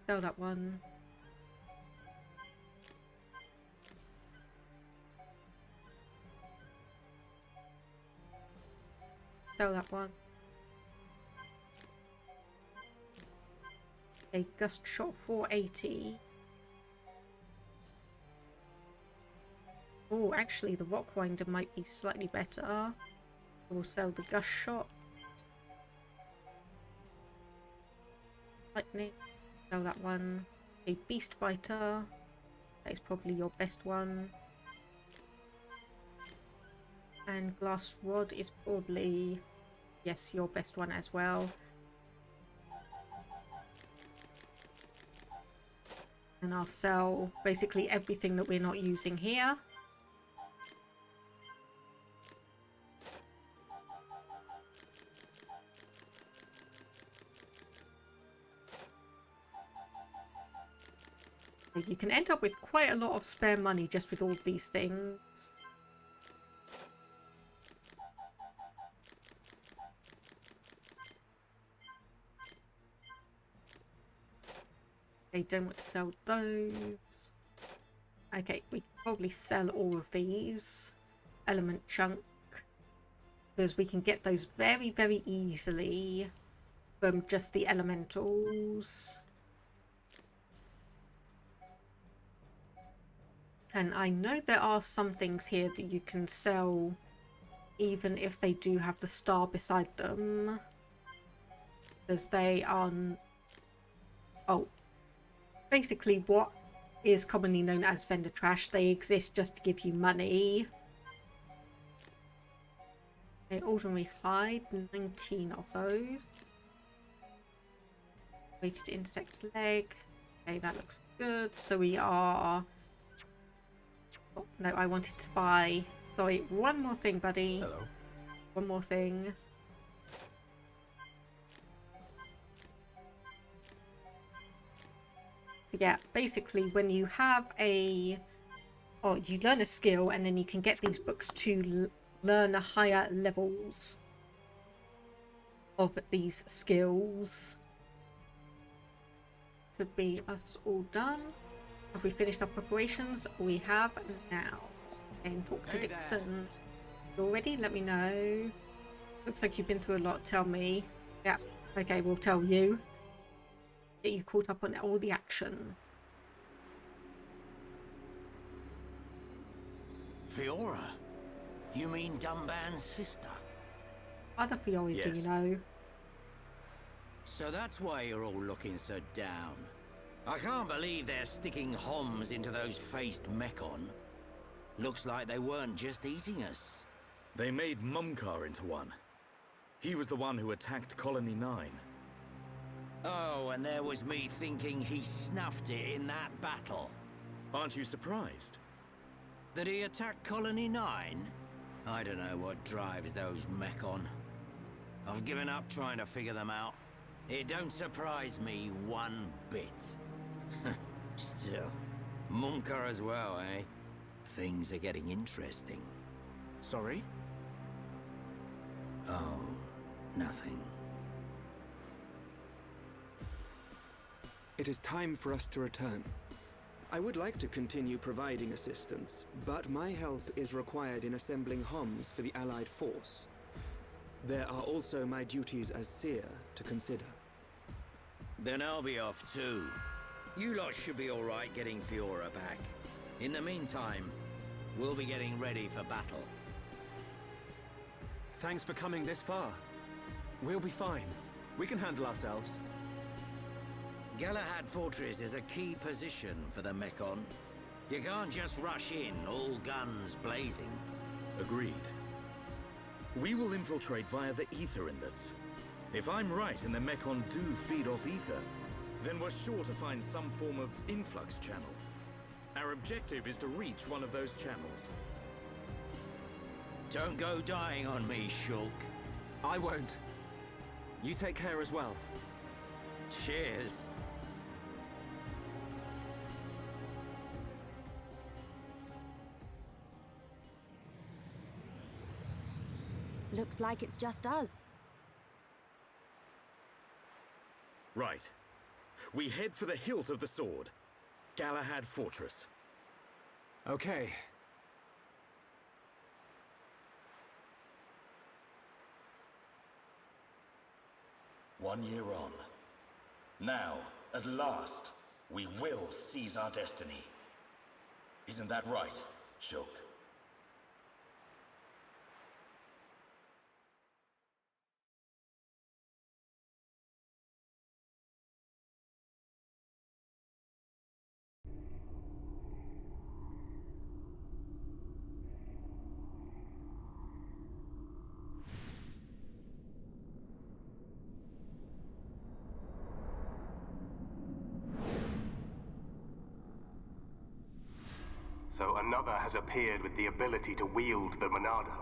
Sell that one. Sell that one. Okay, gust shot 480. Oh, actually the rock winder might be slightly better. We'll sell the gust shot. Lightning. Sell that one. A beast biter. That is probably your best one. And glass rod is probably, yes, your best one as well. And I'll sell basically everything that we're not using here. You can end up with quite a lot of spare money just with all these things. Okay, don't want to sell those. Okay, we can probably sell all of these. Element chunk. Because we can get those very, very easily from just the elementals. And I know there are some things here that you can sell even if they do have the star beside them. Because they are... Oh. Basically what is commonly known as vendor trash. They exist just to give you money. Okay, ordinary hide. 19 of those. Weighted insect leg. Okay, that looks good. So we are... Oh, no, I wanted to buy... Sorry, one more thing, buddy. Hello. One more thing. So yeah, basically when you have a... Or you learn a skill and then you can get these books to learn higher levels of these skills. Should be us all done. Have we finished our preparations? We have now. And talk to Dixon. You all ready? Let me know. Looks like you've been through a lot. Tell me. Yeah. Okay, we'll tell you. Get you caught up on all the action. Fiora? You mean Dunban's sister? other Fiori do you know? So that's why you're all looking so down. I can't believe they're sticking Homs into those faced Mechon. Looks like they weren't just eating us. They made Mumkar into one. He was the one who attacked Colony 9. Oh, and there was me thinking he snuffed it in that battle. Aren't you surprised? That he attacked Colony 9? I don't know what drives those Mechon. I've given up trying to figure them out. It don't surprise me one bit. Still, Mumkar as well, eh? Things are getting interesting. Sorry? Oh, nothing. It is time for us to return. I would like to continue providing assistance, but my help is required in assembling Homs for the Allied force. There are also my duties as seer to consider. Then I'll be off too. You lot should be alright getting Fiora back. In the meantime, we'll be getting ready for battle. Thanks for coming this far. We'll be fine. We can handle ourselves. Galahad Fortress is a key position for the Mechon. You can't just rush in, all guns blazing. Agreed. We will infiltrate via the ether inlets. If I'm right and the Mechon do feed off ether, then we're sure to find some form of influx channel. Our objective is to reach one of those channels. Don't go dying on me, Shulk. I won't. You take care as well. Cheers. Looks like it's just us. Right. We head for the hilt of the sword. Galahad Fortress. Okay. One year on. Now, at last, we will seize our destiny. Isn't that right, Shulk? So another has appeared with the ability to wield the Monado.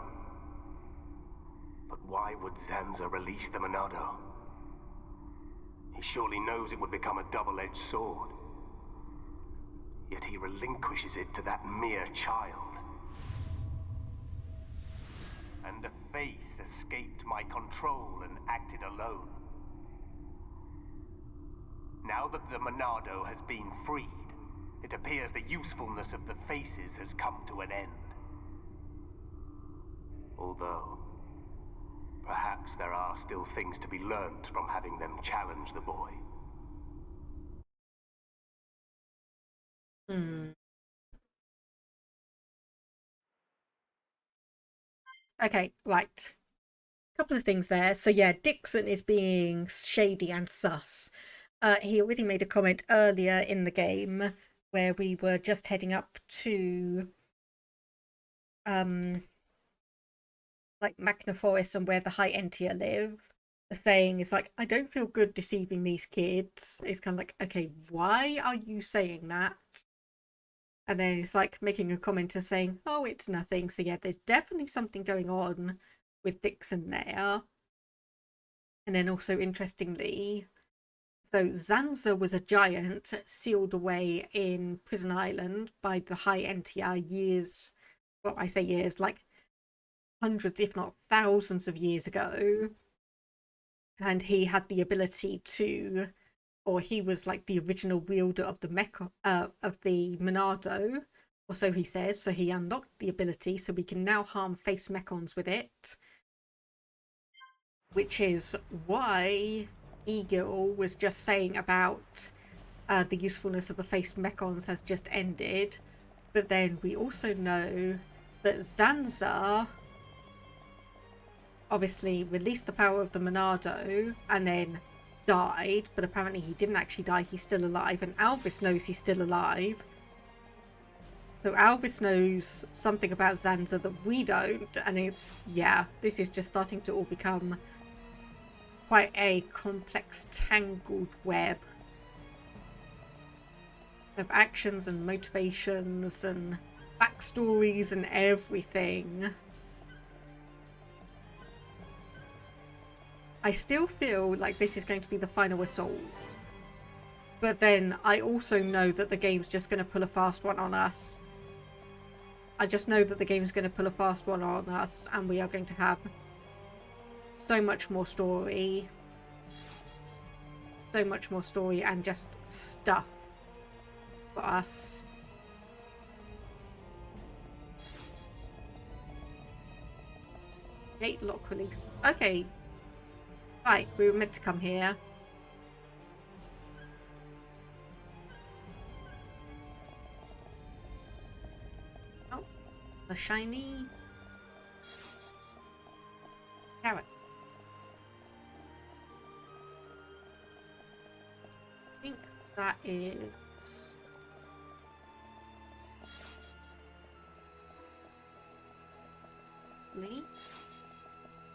But why would Zanza release the Monado? He surely knows it would become a double-edged sword. Yet he relinquishes it to that mere child. And a face escaped my control and acted alone. Now that the Monado has been freed, it appears the usefulness of the faces has come to an end. Although, perhaps there are still things to be learned from having them challenge the boy. Okay, right. Couple of things there. So yeah, Dixon is being shady and sus. He already made a comment earlier in the game where we were just heading up to like Magna Forest and where the High Entia live, saying it's like, I don't feel good deceiving these kids. It's kind of like, okay, why are you saying that? And then it's like making a comment of saying, oh, it's nothing. So yeah, there's definitely something going on with Dixon there. And then also interestingly, so Zanza was a giant sealed away in Prison Island by the High Entia years, well, I say years, like hundreds, if not thousands of years ago. And he had the ability to, or he was like the original wielder of the Monado, or so he says. So he unlocked the ability, so we can now harm face Mechons with it. Which is why Eagle was just saying about the usefulness of the face Mechons has just ended. But then we also know that Zanza obviously released the power of the Monado and then died, but apparently he didn't actually die, he's still alive, and Alvis knows he's still alive. So Alvis knows something about Zanza that we don't, and it's, yeah, this is just starting to all become quite a complex, tangled web of actions and motivations and backstories and everything. I still feel like this is going to be the final assault. But then I also know that the game's just going to pull a fast one on us. I just know that the game's going to pull a fast one on us, and we are going to have so much more story. So much more story and just stuff for us. Gate lock release. Okay. Right, we were meant to come here. Oh, a shiny carrot. I think that is Lee.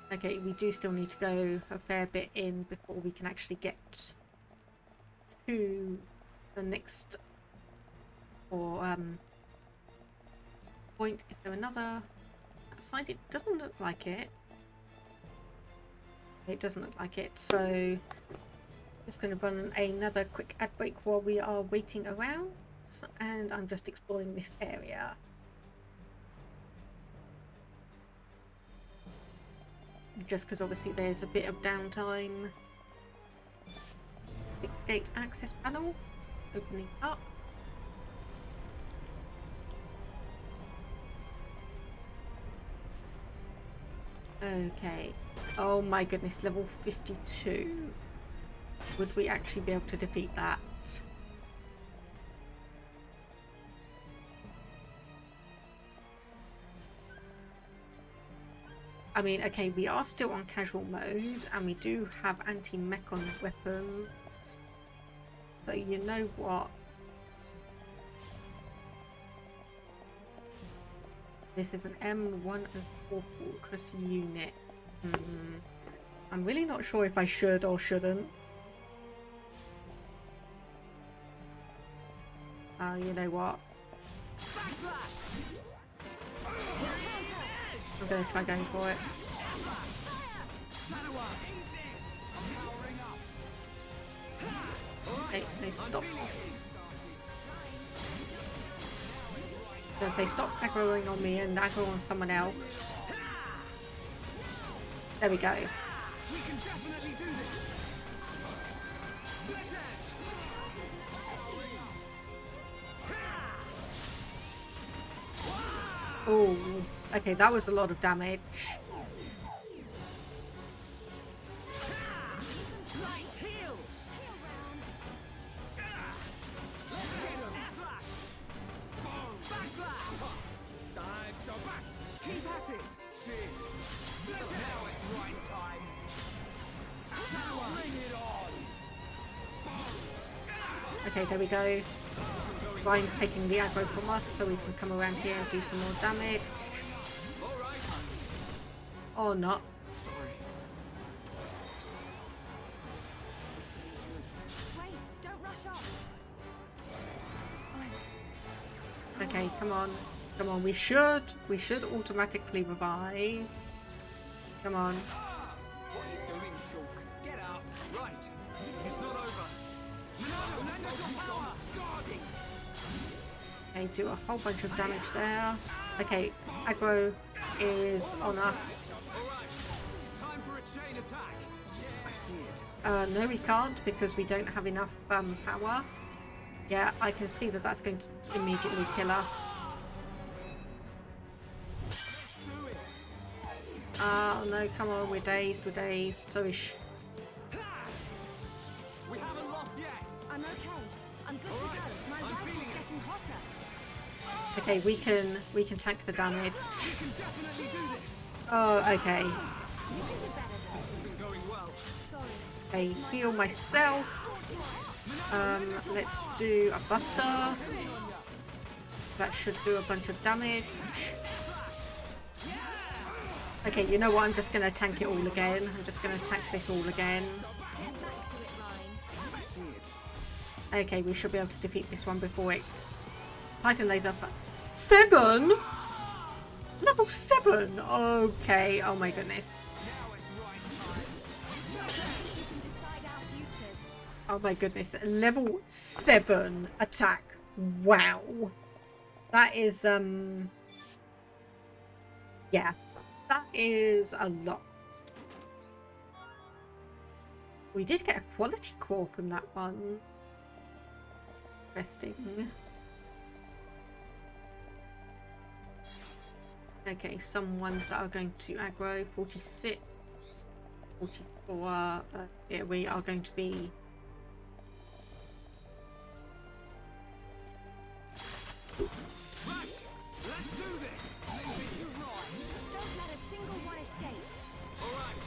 Okay, we do still need to go a fair bit in before we can actually get to the next point. Is there another side? It doesn't look like it. It doesn't look like it, so just going to run another quick ad break while we are waiting around, and I'm just exploring this area. Just because obviously there's a bit of downtime. 6 gate access panel opening up. Okay. Oh my goodness, level 52. Would we actually be able to defeat that? I mean, okay, we are still on casual mode, and we do have anti-Mechon weapons. So you know what? This is an M104 Fortress unit. I'm really not sure if I should or shouldn't. You know what? I'm going to try going for it. Okay, they stop. Because they stop aggroing on me and aggro on someone else. There we go. We can definitely do this. Oh, okay, that was a lot of damage. Okay, there we go. Ryan's taking the aggro from us, so we can come around here and do some more damage. Or not. Okay, come on. Come on, we should automatically revive. Come on. What are you doing, Shulk? Get up. Right. It's not over. Okay, do a whole bunch of damage there. Okay, aggro is on us. Time for a chain attack. I see it. No, we can't because we don't have enough power. Yeah, I can see that that's going to immediately kill us. Oh no, come on, we're dazed, so ish. We haven't lost yet. I'm okay. I'm good to go. My rifle's getting hotter. Okay, we can tank the damage. We can definitely do this. Oh, okay. Okay, heal myself. Let's do a buster. That should do a bunch of damage. Okay, you know what? I'm just going to tank it all again. I'm just going to tank this all again. Okay, we should be able to defeat this one before it... Titan laser... 7? Level 7? Okay, oh my goodness. Oh my goodness, level 7 attack. Wow. That is, yeah, that is a lot. We did get a quality core from that one. Interesting. Okay, some ones that are going to aggro. 46, 44. Yeah, we are going to be... Let's do this! Don't let a single one escape. Alright,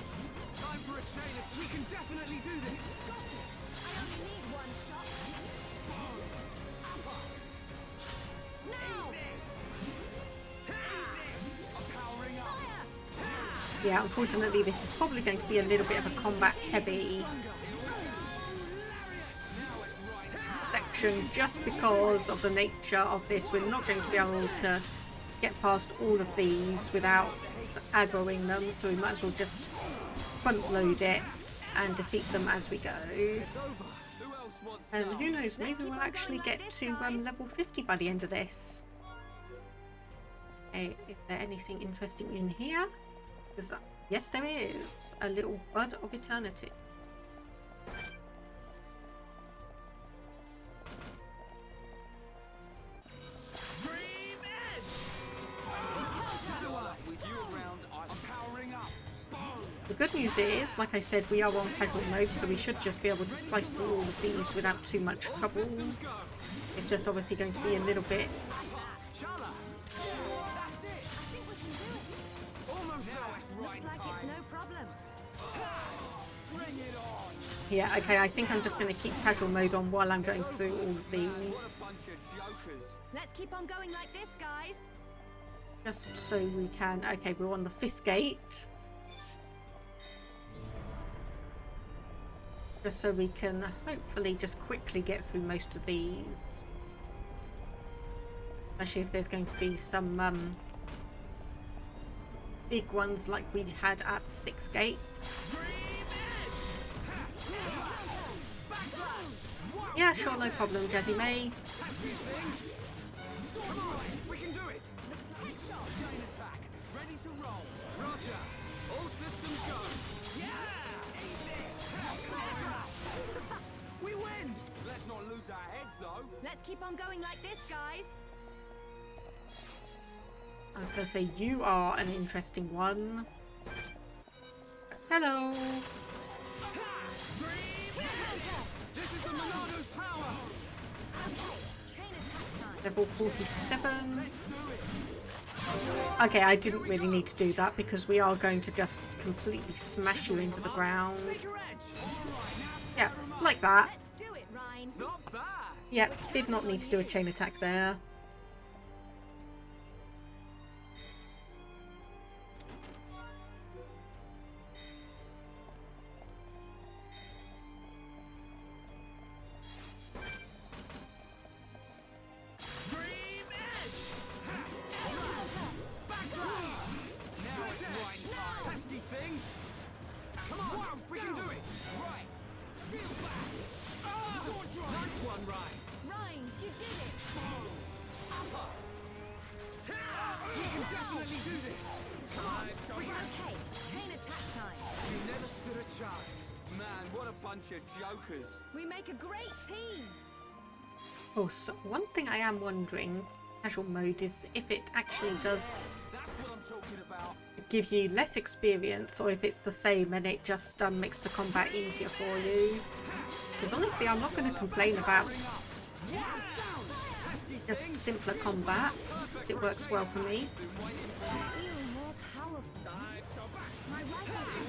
time for a chain. We can definitely do this. Got it. I only need one shot. Now! I'm powering up. Yeah, unfortunately this is probably going to be a little bit of a combat heavy section just because of the nature of this. We're not going to be able to get past all of these without aggroing them, so we might as well just front load it and defeat them as we go. And who knows, maybe we'll actually get to level 50 by the end of this. Okay, is there anything interesting in here? Yes, there is. A little bud of eternity. The good news is, like I said, we are on casual mode, so we should just be able to slice through all of these without too much trouble. It's just obviously going to be a little bit... Yeah, okay, I think I'm just going to keep casual mode on while I'm going through all of these. Let's keep on going like this, guys. Just so we can... Okay, we're on the 5th gate. Just so we can hopefully just quickly get through most of these. Especially if there's going to be some big ones like we had at the 6th gate. Yeah, sure, no problem, Jazzy May. We can do it. Chain attack. Ready to roll. Roger. All systems go. Yeah. We win. Let's not lose our heads, though. Let's keep on going like this, guys. I was going to say, you are an interesting one. Hello. Level 47. Okay, I didn't really need to do that because we are going to just completely smash you into the ground. Yeah, like that. Yep, did not need to do a chain attack there. We make a great team. Oh, so one thing I am wondering, casual mode, is if it actually does give you less experience, or if it's the same and it just makes the combat easier for you. Because honestly, I'm not going to complain about just simpler combat. It works well for me. I feel more powerful. My right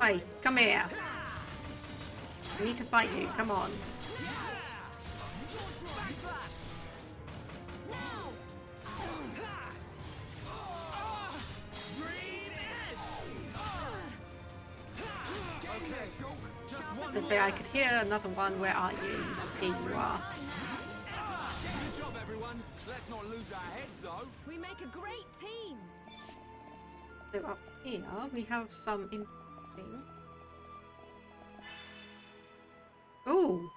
Hey, come here. I need to fight you. Come on. They say I could hear another one. Where are you? Here you are. Good job, everyone. Let's not lose our heads, though. We make a great team. So up here we have some interesting. Oh.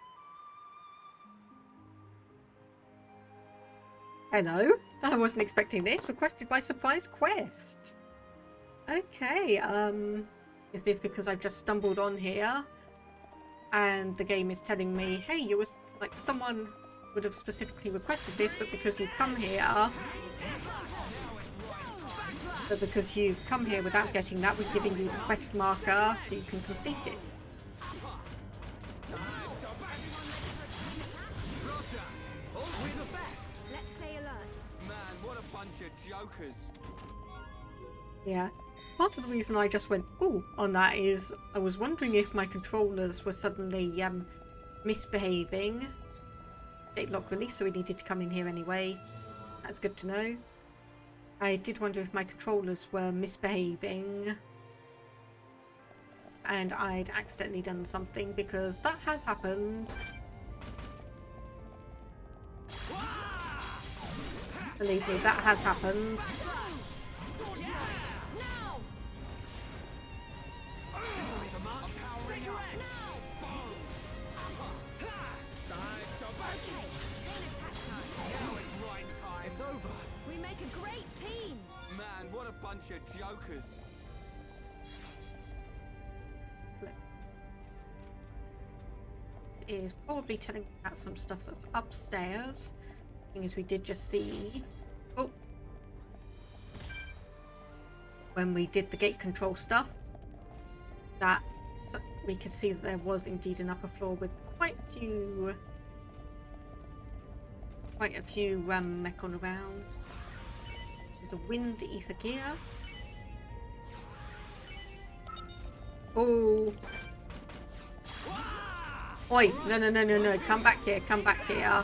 Hello. I wasn't expecting this. Requested by surprise quest. Okay. Is this because I've just stumbled on here? And the game is telling me, hey, you was like someone would have specifically requested this, but because you've come here, without getting that, we're giving you the quest marker so you can complete it. Let's stay alert. Man, what a bunch of jokers. Yeah. Part of the reason I just went ooh on that is I was wondering if my controllers were suddenly misbehaving. Gate lock release, so we needed to come in here anyway. That's good to know. I did wonder if my controllers were misbehaving and I'd accidentally done something, because that has happened. Believe me, that has happened. It's over. We make a great team. Man, what a bunch of jokers. This is probably telling me about some stuff that's upstairs. Thing is, we did just see. Oh. When we did the gate control stuff, that we could see that there was indeed an upper floor with quite a few Mechon around. There's a wind ether gear. Oh. Oi, no, come back here, come back here.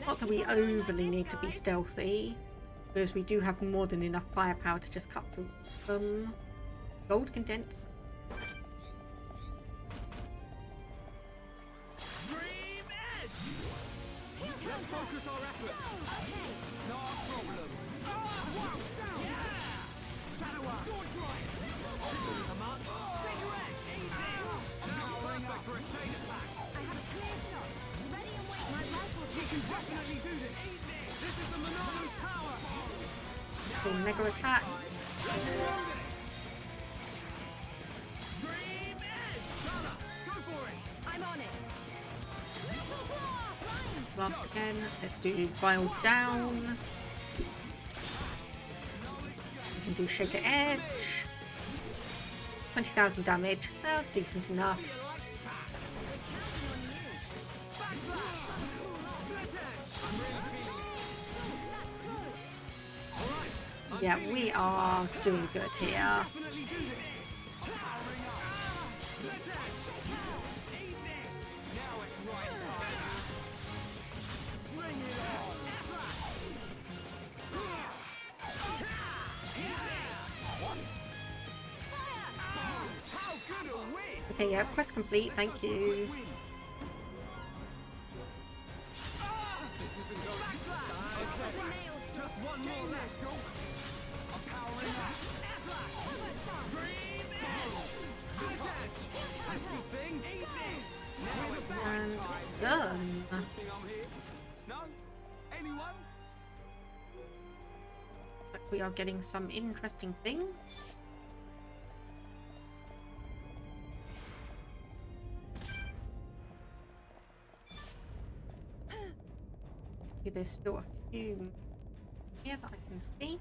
Not that we overly need to be stealthy, because we do have more than enough firepower to just cut through them. Gold condense. Let's focus our efforts. No problem. Shadow Arm. Sword Drive. Come on. Trigger Edge. Perfect for a chain attack. I have a clear shot. Ready and wait. My rifle. We can definitely do this. This is the Monado's power. The mega attack. Stream Edge. Zana, go for it. I'm on it. Blast again. Let's do wild down. We can do shaker edge. 20,000 damage. Well, decent enough. Yeah, we are doing good here. Okay, yeah, quest complete, thank you. Just one more left, Shulk. I'm powering up. Stream Edge. Pesky thing. Eat this. Now it's And time. done. Think I'm here? No? Anyone? But we are getting some interesting things. See, there's still a few here that I can see.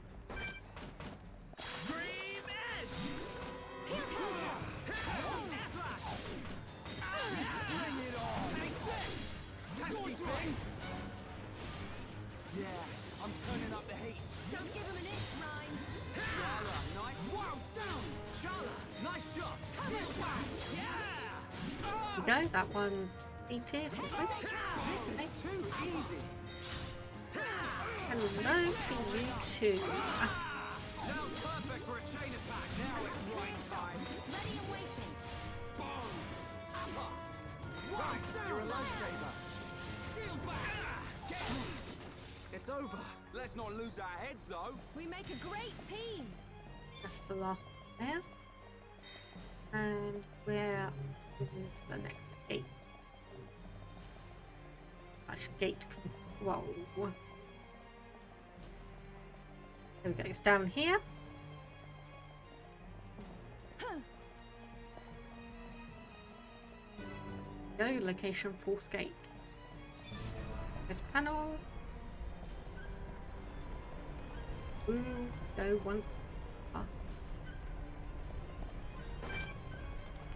Stream Edge. Bring it on. Take this. Pesky thing. Yeah, I'm turning up the go, that one defeated. Okay. Hello to you too. Now's perfect for a chain attack. Now it's right time. Ready and waiting. Right, you're a lifesaver. Shield back. It's over. Let's not lose our heads, though. We make a great team. That's the last one there. And where is the next gate? Actually, gate control. There we go, it's down here. Go, location, fourth gate. This panel. Ooh, go once.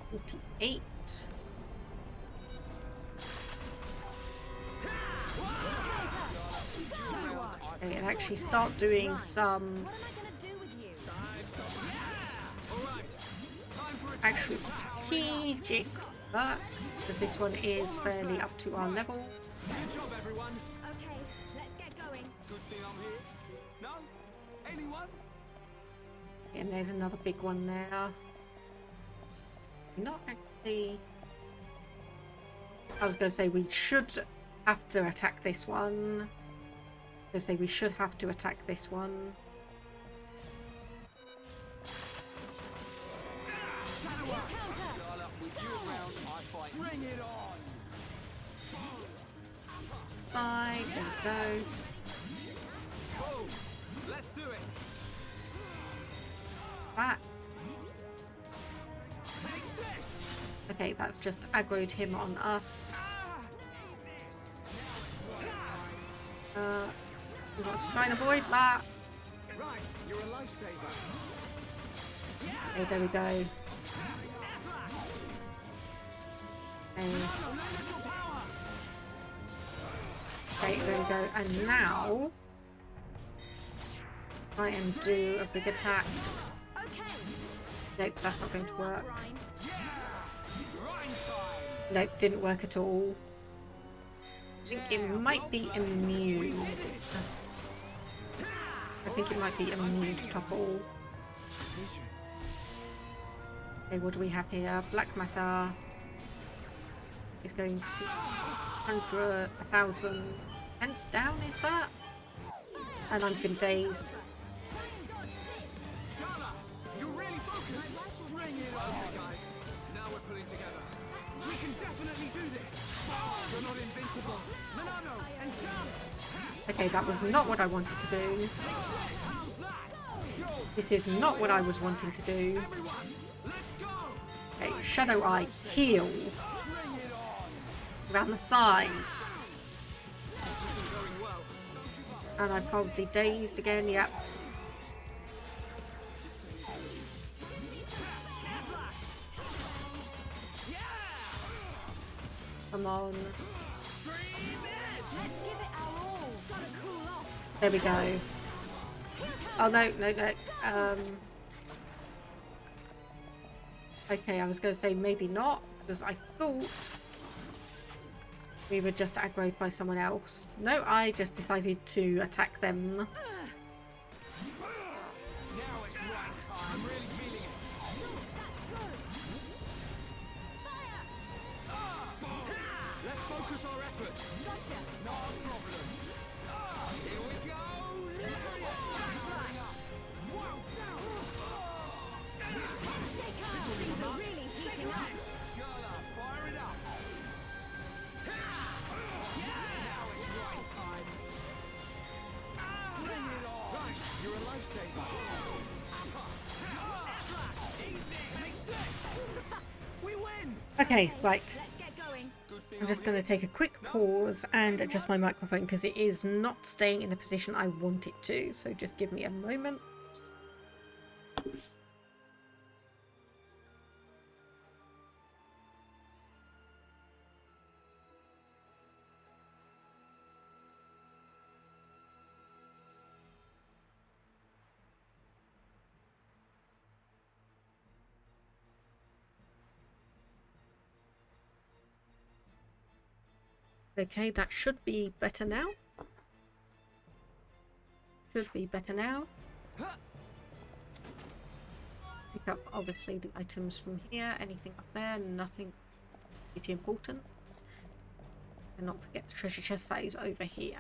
48. Okay, and actually start doing some actual strategic work, because this one is fairly up to our level. Good job, everyone. Okay, let's get going. Good thing I'm here. No? Anyone? And there's another big one there. Not actually. I was going to say we should have to attack this one. I was going to say we should have to attack this one. Bring it on. Side, there we go. Oh, let's do it. That. Okay, that's just aggroed him on us. We want to try and avoid that. Right, you're a lifesaver. Okay, there we go. Okay, there we go. And now try and do a big attack. Nope, that's not going to work. Nope, didn't work at all. I think it might be immune. I think it might be immune to topple. Okay, what do we have here? Black matter is going to 100, 1,000 pence down, is that? And I'm feeling dazed. You're really focused. Bring it on, guys. Now we're pulling together. We can definitely do this. You're not invincible. Monado, enchant. Okay, that was not what I wanted to do. This is not what I was wanting to do. Okay, Shadow Eye, heal. Around the side. And I'm probably dazed again, yep. Come on. There we go. Oh no, no, no. Okay, I was going to say maybe not, because I thought we were just aggroed by someone else. No, I just decided to attack them. Okay, right. I'm just going to take a quick pause and adjust my microphone because it is not staying in the position I want it to. So just give me a moment. Okay, that should be better now. Should be better now. Pick up, obviously, the items from here. Anything up there? Nothing pretty important. And not forget the treasure chest that is over here.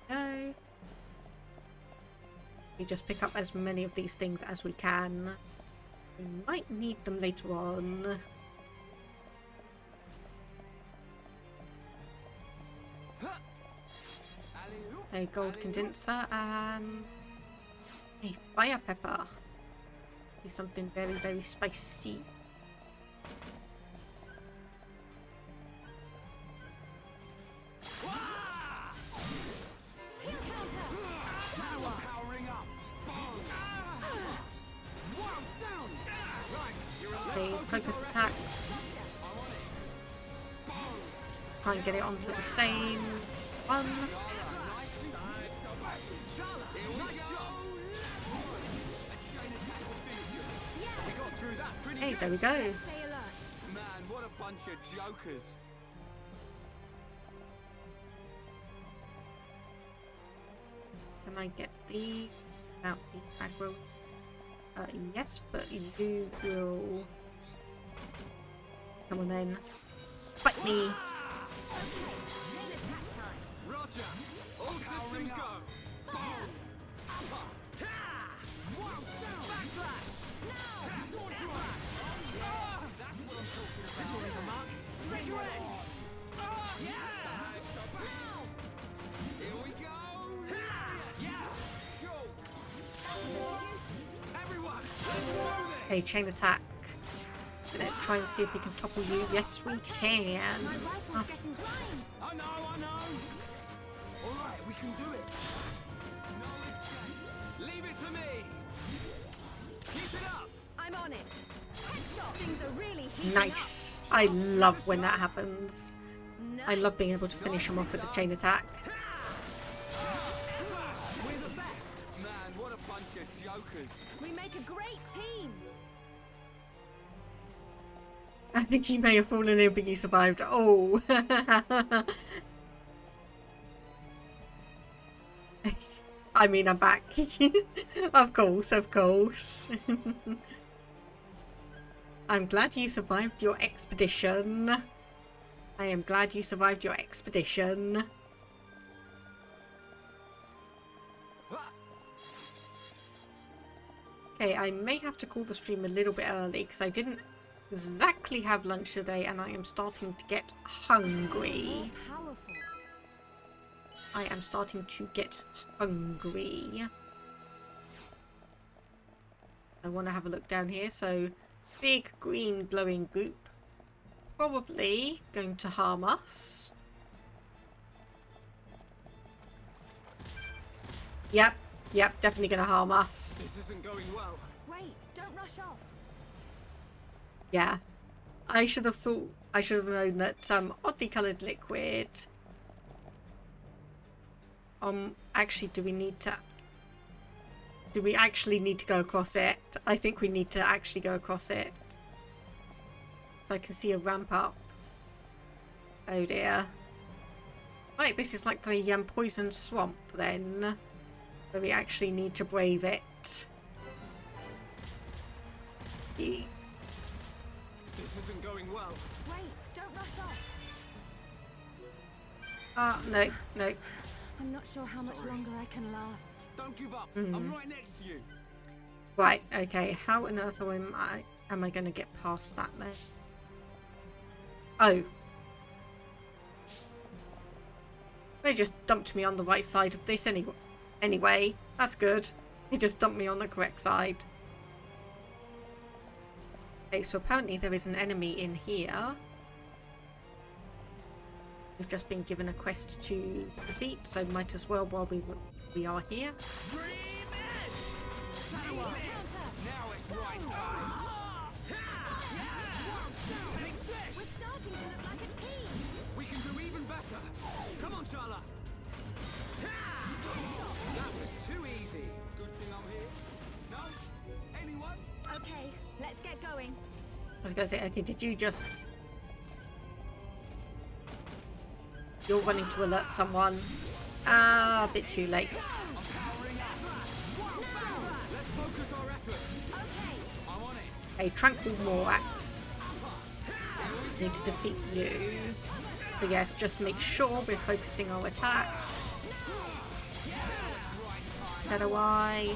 Go. We just pick up as many of these things as we can. We might need them later on. A gold condenser and a fire pepper. Do something very, very spicy. Okay, focus attacks. Try and get it onto the same one. Hey, there we go. Man, what a bunch of jokers. Can I get the without the aggro? Yes, but you will. Come on then. Fight me. Roger. All systems go. Okay, chain attack. Let's try and see if we can topple you. Yes, we can. Oh. I know. Alright, we can do it. No escape. Leave it to me. Keep it up. I'm on it. Headshot. Things are really heating Nice. I love when that happens. I love being able to finish him off with the chain attack. We're the best. Man, what a bunch of jokers. We make a great team. I think you may have fallen in, but you survived. Oh. I mean, I'm back. Of course. I'm glad you survived your expedition. I am glad you survived your expedition. Okay, I may have to call the stream a little bit early because I didn't exactly have lunch today and I am starting to get hungry. I am starting to get hungry. I want to have a look down here. So, big green glowing goop. Probably going to harm us. Yep, definitely going to harm us. This isn't going well. Wait, don't rush off. Yeah, I should have known that oddly coloured liquid. Actually, do we actually need to go across it? I think we need to actually go across it. So I can see a ramp up. Oh dear. Right, this is like the poisoned swamp then. Where we actually need to brave it. Yeah. This isn't going well. Wait, don't rush off. No. I'm not sure how much longer I can last. Don't give up. I'm right next to you. Right, okay. How on earth am I going to get past that then? Oh. They just dumped me on the right side of this anyway. That's good. He just dumped me on the correct side. Okay, so apparently there is an enemy in here. We've just been given a quest to defeat, so might as well while we are here. Now it's right time. We're starting to look like a team. We can do even better. Come on, Charla. That was too easy. Good thing I'm here. No? Anyone? Okay, let's get going. I was going to say, okay, did you just You're running to alert someone. Ah, a bit too late. A Tranquil Morax. Need to defeat you. So yes, just make sure we're focusing our attack. Better Y.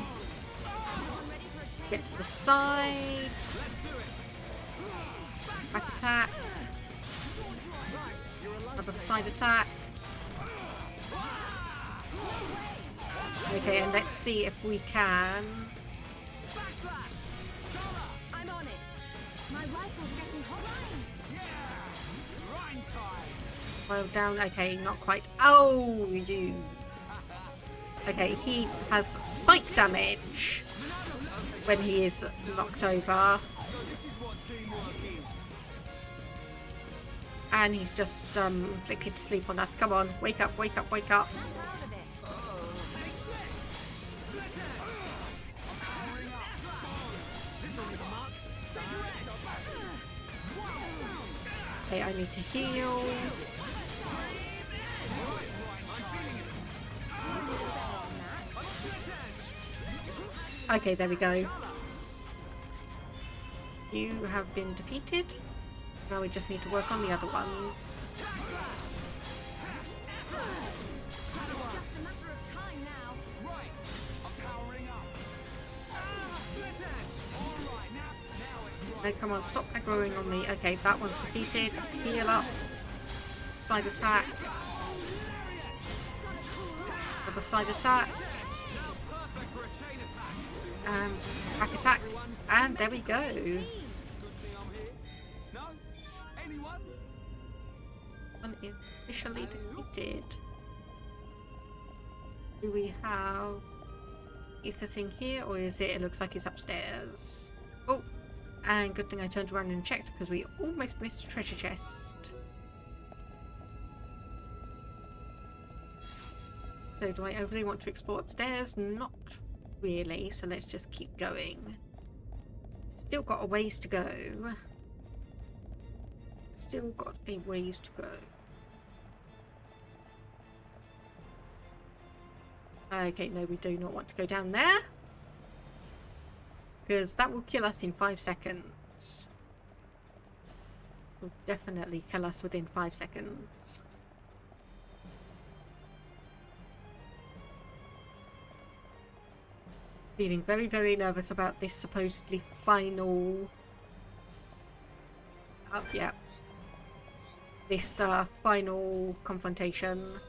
Get to the side. Back attack. Another side attack. Okay, and let's see if we can. I'm on it. My rifle's getting hot. Well, down. Okay, not quite. Oh, we do. Okay, he has spike damage when he is knocked over. And he's just flickered sleep on us. Come on, wake up, wake up, wake up. Okay, I need to heal. Okay, there we go. You have been defeated. Now we just need to work on the other ones. No, come on, stop aggroing on me. Okay, that one's defeated. Heal up. Side attack. Other side attack. Back attack. And there we go. One is officially defeated. Do we have ether thing here, or is it? It looks like it's upstairs. Oh, and good thing I turned around and checked because we almost missed a treasure chest. So do I overly want to explore upstairs? Not really, so let's just keep going. Still got a ways to go. Still got a ways to go. Okay, no, we do not want to go down there. Because that will kill us in 5 seconds. Will definitely kill us within 5 seconds. Feeling very, very nervous about this supposedly final... yeah. This final confrontation.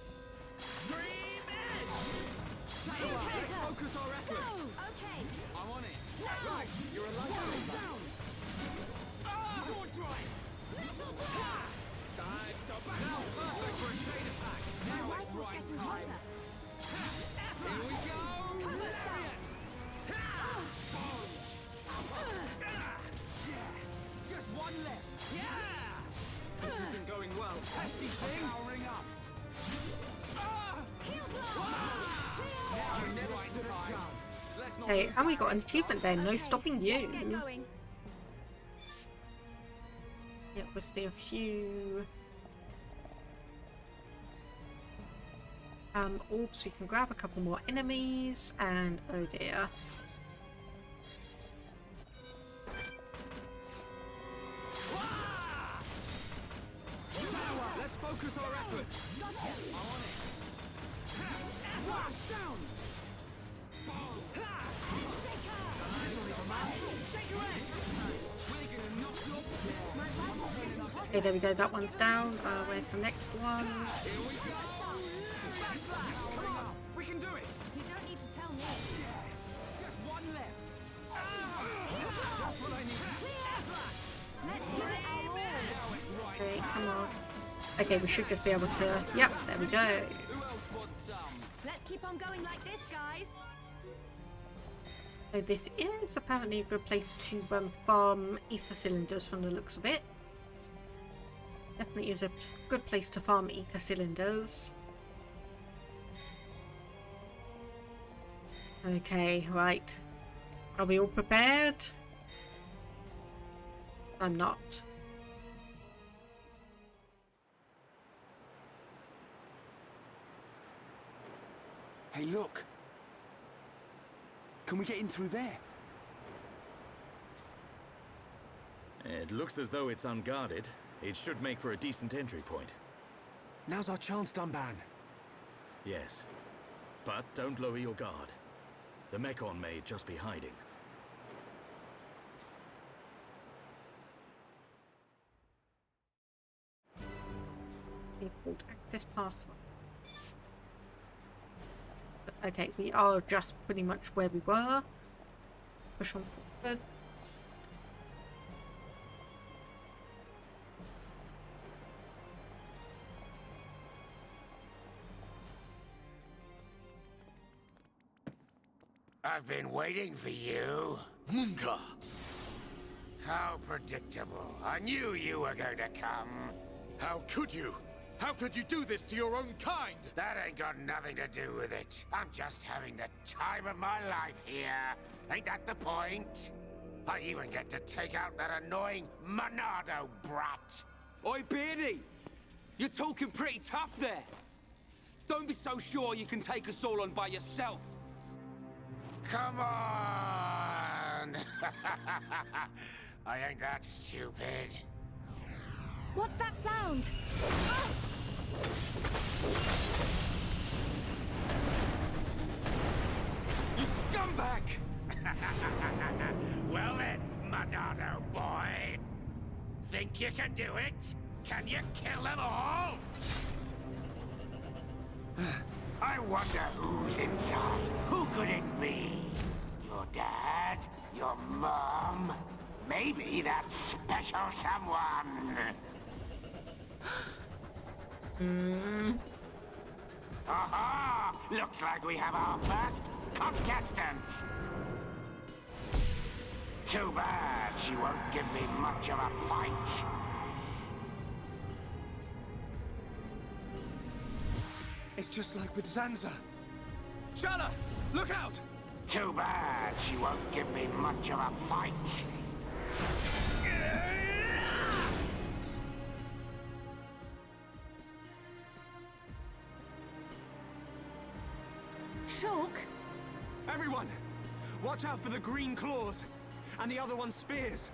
Okay, and we got an achievement there, no stopping you. Yeah, was there a few orbs we can grab, a couple more enemies, and oh dear. Let's focus our efforts. Okay, there we go, that one's down. Where's the next one? We can do it. You don't need to tell me. Just one left. Just what I need. Let's do it our all. Okay, come on. Okay, we should just be able to... Yep, there we go. Let's keep on going like this, guys. So this is apparently a good place to farm ether cylinders from the looks of it. Definitely is a good place to farm ether cylinders. Okay, right. Are we all prepared? I'm not. Hey, look. Can we get in through there? It looks as though it's unguarded. It should make for a decent entry point. Now's our chance, Dunban. Yes. But don't lower your guard. The Mechon may just be hiding. Called access password. Okay, we are just pretty much where we were. Push on forwards. I've been waiting for you. Munka! How predictable. I knew you were going to come. How could you? How could you do this to your own kind? That ain't got nothing to do with it. I'm just having the time of my life here. Ain't that the point? I even get to take out that annoying Monado brat. Oi, Beardy! You're talking pretty tough there. Don't be so sure you can take us all on by yourself. Come on! I ain't that stupid. What's that sound? You scumbag! Well then, Monado boy. Think you can do it? Can you kill them all? I wonder who's inside. Who could it be? Your dad? Your mom? Maybe that special someone. Aha! Looks like we have our first contestant. Too bad she won't give me much of a fight. It's just like with Zanza. Shala, look out! Too bad she won't give me much of a fight. Shulk? Everyone, watch out for the green claws. And the other one's spears.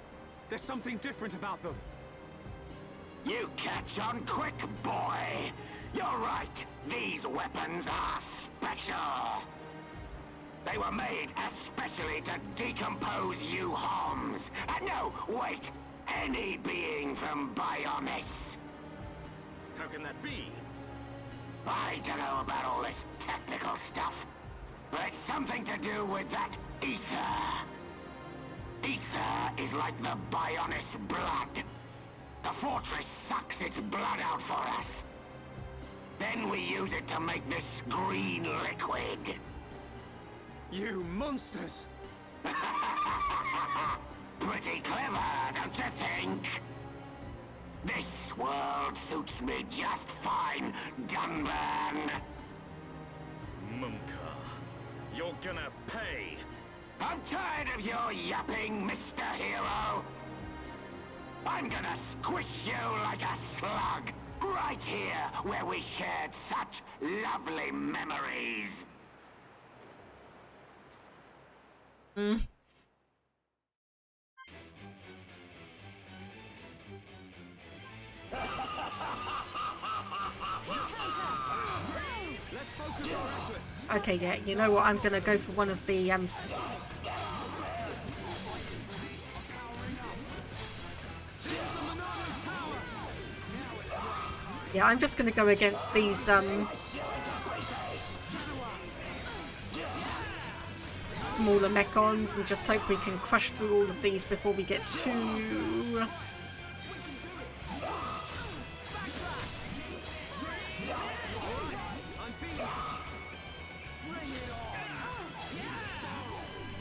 There's something different about them. You catch on quick, boy. You're right. These weapons are special. They were made especially to decompose you Homs. No, wait. Any being from Bionis. How can that be? I don't know about all this technical stuff, but it's something to do with that ether. Ether is like the Bionis blood. The fortress sucks its blood out for us. Then we use it to make this green liquid. You monsters! Pretty clever, don't you think? This world suits me just fine, Dunban. Munka, you're gonna pay. I'm tired of your yapping, Mr. Hero. I'm gonna squish you like a slug, right here where we shared such lovely memories. Okay, yeah, you know what? I'm gonna go for one of the yeah, I'm just gonna go against these smaller Mechons and just hope we can crush through all of these before we get too...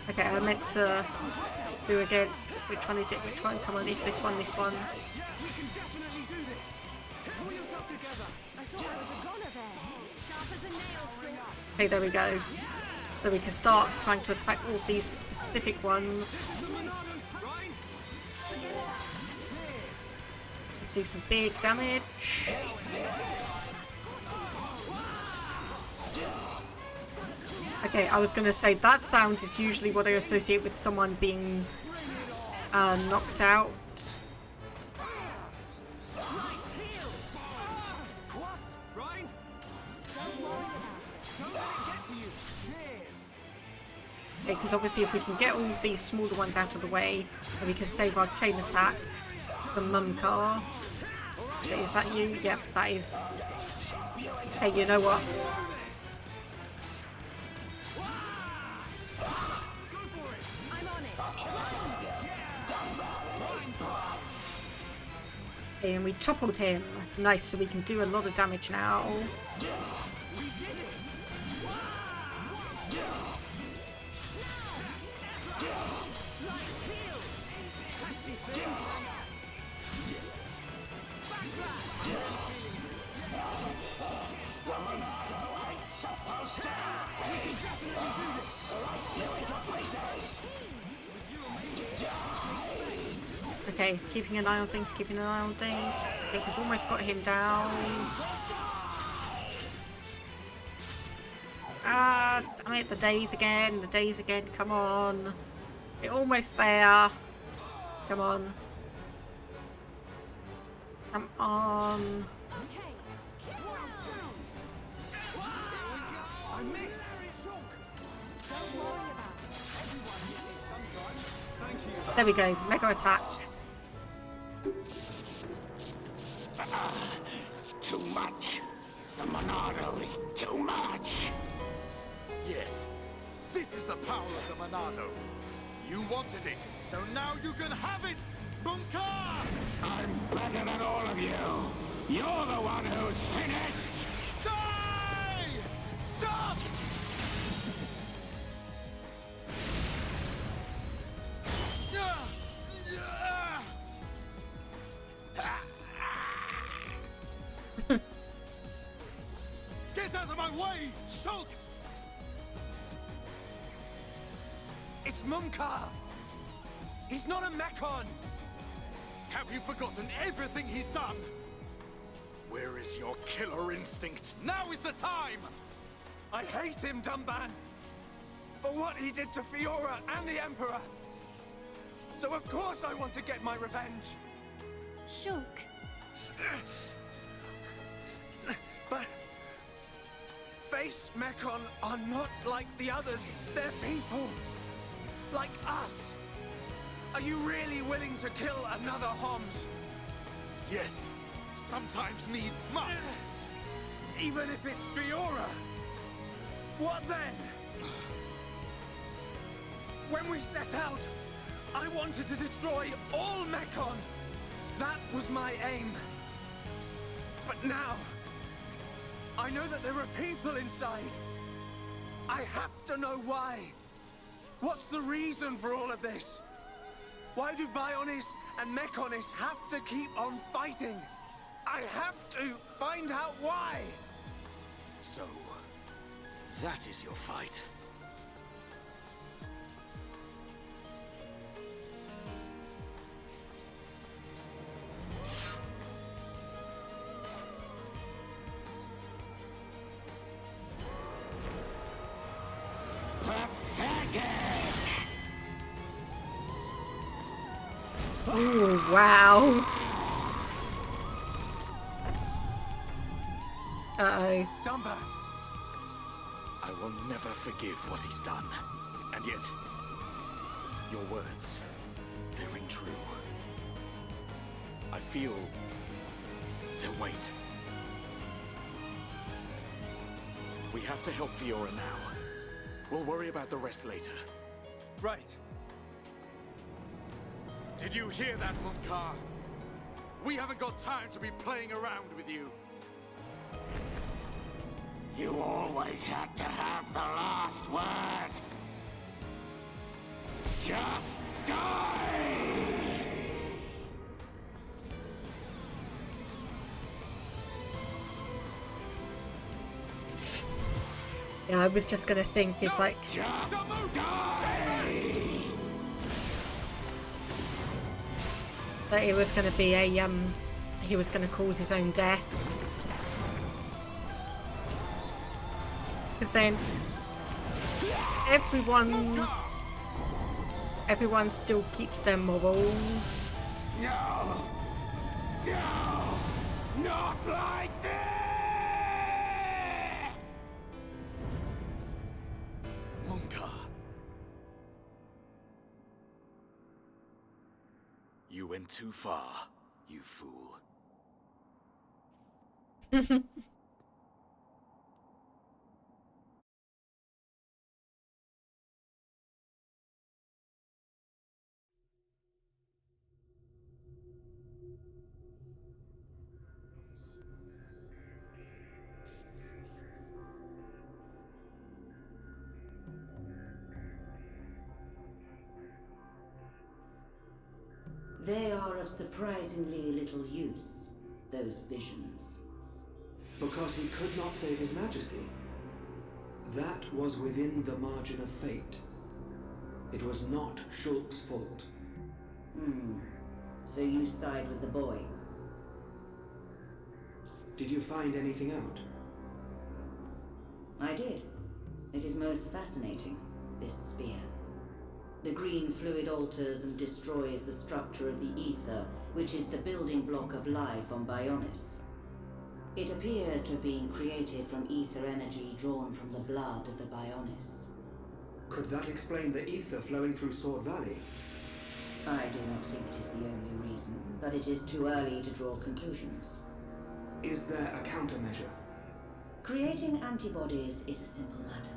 Okay, I meant to do against... Which one is it? Which one? Come on, it's this one, this one. Okay, there we go. So we can start trying to attack all of these specific ones. Let's do some big damage. Okay, I was going to say that sound is usually what I associate with someone being knocked out. Because obviously if we can get all these smaller ones out of the way, then we can save our chain attack. The mum car. Is that you? Yep, that is. Hey, you know what? Okay, and we toppled him. Nice, so we can do a lot of damage now. Okay, keeping an eye on things, keeping an eye on things. I think we've almost got him down. Ah, damn it, the days again, come on. We're almost there. Come on. Come on. There we go, mega attack. Too much. The Monado is too much. Yes, this is the power of the Monado. You wanted it, so now you can have it, Bunker! I'm better than all of you. You're the one who's finished. Die! Stop! Get out of my way, Shulk! It's Mumkar! He's not a Mechon! Have you forgotten everything he's done? Where is your killer instinct? Now is the time! I hate him, Dumban! For what he did to Fiora and the Emperor! So of course I want to get my revenge! Shulk. But... Face Mechon are not like the others. They're people. Like us. Are you really willing to kill another Homs? Yes. Sometimes needs must. Even if it's Fiora? What then? When we set out, I wanted to destroy all Mechon. That was my aim. But now, I know that there are people inside. I have to know why. What's the reason for all of this? Why do Bionis and Mechonis have to keep on fighting? I have to find out why. So, that is your fight. Oh, wow. Uh-oh. Dumba! I will never forgive what he's done. And yet, your words, they ring true. I feel their weight. We have to help Fiora now. We'll worry about the rest later. Right. Did you hear that, Munkar? We haven't got time to be playing around with you. You always had to have the last word. Just die! Yeah, I was just gonna think, it's like... that it was gonna be a, he was gonna cause his own death. Because then... everyone still keeps their morals. No! No! Not like this! Monka! You went too far, you fool. They are of surprisingly little use, those visions. Because he could not save His Majesty. That was within the margin of fate. It was not Shulk's fault. So you side with the boy? Did you find anything out? I did. It is most fascinating, this spear. The green fluid alters and destroys the structure of the ether, which is the building block of life on Bionis. It appears to have been created from ether energy drawn from the blood of the Bionis. Could that explain the ether flowing through Sword Valley? I do not think it is the only reason, but it is too early to draw conclusions. Is there a countermeasure? Creating antibodies is a simple matter.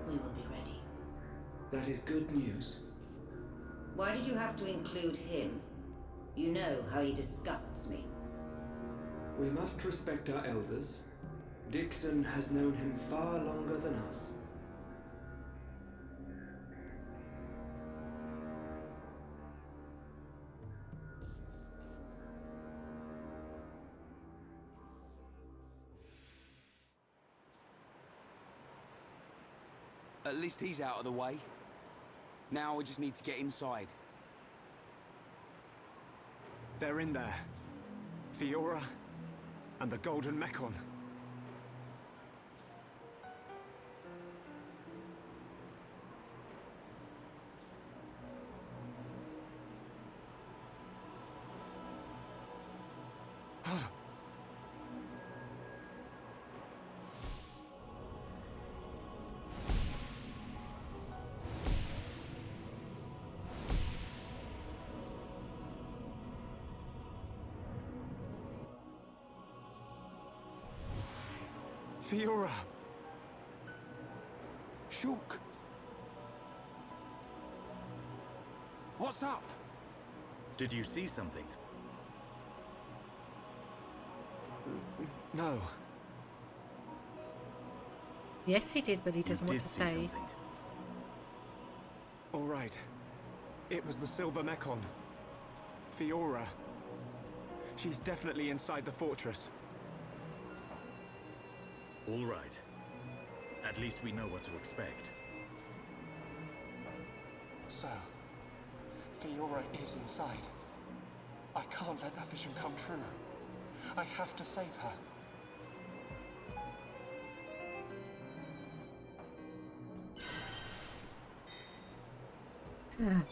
We will be ready. That is good news. Why did you have to include him? You know how he disgusts me. We must respect our elders. Dixon has known him far longer than us. At least he's out of the way. Now we just need to get inside. They're in there. Fiora and the Golden Mechon. Fiora! Shulk! What's up? Did you see something? No. Yes, he did, but he doesn't want to say. Something. All right. It was the Silver Mechon. Fiora. She's definitely inside the fortress. All right. At least we know what to expect. So, Fiora is inside. I can't let that vision come true. I have to save her.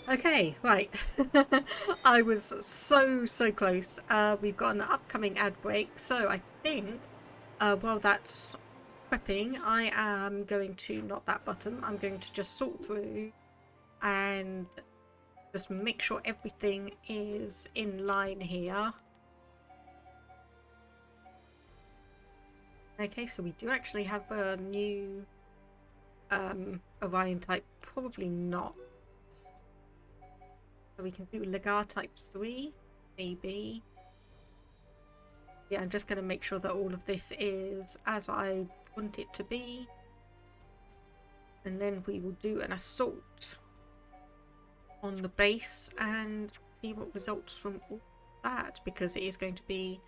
Okay, right. I was so close. We've got an upcoming ad break, so I think while that's prepping, I am going to, not that button, I'm going to just sort through and just make sure everything is in line here. Okay, so we do actually have a new Orion type, probably not. So we can do Ligar type 3, maybe. Yeah, I'm just going to make sure that all of this is as I want it to be. And then we will do an assault on the base and see what results from all that, because it is going to be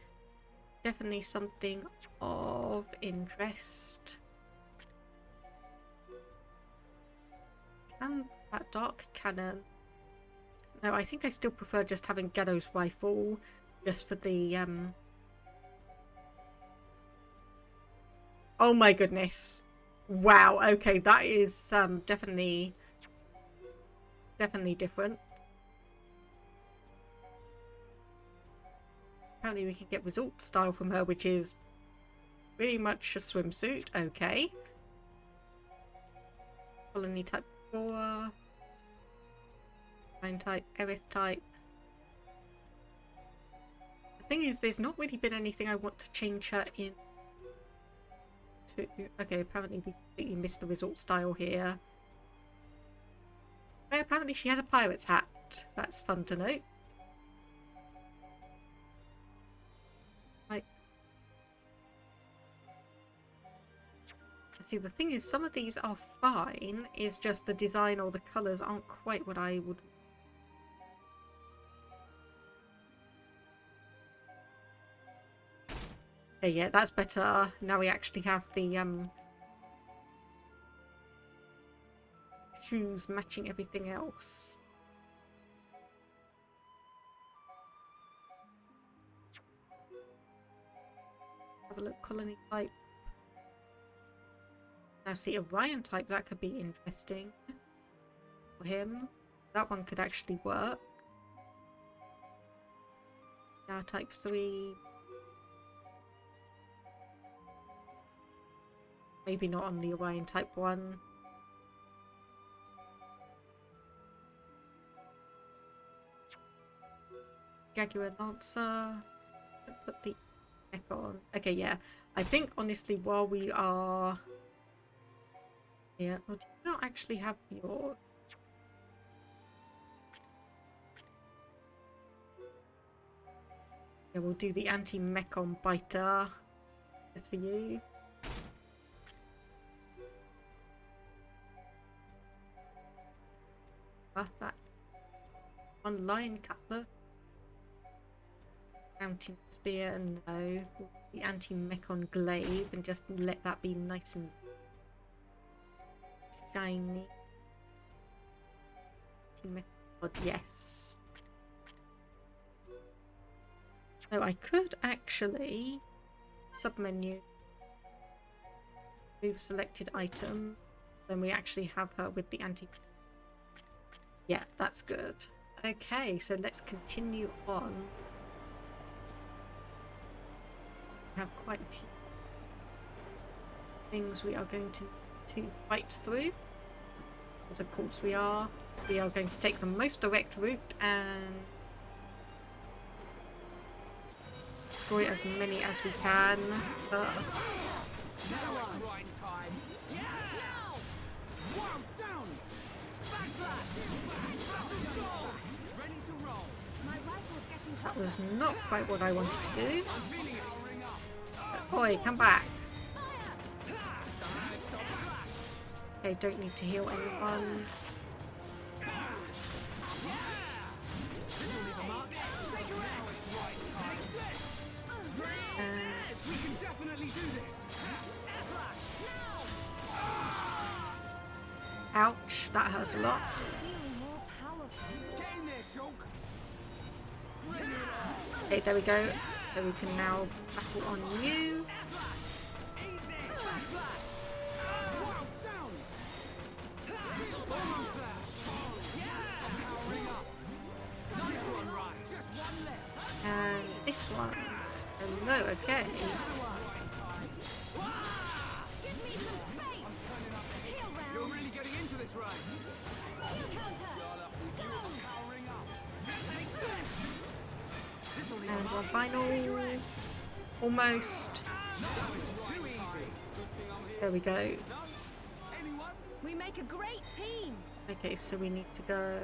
definitely something of interest. And that dark cannon. No, I think I still prefer just having Gaddo's rifle, just for the oh my goodness. Wow, okay, that is definitely different. Apparently we can get resort style from her, which is pretty much a swimsuit. Okay. Colony type 4. Fine type, Aerith type. The thing is, there's not really been anything I want to change her in. Okay, apparently we completely missed the resort style here. Oh, apparently she has a pirate's hat. That's fun to note. Like, see, the thing is, some of these are fine. It's just the design or the colours aren't quite what I would. Okay, yeah, that's better. Now we actually have the shoes matching everything else. Have a look, colony type. Now see, Orion type, that could be interesting for him. That one could actually work. Now type 3. Maybe not on the Orion type 1. Jaguar Lancer. Put the Mechon. Okay, yeah. I think honestly, while we are here, well, do you not actually have your? Yeah, we'll do the anti-Mechon biter. Just for you. That one lion cutler. Mountain spear, no. The anti-Mechon glaive and just let that be nice and shiny. Anti-Mechon, yes. So I could actually submenu, move selected item, then we actually have her with the anti. Yeah, that's good. Okay, so let's continue on. We have quite a few things we are going to fight through. Because of course we are. We are going to take the most direct route and destroy as many as we can first. That was not quite what I wanted to do. Boy, come back. Okay, don't need to heal anyone. We can definitely do this. Ouch, that hurt a lot. Okay, there we go. So we can now battle on you. And this one. Hello, okay. You're really getting into this, right? And one final. Almost. There we go. We make a great team. Okay, so we need to go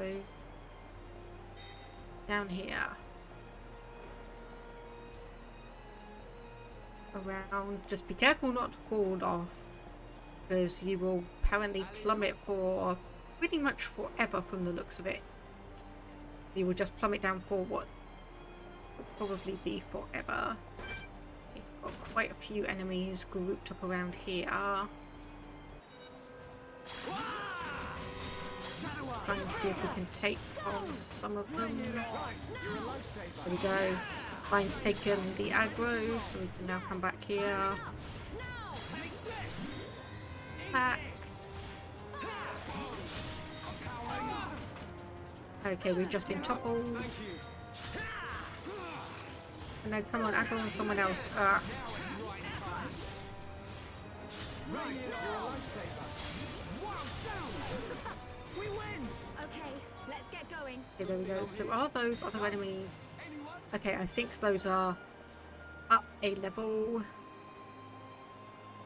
down here. Around. Just be careful not to fall off, because you will apparently plummet for pretty much forever from the looks of it. You will just plummet down for what will probably be forever. We've got quite a few enemies grouped up around here. Trying to see if we can take on some of them. There we go. Trying to take in the aggro, so we can now come back here. back. Okay, we've just been toppled. No, come on, aggro on someone else. We win. Okay, let's get going. Okay, there we go. So are those other enemies? Okay, I think those are up a level.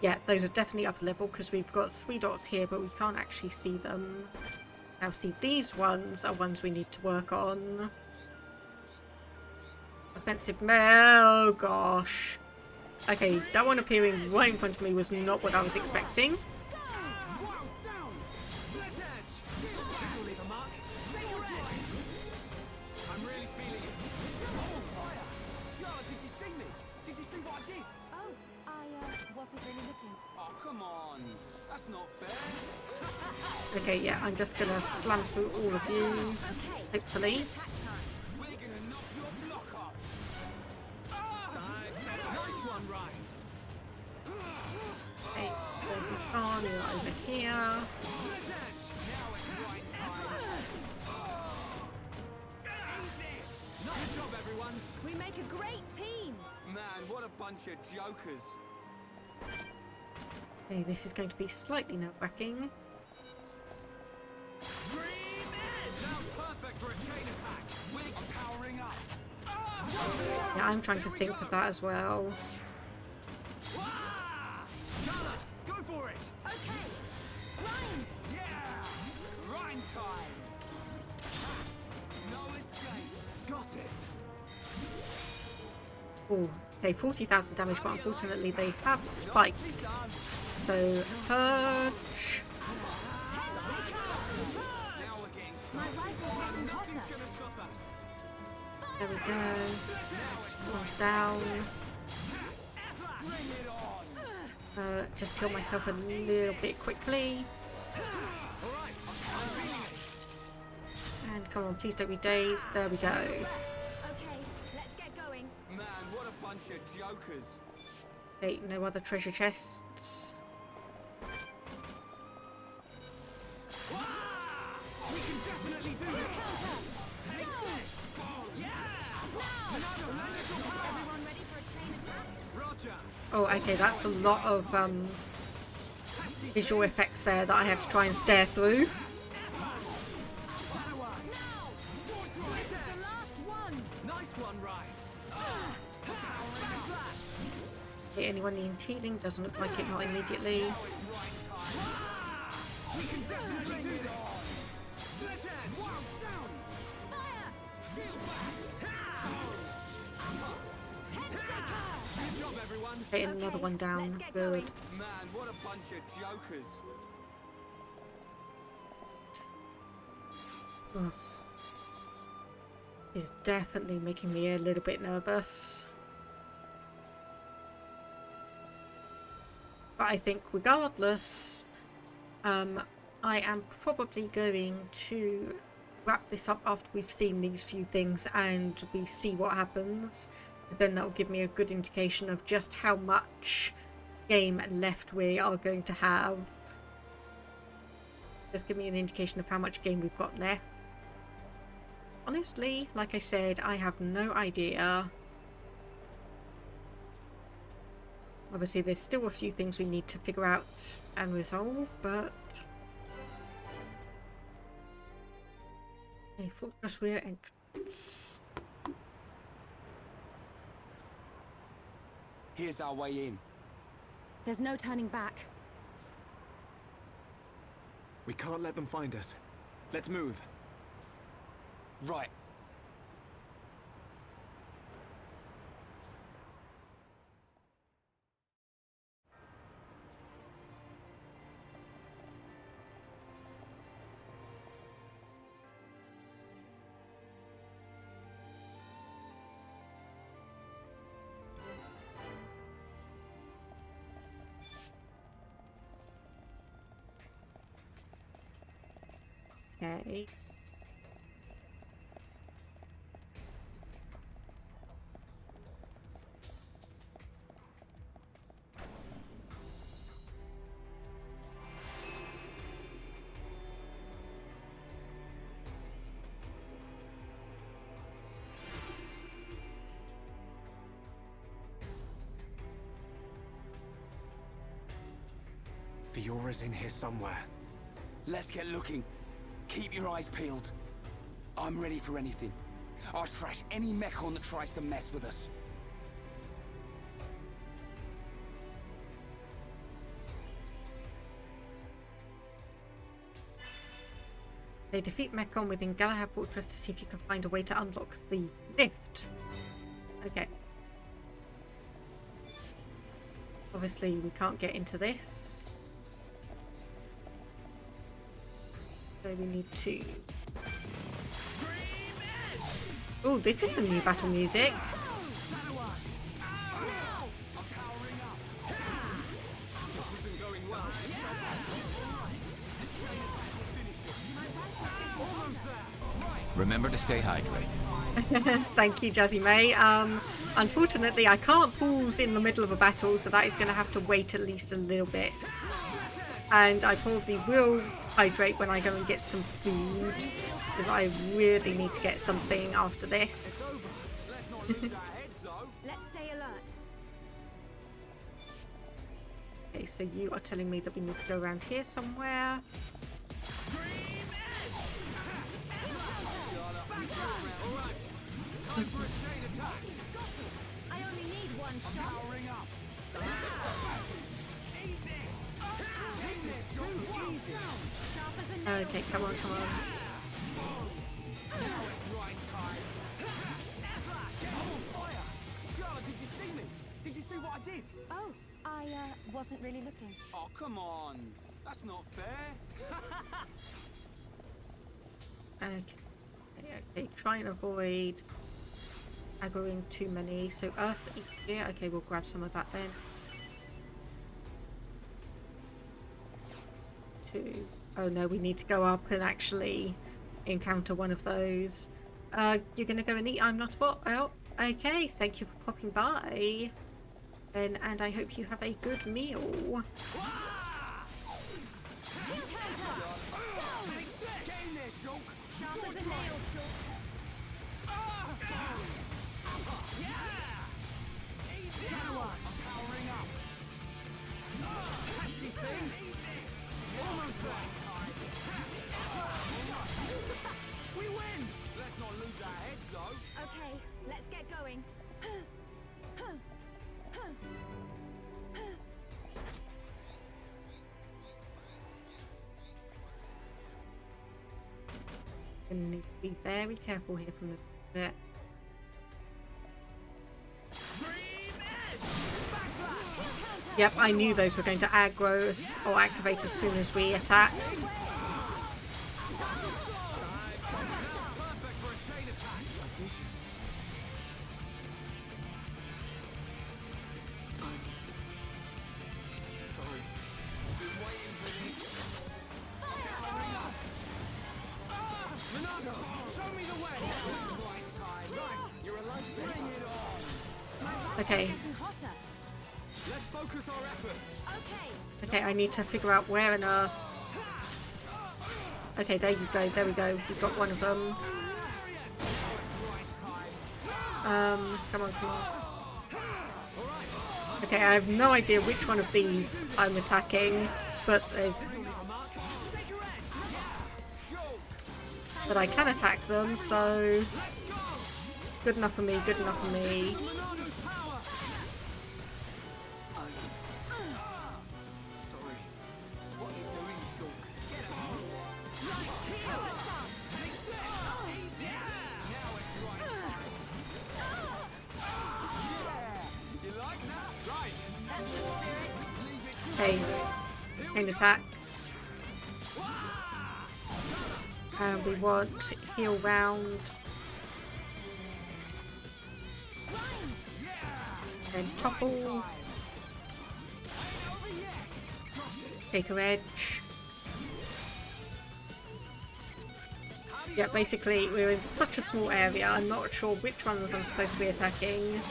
Yeah, those are definitely up a level because we've got 3 dots here, but we can't actually see them. Now, see, these ones are ones we need to work on. Offensive mail. Oh, gosh. Okay, that one appearing right in front of me was not what I was expecting. Okay, yeah, I'm just gonna slam through all of you, hopefully. Okay, there's Mechon, you're over here. Good job, everyone. We make a great team. Man, what a bunch of jokers. Okay, this is going to be slightly nerve-wracking. Yeah, I'm trying to think of that as well. Go for it. Okay. Rhyme. Yeah. Rhyme time. No escape. Got it. Oh, okay, 40,000 damage, but unfortunately they have spiked. So, purge. There we go. One's down. Just heal myself a little bit quickly. And come on, please don't be dazed. There we go. Okay, let's get going. Man, what a bunch of jokers. Okay, no other treasure chests. We can definitely do this. Take this. Everyone ready for a chain attack? Roger. Oh, okay, that's a lot of visual effects there that I had to try and stare through. Okay, anyone need healing? Doesn't look like it, not immediately. We can definitely do this. Good job, everyone. Okay, another one down. Good. Man, what a bunch of jokers. Ugh. This is definitely making me a little bit nervous. But I think regardless, I am probably going to wrap this up after we've seen these few things and we see what happens. Because then that will give me a good indication of just how much game left we are going to have. Just give me an indication of how much game we've got left. Honestly, like I said, I have no idea. Obviously, there's still a few things we need to figure out and resolve, but... A fortress rear entrance. Here's our way in. There's no turning back. We can't let them find us. Let's move. Right. Okay. Fiora's in here somewhere. Let's get looking. Keep your eyes peeled. I'm ready for anything. I'll trash any Mechon that tries to mess with us. They defeat Mechon within Galahad Fortress to see if you can find a way to unlock the lift. Okay. Obviously, we can't get into this. So we need to... Oh, this is some new battle music. Remember to stay hydrated. Thank you, Jazzy May. Unfortunately, I can't pause in the middle of a battle, so that is going to have to wait at least a little bit. And I probably will hydrate when I go and get some food, because I really need to get something after this. Let's stay alert. Okay, so you are telling me that we need to go around here somewhere. I only need one shot. Okay, come on, come on. Charlotte, did you see me? Did you see what I did? Oh, I wasn't really looking. Oh, come on. That's not fair. Okay, try and avoid aggroing too many. So earth, yeah, okay, we'll grab some of that then. 2. Oh no, we need to go up and actually encounter one of those. You're gonna go and eat I'm Not a Bot? Oh, okay, thank you for popping by. And I hope you have a good meal. We win! Let's not lose our heads though. Okay, let's get going. Gonna need to be very careful here from the bit. Yep, I knew those were going to aggro us or activate as soon as we attacked. Okay. Let's focus our efforts. Okay, I need to figure out where on earth. Okay, there you go. There we go. We've got one of them. Come on, come on. Okay, I have no idea which one of these I'm attacking, but there's... But I can attack them, so... Good enough for me, good enough for me. Okay, chain attack. And we want heal round. Then topple. Take a edge. Yeah, basically we're in such a small area, I'm not sure which ones I'm supposed to be attacking.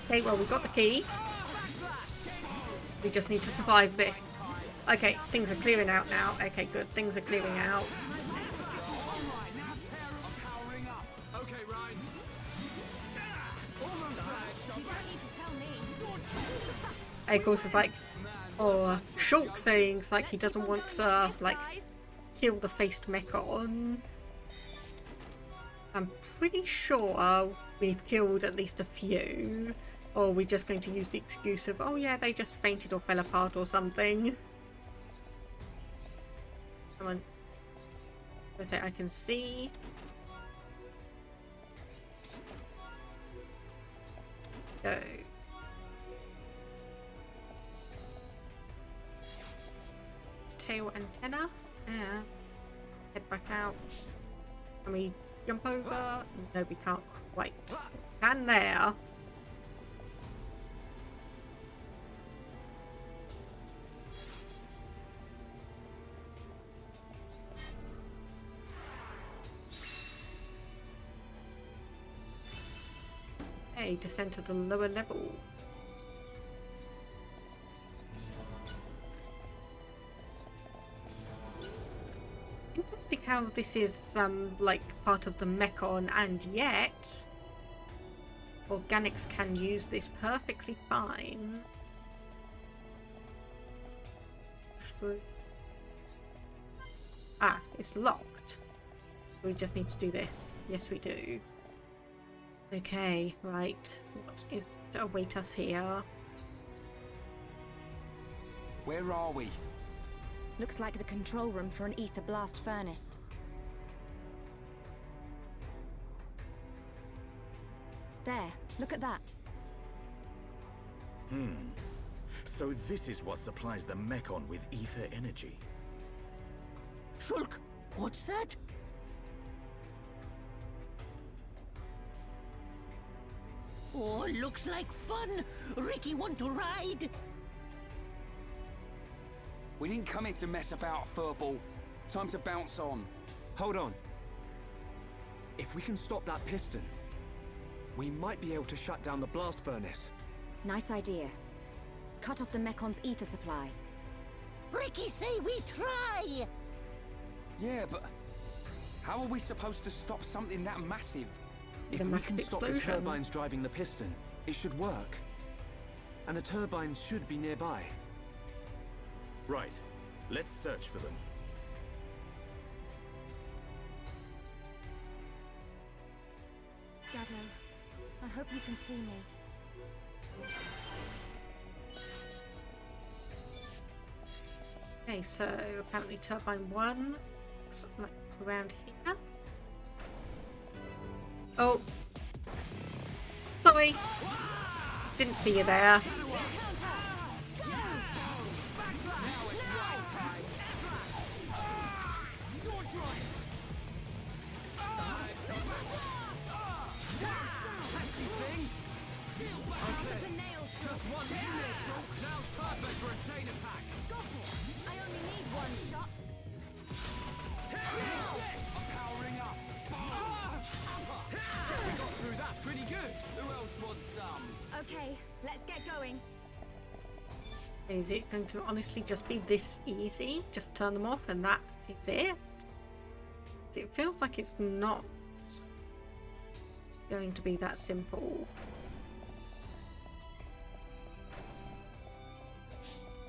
Okay, well, we got the key. We just need to survive this. Okay, things are clearing out now. Okay, good. Things are clearing out. And of course, it's like, or Shulk saying it's like he doesn't want to like kill the faced Mechon. I'm pretty sure we've killed at least a few, or we're just going to use the excuse of, oh yeah, they just fainted or fell apart or something. Come on. I can see. Go. Tail antenna. Yeah. Head back out. Can we jump over? No, we can't quite. Can there. Okay, descend to the lower levels. Interesting how this is like part of the Mechon, and yet organics can use this perfectly fine. Push through. Ah, it's locked. We just need to do this. Yes, we do. Okay, right. What is to await us here? Where are we? Looks like the control room for an ether blast furnace. There, look at that. So this is what supplies the Mechon with ether energy. Shulk, what's that? Oh, looks like fun. Ricky want to ride? We didn't come here to mess about, furball. Time to bounce on. Hold on. If we can stop that piston, we might be able to shut down the blast furnace. Nice idea. Cut off the Mechon's ether supply. Ricky say we try! Yeah, but how are we supposed to stop something that massive? If we can stop the turbines driving the piston, it should work. And the turbines should be nearby. Right. Let's search for them. Gado, I hope you can see me. Okay, so apparently turbine 1 looks like it's around here. Oh, sorry, didn't see you there. Okay, let's get going. Is it going to honestly just be this easy? Just turn them off and that is it? It feels like it's not going to be that simple.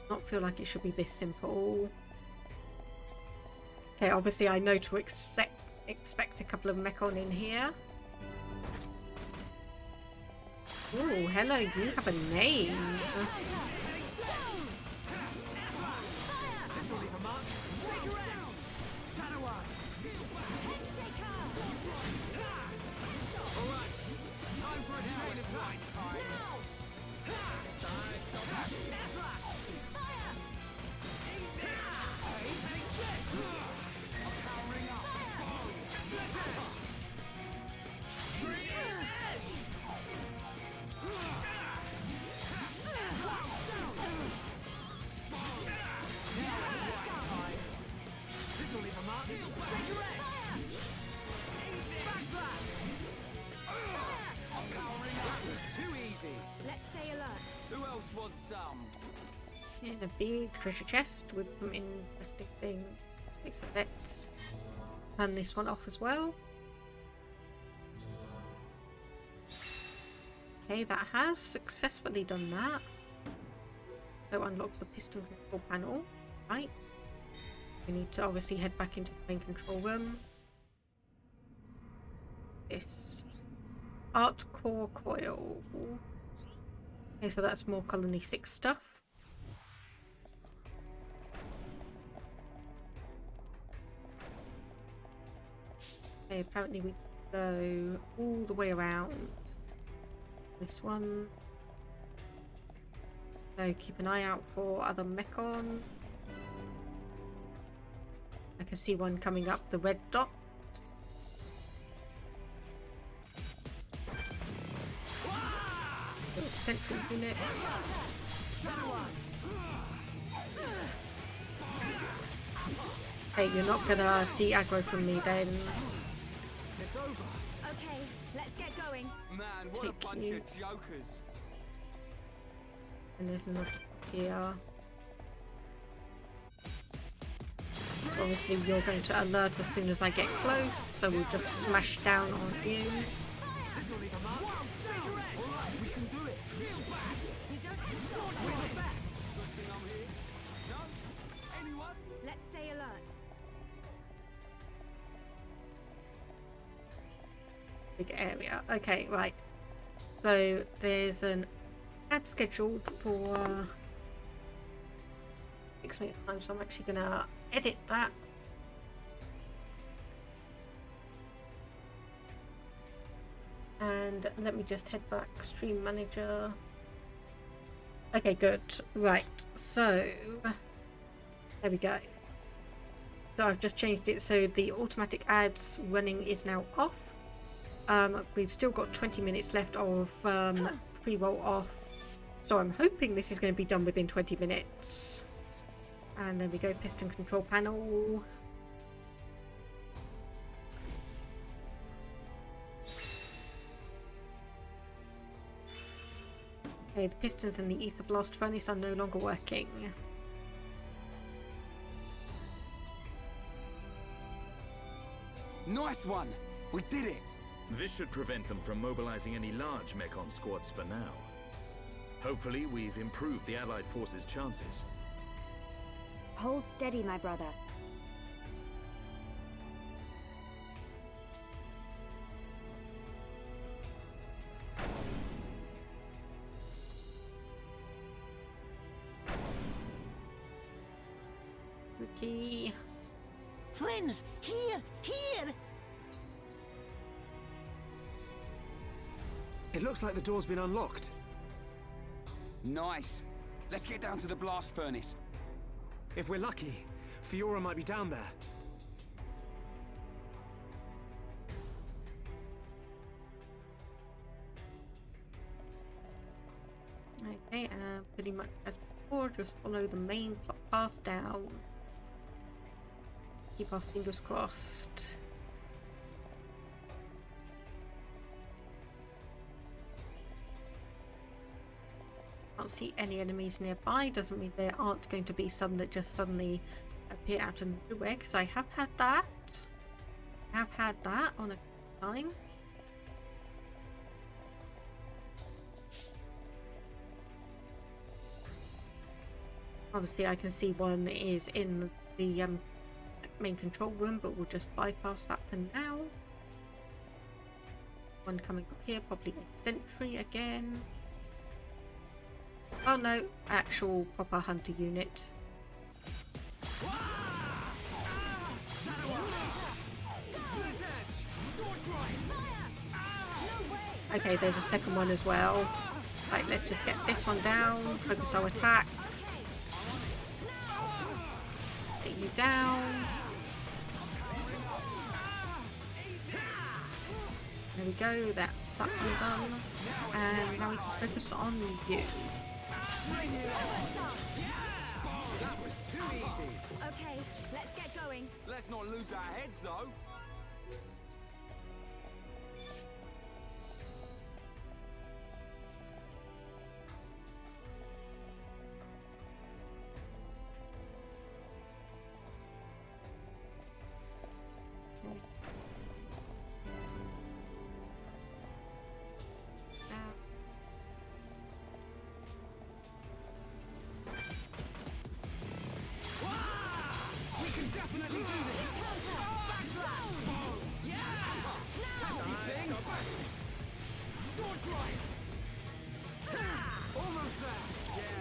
Not feel like it should be this simple. Okay, obviously I know to expect a couple of Mechon in here. Oh, hello, you have a name. In a big treasure chest with some interesting things. Okay, so let's turn this one off as well. Okay, that has successfully done that. So unlock the piston control panel. Right. We need to obviously head back into the main control room. This art core coil. Okay, so that's more Colony 6 stuff. Okay, apparently we go all the way around this one. So keep an eye out for other Mechon. I can see one coming up the red dot. Little central units. Hey, you're not gonna de-aggro from me then. It's over. Okay, let's get going. Man, what a bunch of jokers. And there's another here. Obviously you're going to alert as soon as I get close, so we'll just smash down on you. Let's stay alert. Big area. Okay, right. So there's an ad scheduled for 6 minutes time, so I'm actually gonna edit that. And let me just head back, stream manager. Okay, good. Right, so there we go. So I've just changed it so the automatic ads running is now off. We've still got 20 minutes left of pre-roll off. So I'm hoping this is going to be done within 20 minutes. And there we go, piston control panel. Okay, the pistons and the ether blast furnace are no longer working. Nice one! We did it! This should prevent them from mobilizing any large Mechon squads for now. Hopefully, we've improved the Allied forces' chances. Hold steady, my brother. Okay. Friends, here! It looks like the door's been unlocked. Nice. Let's get down to the blast furnace. If we're lucky, Fiora might be down there. Okay, pretty much as before, just follow the main plot path down. Keep our fingers crossed. Can't see any enemies nearby. Doesn't mean there aren't going to be some that just suddenly appear out of nowhere, because I have had that. I have had that on a couple times. Obviously I can see one is in the main control room, but we'll just bypass that for now. One coming up here, probably a sentry again. Oh no, actual proper hunter unit. Okay, there's a second one as well. Right, let's just get this one down, focus our attacks. Get you down. There we go, that's that one done. And now we can focus on you. That was too easy. Okay, let's get going. Let's not lose our heads, though.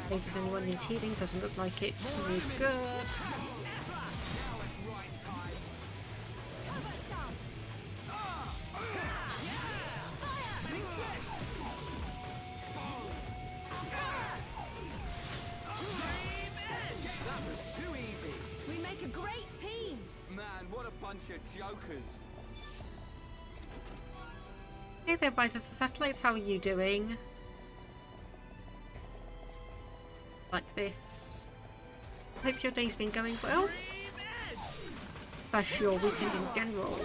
Okay, does anyone need healing? Doesn't look like it. We're good. We make a great team! Man, what a bunch of jokers. Hey there, Biters the Satellites, how are you doing? Like this. Hope your day's been going well. Slash your weekend in general.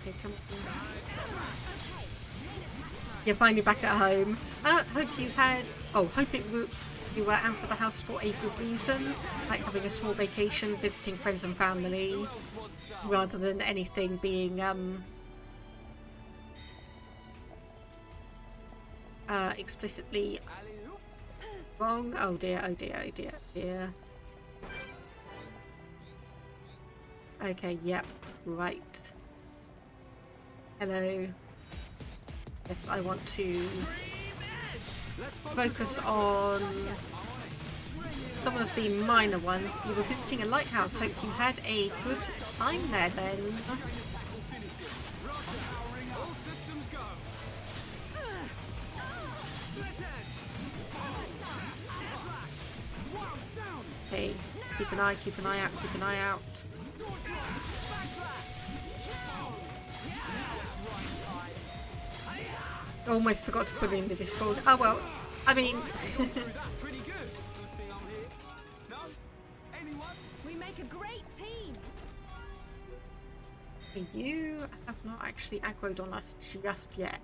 Okay, come on. You're finally back at home. Hope you had... Oh, hope you were out of the house for a good reason. Like having a small vacation, visiting friends and family. Rather than anything being, explicitly wrong. Oh dear, oh dear, oh dear, oh dear. Okay, yep, right. Hello. Yes, I want to focus on some of the minor ones. You were visiting a lighthouse. Hope you had a good time there then. Okay, just keep an eye out, keep an eye out. Almost forgot to put in the Discord. Oh well, I mean... We make a great team! You have not actually aggroed on us just yet.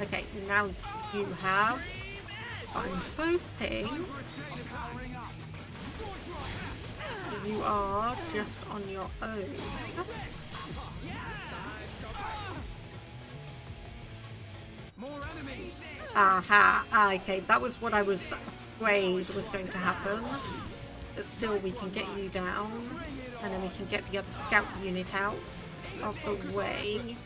Okay, now you have. I'm hoping you are just on your own. Aha, okay, that was what I was afraid was going to happen. But still, we can get you down, and then we can get the other scout unit out of the way.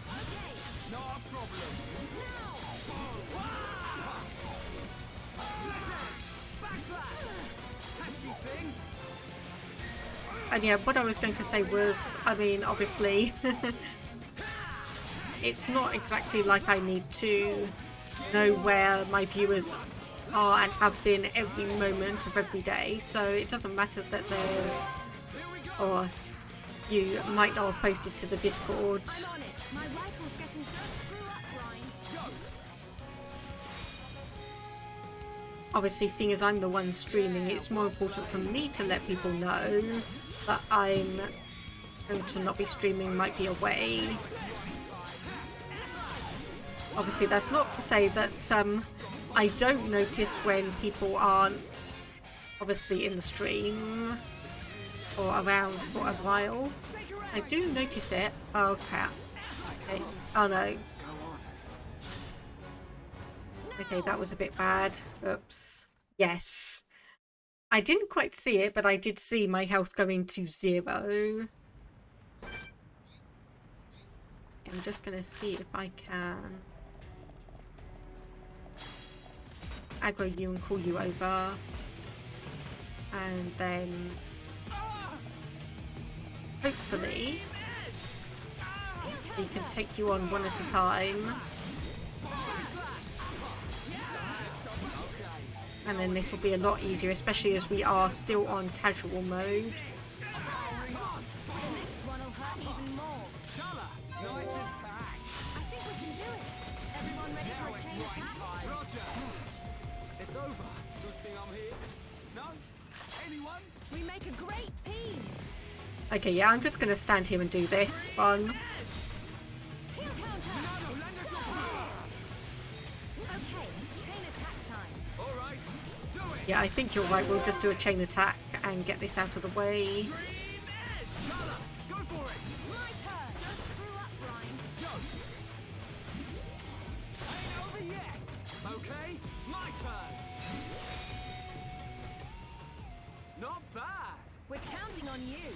And yeah, what I was going to say was, I mean, obviously, it's not exactly like I need to know where my viewers are and have been every moment of every day, so it doesn't matter that there's, or you might not have posted to the Discord. Obviously, seeing as I'm the one streaming, it's more important for me to let people know that I'm going to not be streaming, might be away. Obviously, that's not to say that I don't notice when people aren't obviously in the stream or around for a while. I do notice it. Oh crap. Okay. Oh no. Okay, that was a bit bad. Oops. Yes. I didn't quite see it, but I did see my health going to 0. I'm just going to see if I can aggro you and call you over. And then hopefully we can take you on one at a time. And then this will be a lot easier, especially as we are still on casual mode. It's over. Good thing I'm here. No? Anyone? We make a great team. Okay, yeah, I'm just gonna stand here and do this one. Yeah, I think you're right. We'll just do a chain attack and get this out of the way. Okay, my turn. Not bad. We're counting on you.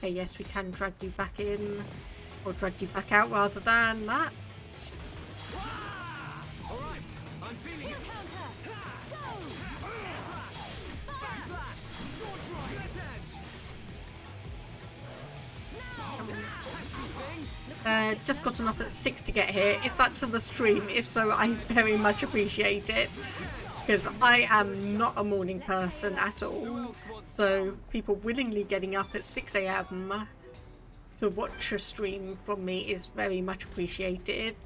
Okay, yes, we can drag you back in, or drag you back out rather than that. Alright, I'm feeling it. Just gotten up at 6 to get here. Is that to the stream? If so, I very much appreciate it. Because I am not a morning person at all. So people willingly getting up at 6 AM to watch a stream from me is very much appreciated.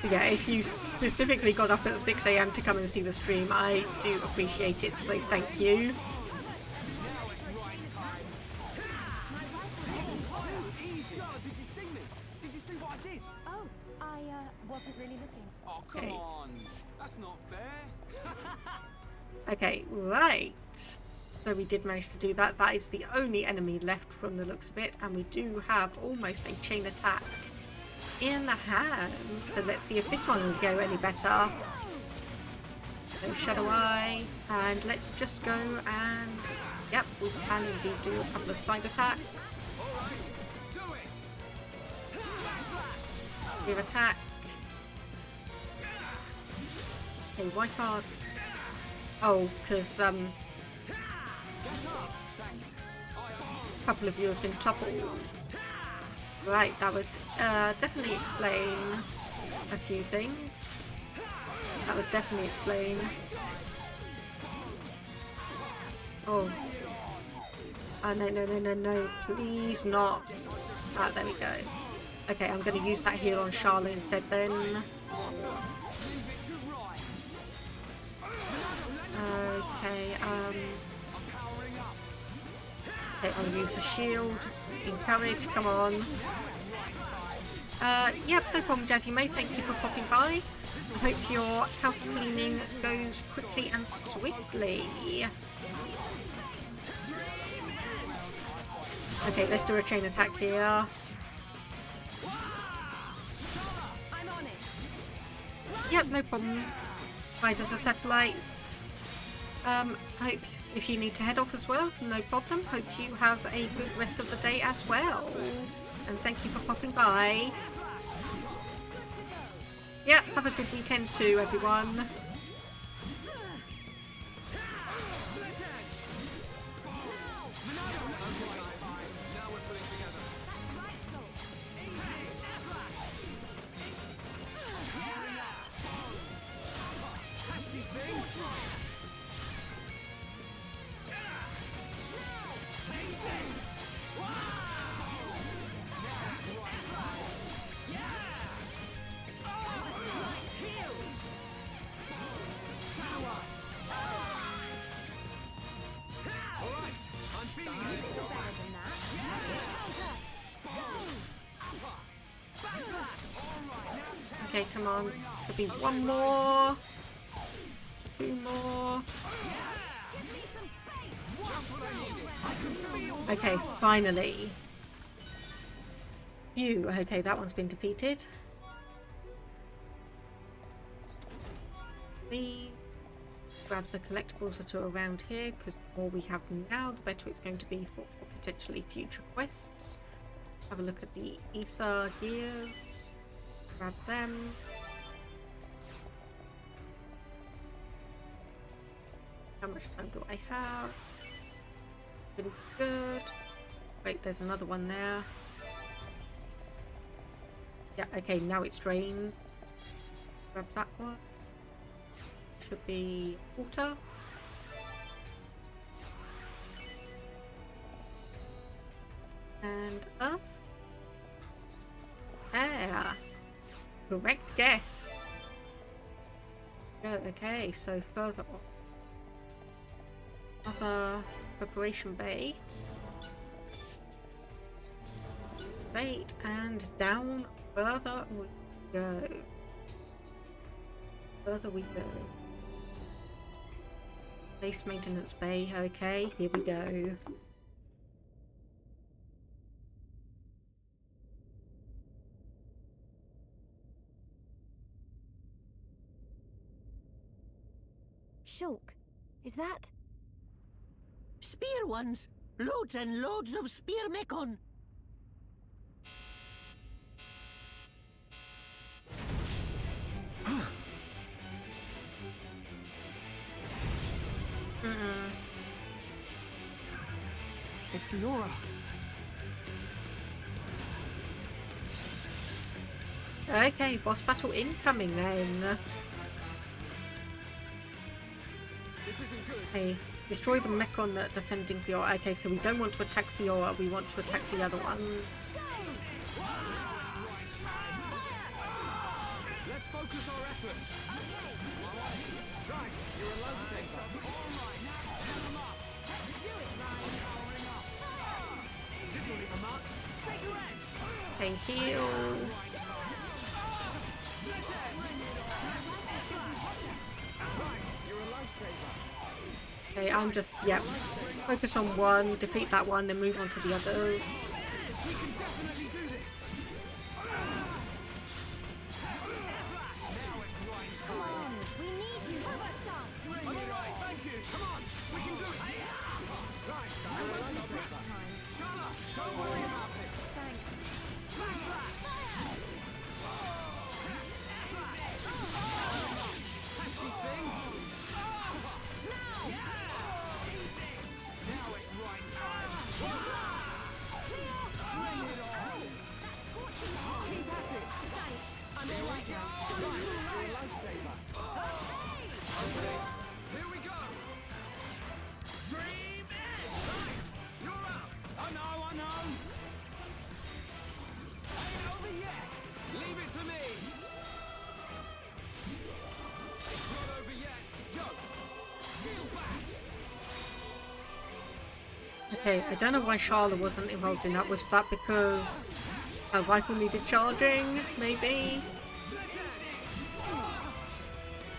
So yeah, if you specifically got up at 6 AM to come and see the stream, I do appreciate it, so thank you. Oh, I wasn't really looking. Oh, come on. That's not fair. Okay, right. So we did manage to do that. That is the only enemy left from the looks of it, and we do have almost a chain attack in the hand. So let's see if this one will go any better. So Shadow Eye, and let's just go and yep, we can indeed do a couple of side attacks. Give attack. Okay, why can't? Oh, because a couple of you have been toppled. Right, that would definitely explain a few things. That would definitely explain. Oh. No, please not. Ah, there we go. Okay, I'm going to use that here on Charlotte instead then. Okay, okay, I'll use the shield. Encourage, come on. Yep, no problem, Jazzy May. Thank you for popping by. I hope your house cleaning goes quickly and swiftly. Okay, let's do a chain attack here. Yep, no problem. Right, as the satellites. Hope if you need to head off as well, no problem. Hope you have a good rest of the day as well. And thank you for popping by. Yeah, have a good weekend too, everyone. Okay, come on. Could be one more. Two more. Okay, finally. Phew. Okay, that one's been defeated. We grab the collectibles that are around here, because the more we have now, the better it's going to be for potentially future quests. Have a look at the Xenogears. Grab them. How much time do I have? Pretty good. Wait, there's another one there. Yeah, okay, now it's drained. Grab that one. Should be water. And us. There. Correct guess. Good, okay, so further on. Other preparation bay. Bait and down further we go. Further we go. Base maintenance bay, okay, here we go. Shulk, is that... Spear ones. Loads and loads of spear Mechon. It's Fiora. Okay, boss battle incoming then. Okay, destroy the Mechon that are defending Fiora. Okay, so we don't want to attack Fiora, we want to attack the other ones. Let's focus our efforts. Right, you're a lifesaver. All right, now turn them up. Let's do it, Ryan. Powering up. This will leave a mark. Take your edge. Okay, heal. Right, you're a lifesaver. Okay, I'm just, yep. Focus on one, defeat that one, then move on to the others. We can definitely do this. Now it's Ryan's time. We need you. I'm alright, thank you. Come on, we can do it. Right, you're a lifesaver. Shala, don't worry about it. Thanks. Flash, flash. Pesky thing. Now it's Ryan's time. Bring it on. Keep at it. I'm all right now. Right, you're a lifesaver. Okay, here we go. Dream Edge. Right, you're up. I know. Ain't over yet. Leave it to me. It's not over yet. Yo, feel back. Okay, I don't know why Charla wasn't involved in that. Was that because her rifle needed charging? Maybe?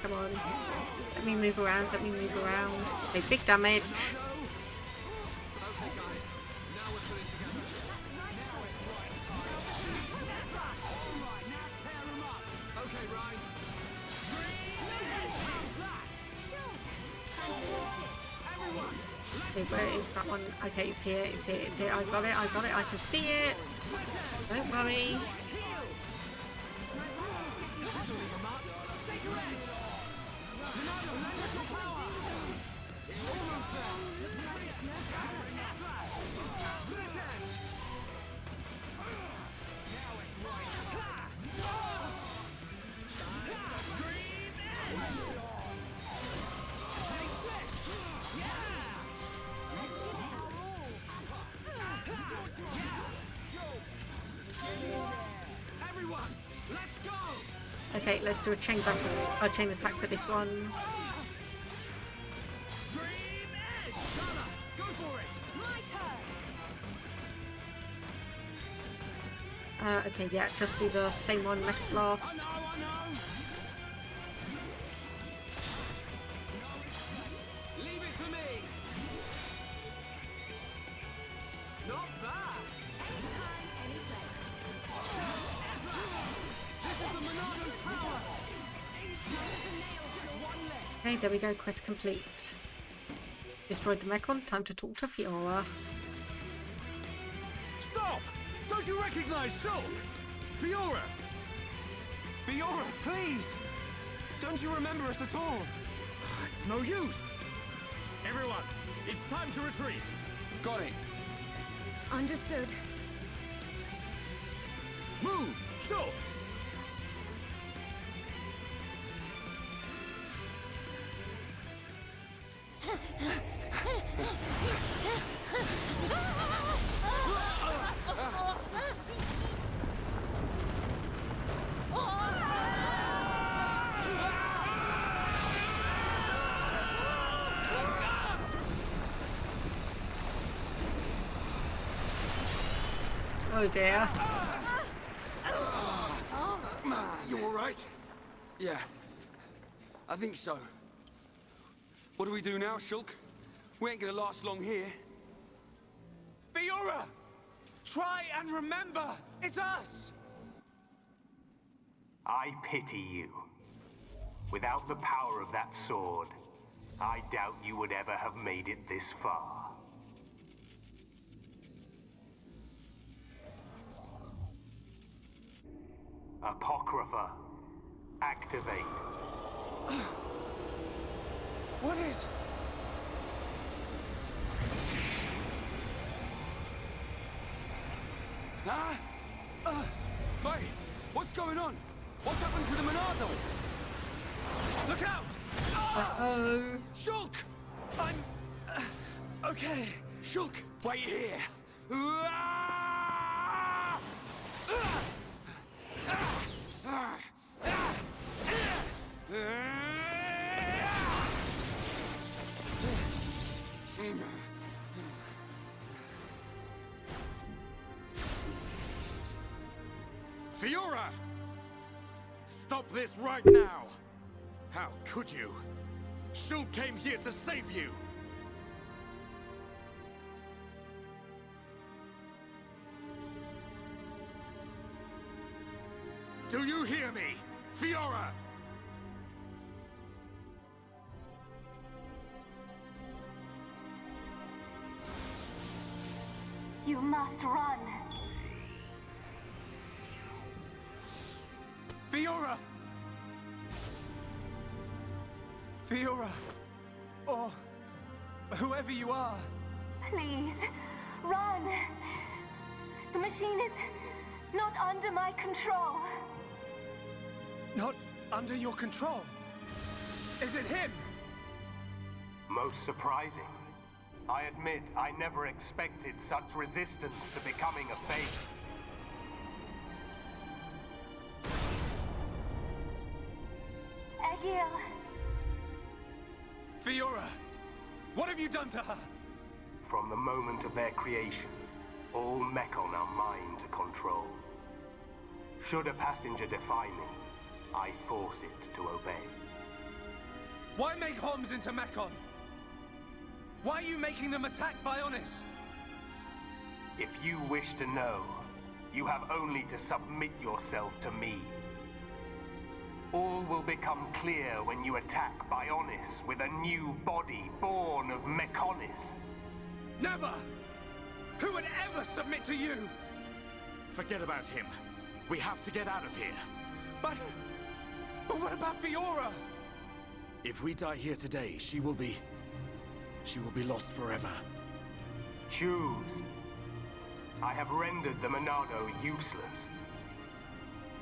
Come on. Let me move around, Okay, big damage. Okay, guys. Now we're putting together. Now it's right. All right, now tear 'em up. Okay, Ryan. How's that? Everyone, Okay, where is that one? Okay, it's here. I got it, I can see it. Don't worry. Everyone, let's go. Okay, let's do a chain attack for this one. Go for it. My turn. Okay, yeah, just do the same one, Metal Blast. I know. Leave it to me. Not bad. Anytime, any place. This is the Monado's power. Just one left. Okay, there we go, quest complete. Destroyed the Mechon, time to talk to Fiora. Stop! Don't you recognize Shulk? Fiora! Fiora, please! Don't you remember us at all? It's no use! Everyone, it's time to retreat! Got it. Understood. Move! Shulk! Oh dear. You alright? Yeah. I think so. What do we do now, Shulk? We ain't gonna last long here. Fiora! Try and remember! It's us! I pity you. Without the power of that sword, I doubt you would ever have made it this far. Apocrypha, activate. What is... Huh? Hey, what's going on? What's happened to the Monado? Look out! Uh-oh. Shulk! I'm... okay. Shulk, wait here. Fiora! Stop this right now! How could you? Shulk came here to save you! Do you hear me? Fiora! You must run. Fiora! Fiora! Or... whoever you are. Please, run. The machine is not under my control. Not under your control? Is it him? Most surprising. I admit I never expected such resistance to becoming a fate. Egil! Fiora! What have you done to her? From the moment of their creation, all Mechon are mine to control. Should a passenger defy me, I force it to obey. Why make Homs into Mechon? Why are you making them attack Bionis? If you wish to know, you have only to submit yourself to me. All will become clear when you attack Bionis with a new body born of Mechonis. Never! Who would ever submit to you? Forget about him. We have to get out of here. But what about Fiora? If we die here today, she will be lost forever. Choose. I have rendered the Monado useless.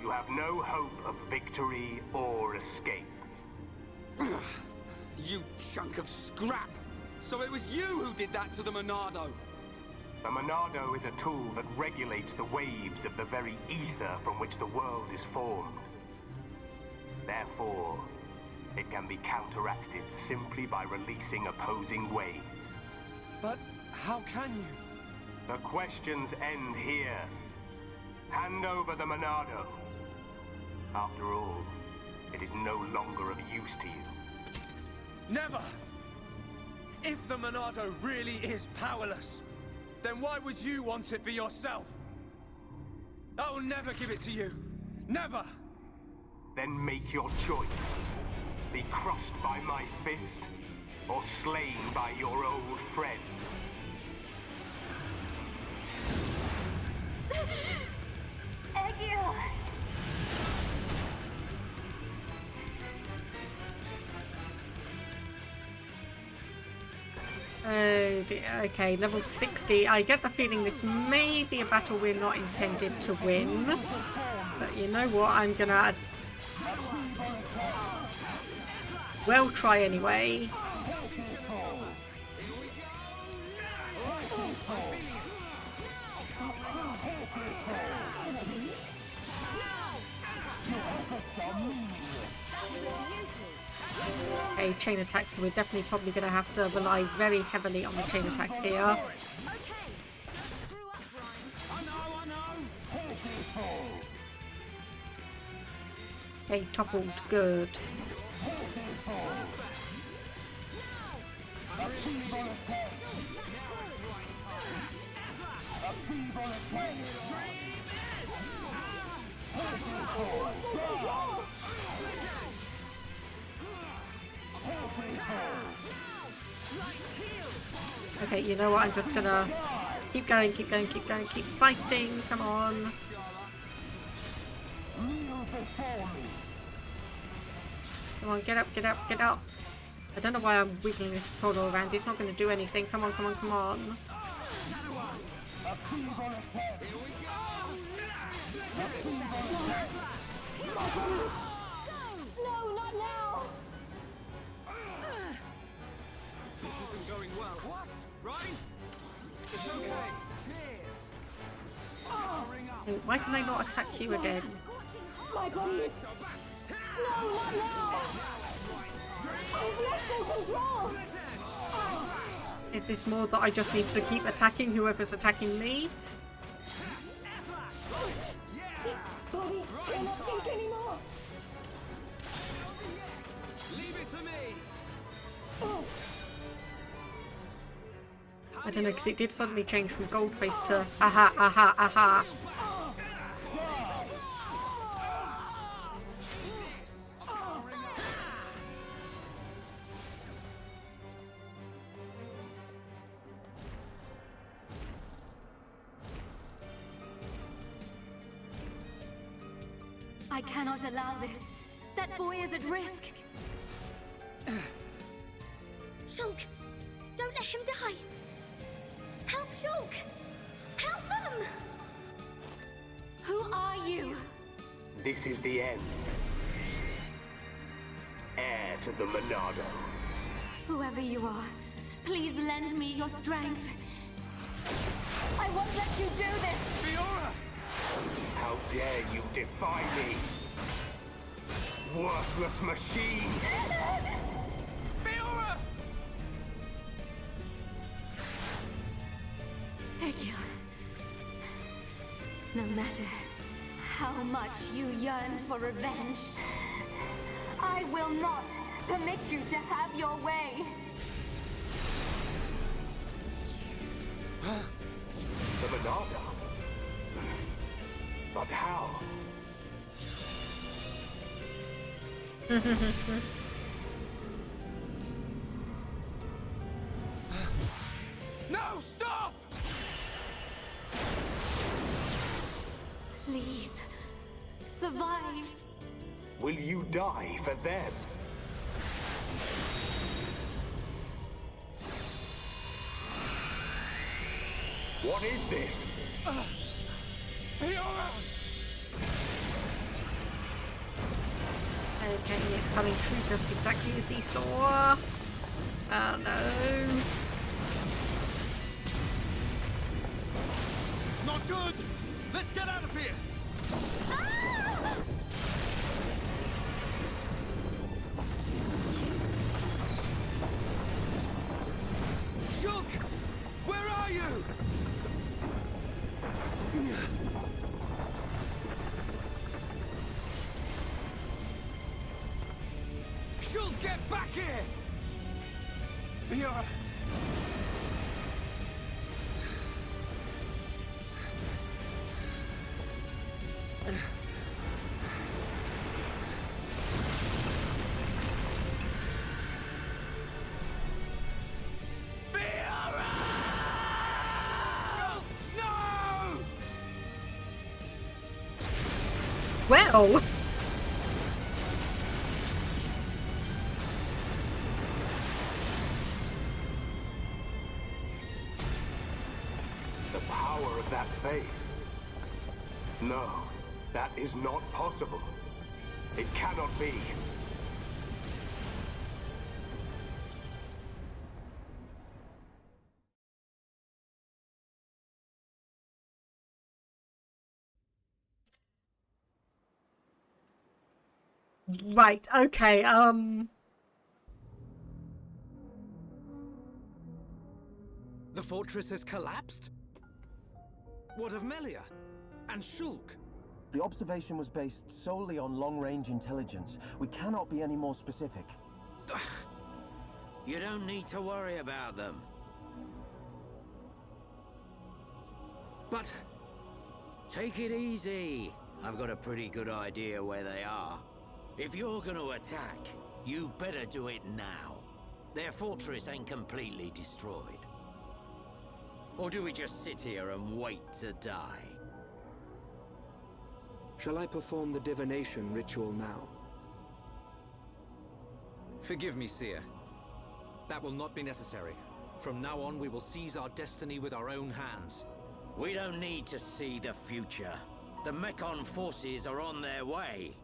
You have no hope of victory or escape. You chunk of scrap! So it was you who did that to the Monado! The Monado is a tool that regulates the waves of the very ether from which the world is formed. Therefore, it can be counteracted simply by releasing opposing waves. But how can you? The questions end here. Hand over the Monado. After all, it is no longer of use to you. Never! If the Monado really is powerless, then why would you want it for yourself? I will never give it to you. Never! Then make your choice. Be crushed by my fist, or slain by your old friend. Egil! Oh dear. Okay, level 60. I get the feeling this may be a battle we're not intended to win. But you know what? I'm gonna... well, try anyway. Okay, chain attacks, so we're definitely probably going to have to rely very heavily on the chain attacks here. Okay, toppled, good. Okay, you know what? I'm just gonna keep going, keep going, keep going, keep fighting. Come on. Come on, get up, get up, get up. I don't know why I'm wiggling this controller around. It's not going to do anything. Come on, come on, come on. No, not now! This isn't going well. What? Right? It's okay. Cheers. Wait, why can I not attack you again? My goodness! No, not now! I've lost control! Is this more that I just need to keep attacking whoever's attacking me? Bobby, you're not pink anymore! Leave it to me. Oh. I don't know, because it did suddenly change from Goldface to aha, aha, aha. I cannot allow this. That boy is at risk. Shulk, don't let him die. Help Shulk! Help them! Who are you? This is the end. Heir to the Monado. Whoever you are, please lend me your strength. I won't let you do this! Fiora! How dare you defy me? Worthless machine! Fiora! Thank you. No matter how much you yearn for revenge, I will not permit you to have your way. The Monado? But how? No, stop! Please, survive. Will you die for them? What is this? Fiora! Okay, it's coming true just exactly as he saw. Oh no. Not good! Let's get out of here! Shulk! Where are you? Shulk, get back here! Fiora! Well. The power of that face. No, that is not possible. It cannot be. Right, okay, The fortress has collapsed? What of Melia? And Shulk? The observation was based solely on long-range intelligence. We cannot be any more specific. You don't need to worry about them. But... Take it easy. I've got a pretty good idea where they are. If you're gonna attack, You better do it now. Their fortress ain't completely destroyed. Or do we just sit here and wait to die? Shall I perform the divination ritual now? Forgive me, Seer. That will not be necessary. From now on, we will seize our destiny with our own hands. We don't need to see the future. The Mechon forces are on their way.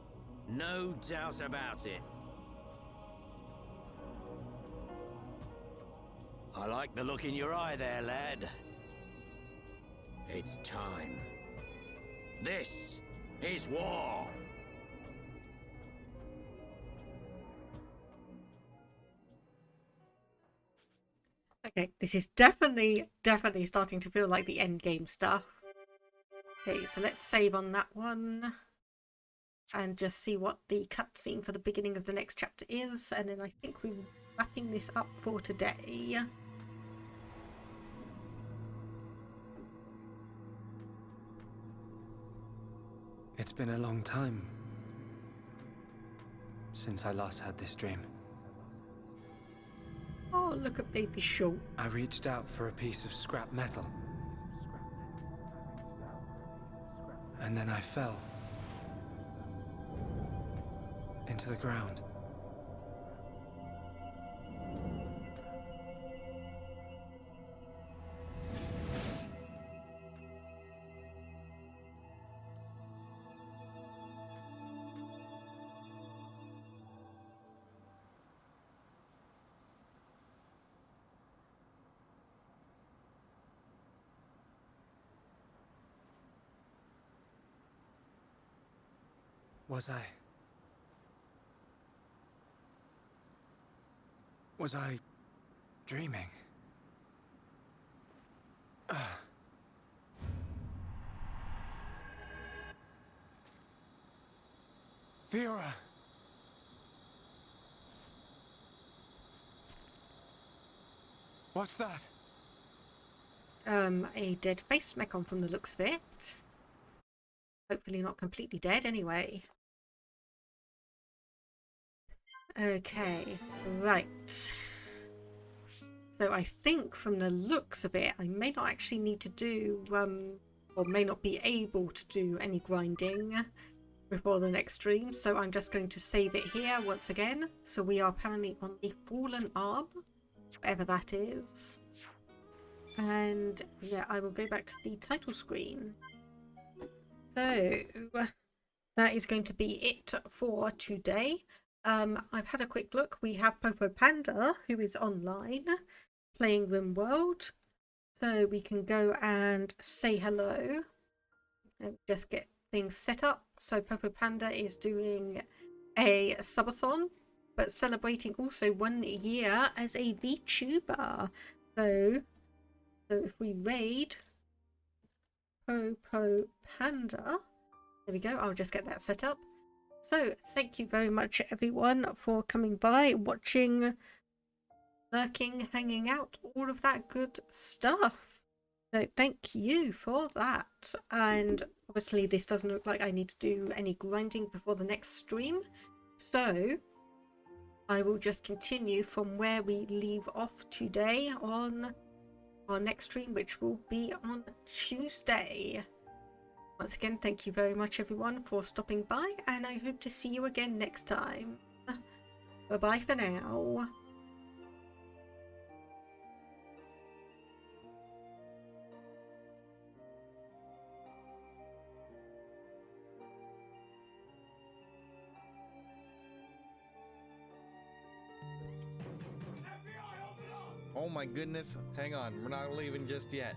No doubt about it. I like the look in your eye there, lad. It's time. This is war! Okay, this is definitely starting to feel like the end game stuff. Okay, so let's save on that one. And just see what the cutscene for the beginning of the next chapter is. And then I think we're wrapping this up for today. It's been a long time since I last had this dream. Oh, look at baby Shaw. I reached out for a piece of scrap metal. And then I fell into the ground. Was I dreaming? Fiora! What's that? A dead face Mechon from the looks of it. Hopefully not completely dead anyway. Okay, right. So I think from the looks of it, I may not actually need to do, or may not be able to do any grinding before the next stream. So I'm just going to save it here once again. So we are apparently on the Fallen Arm, whatever that is. And yeah, I will go back to the title screen. So that is going to be it for today. I've had a quick look. We have Popo Panda, who is online, playing RimWorld. So we can go and say hello and just get things set up. So Popo Panda is doing a subathon, but celebrating also 1 year as a VTuber. So if we raid Popo Panda, there we go. I'll just get that set up. So, thank you very much, everyone, for coming by, watching, lurking, hanging out, all of that good stuff. So, thank you for that. And obviously, this doesn't look like I need to do any grinding before the next stream. So, I will just continue from where we leave off today on our next stream, which will be on Tuesday. Once again, thank you very much, everyone, for stopping by, and I hope to see you again next time. Bye-bye for now. Oh my goodness, hang on, we're not leaving just yet.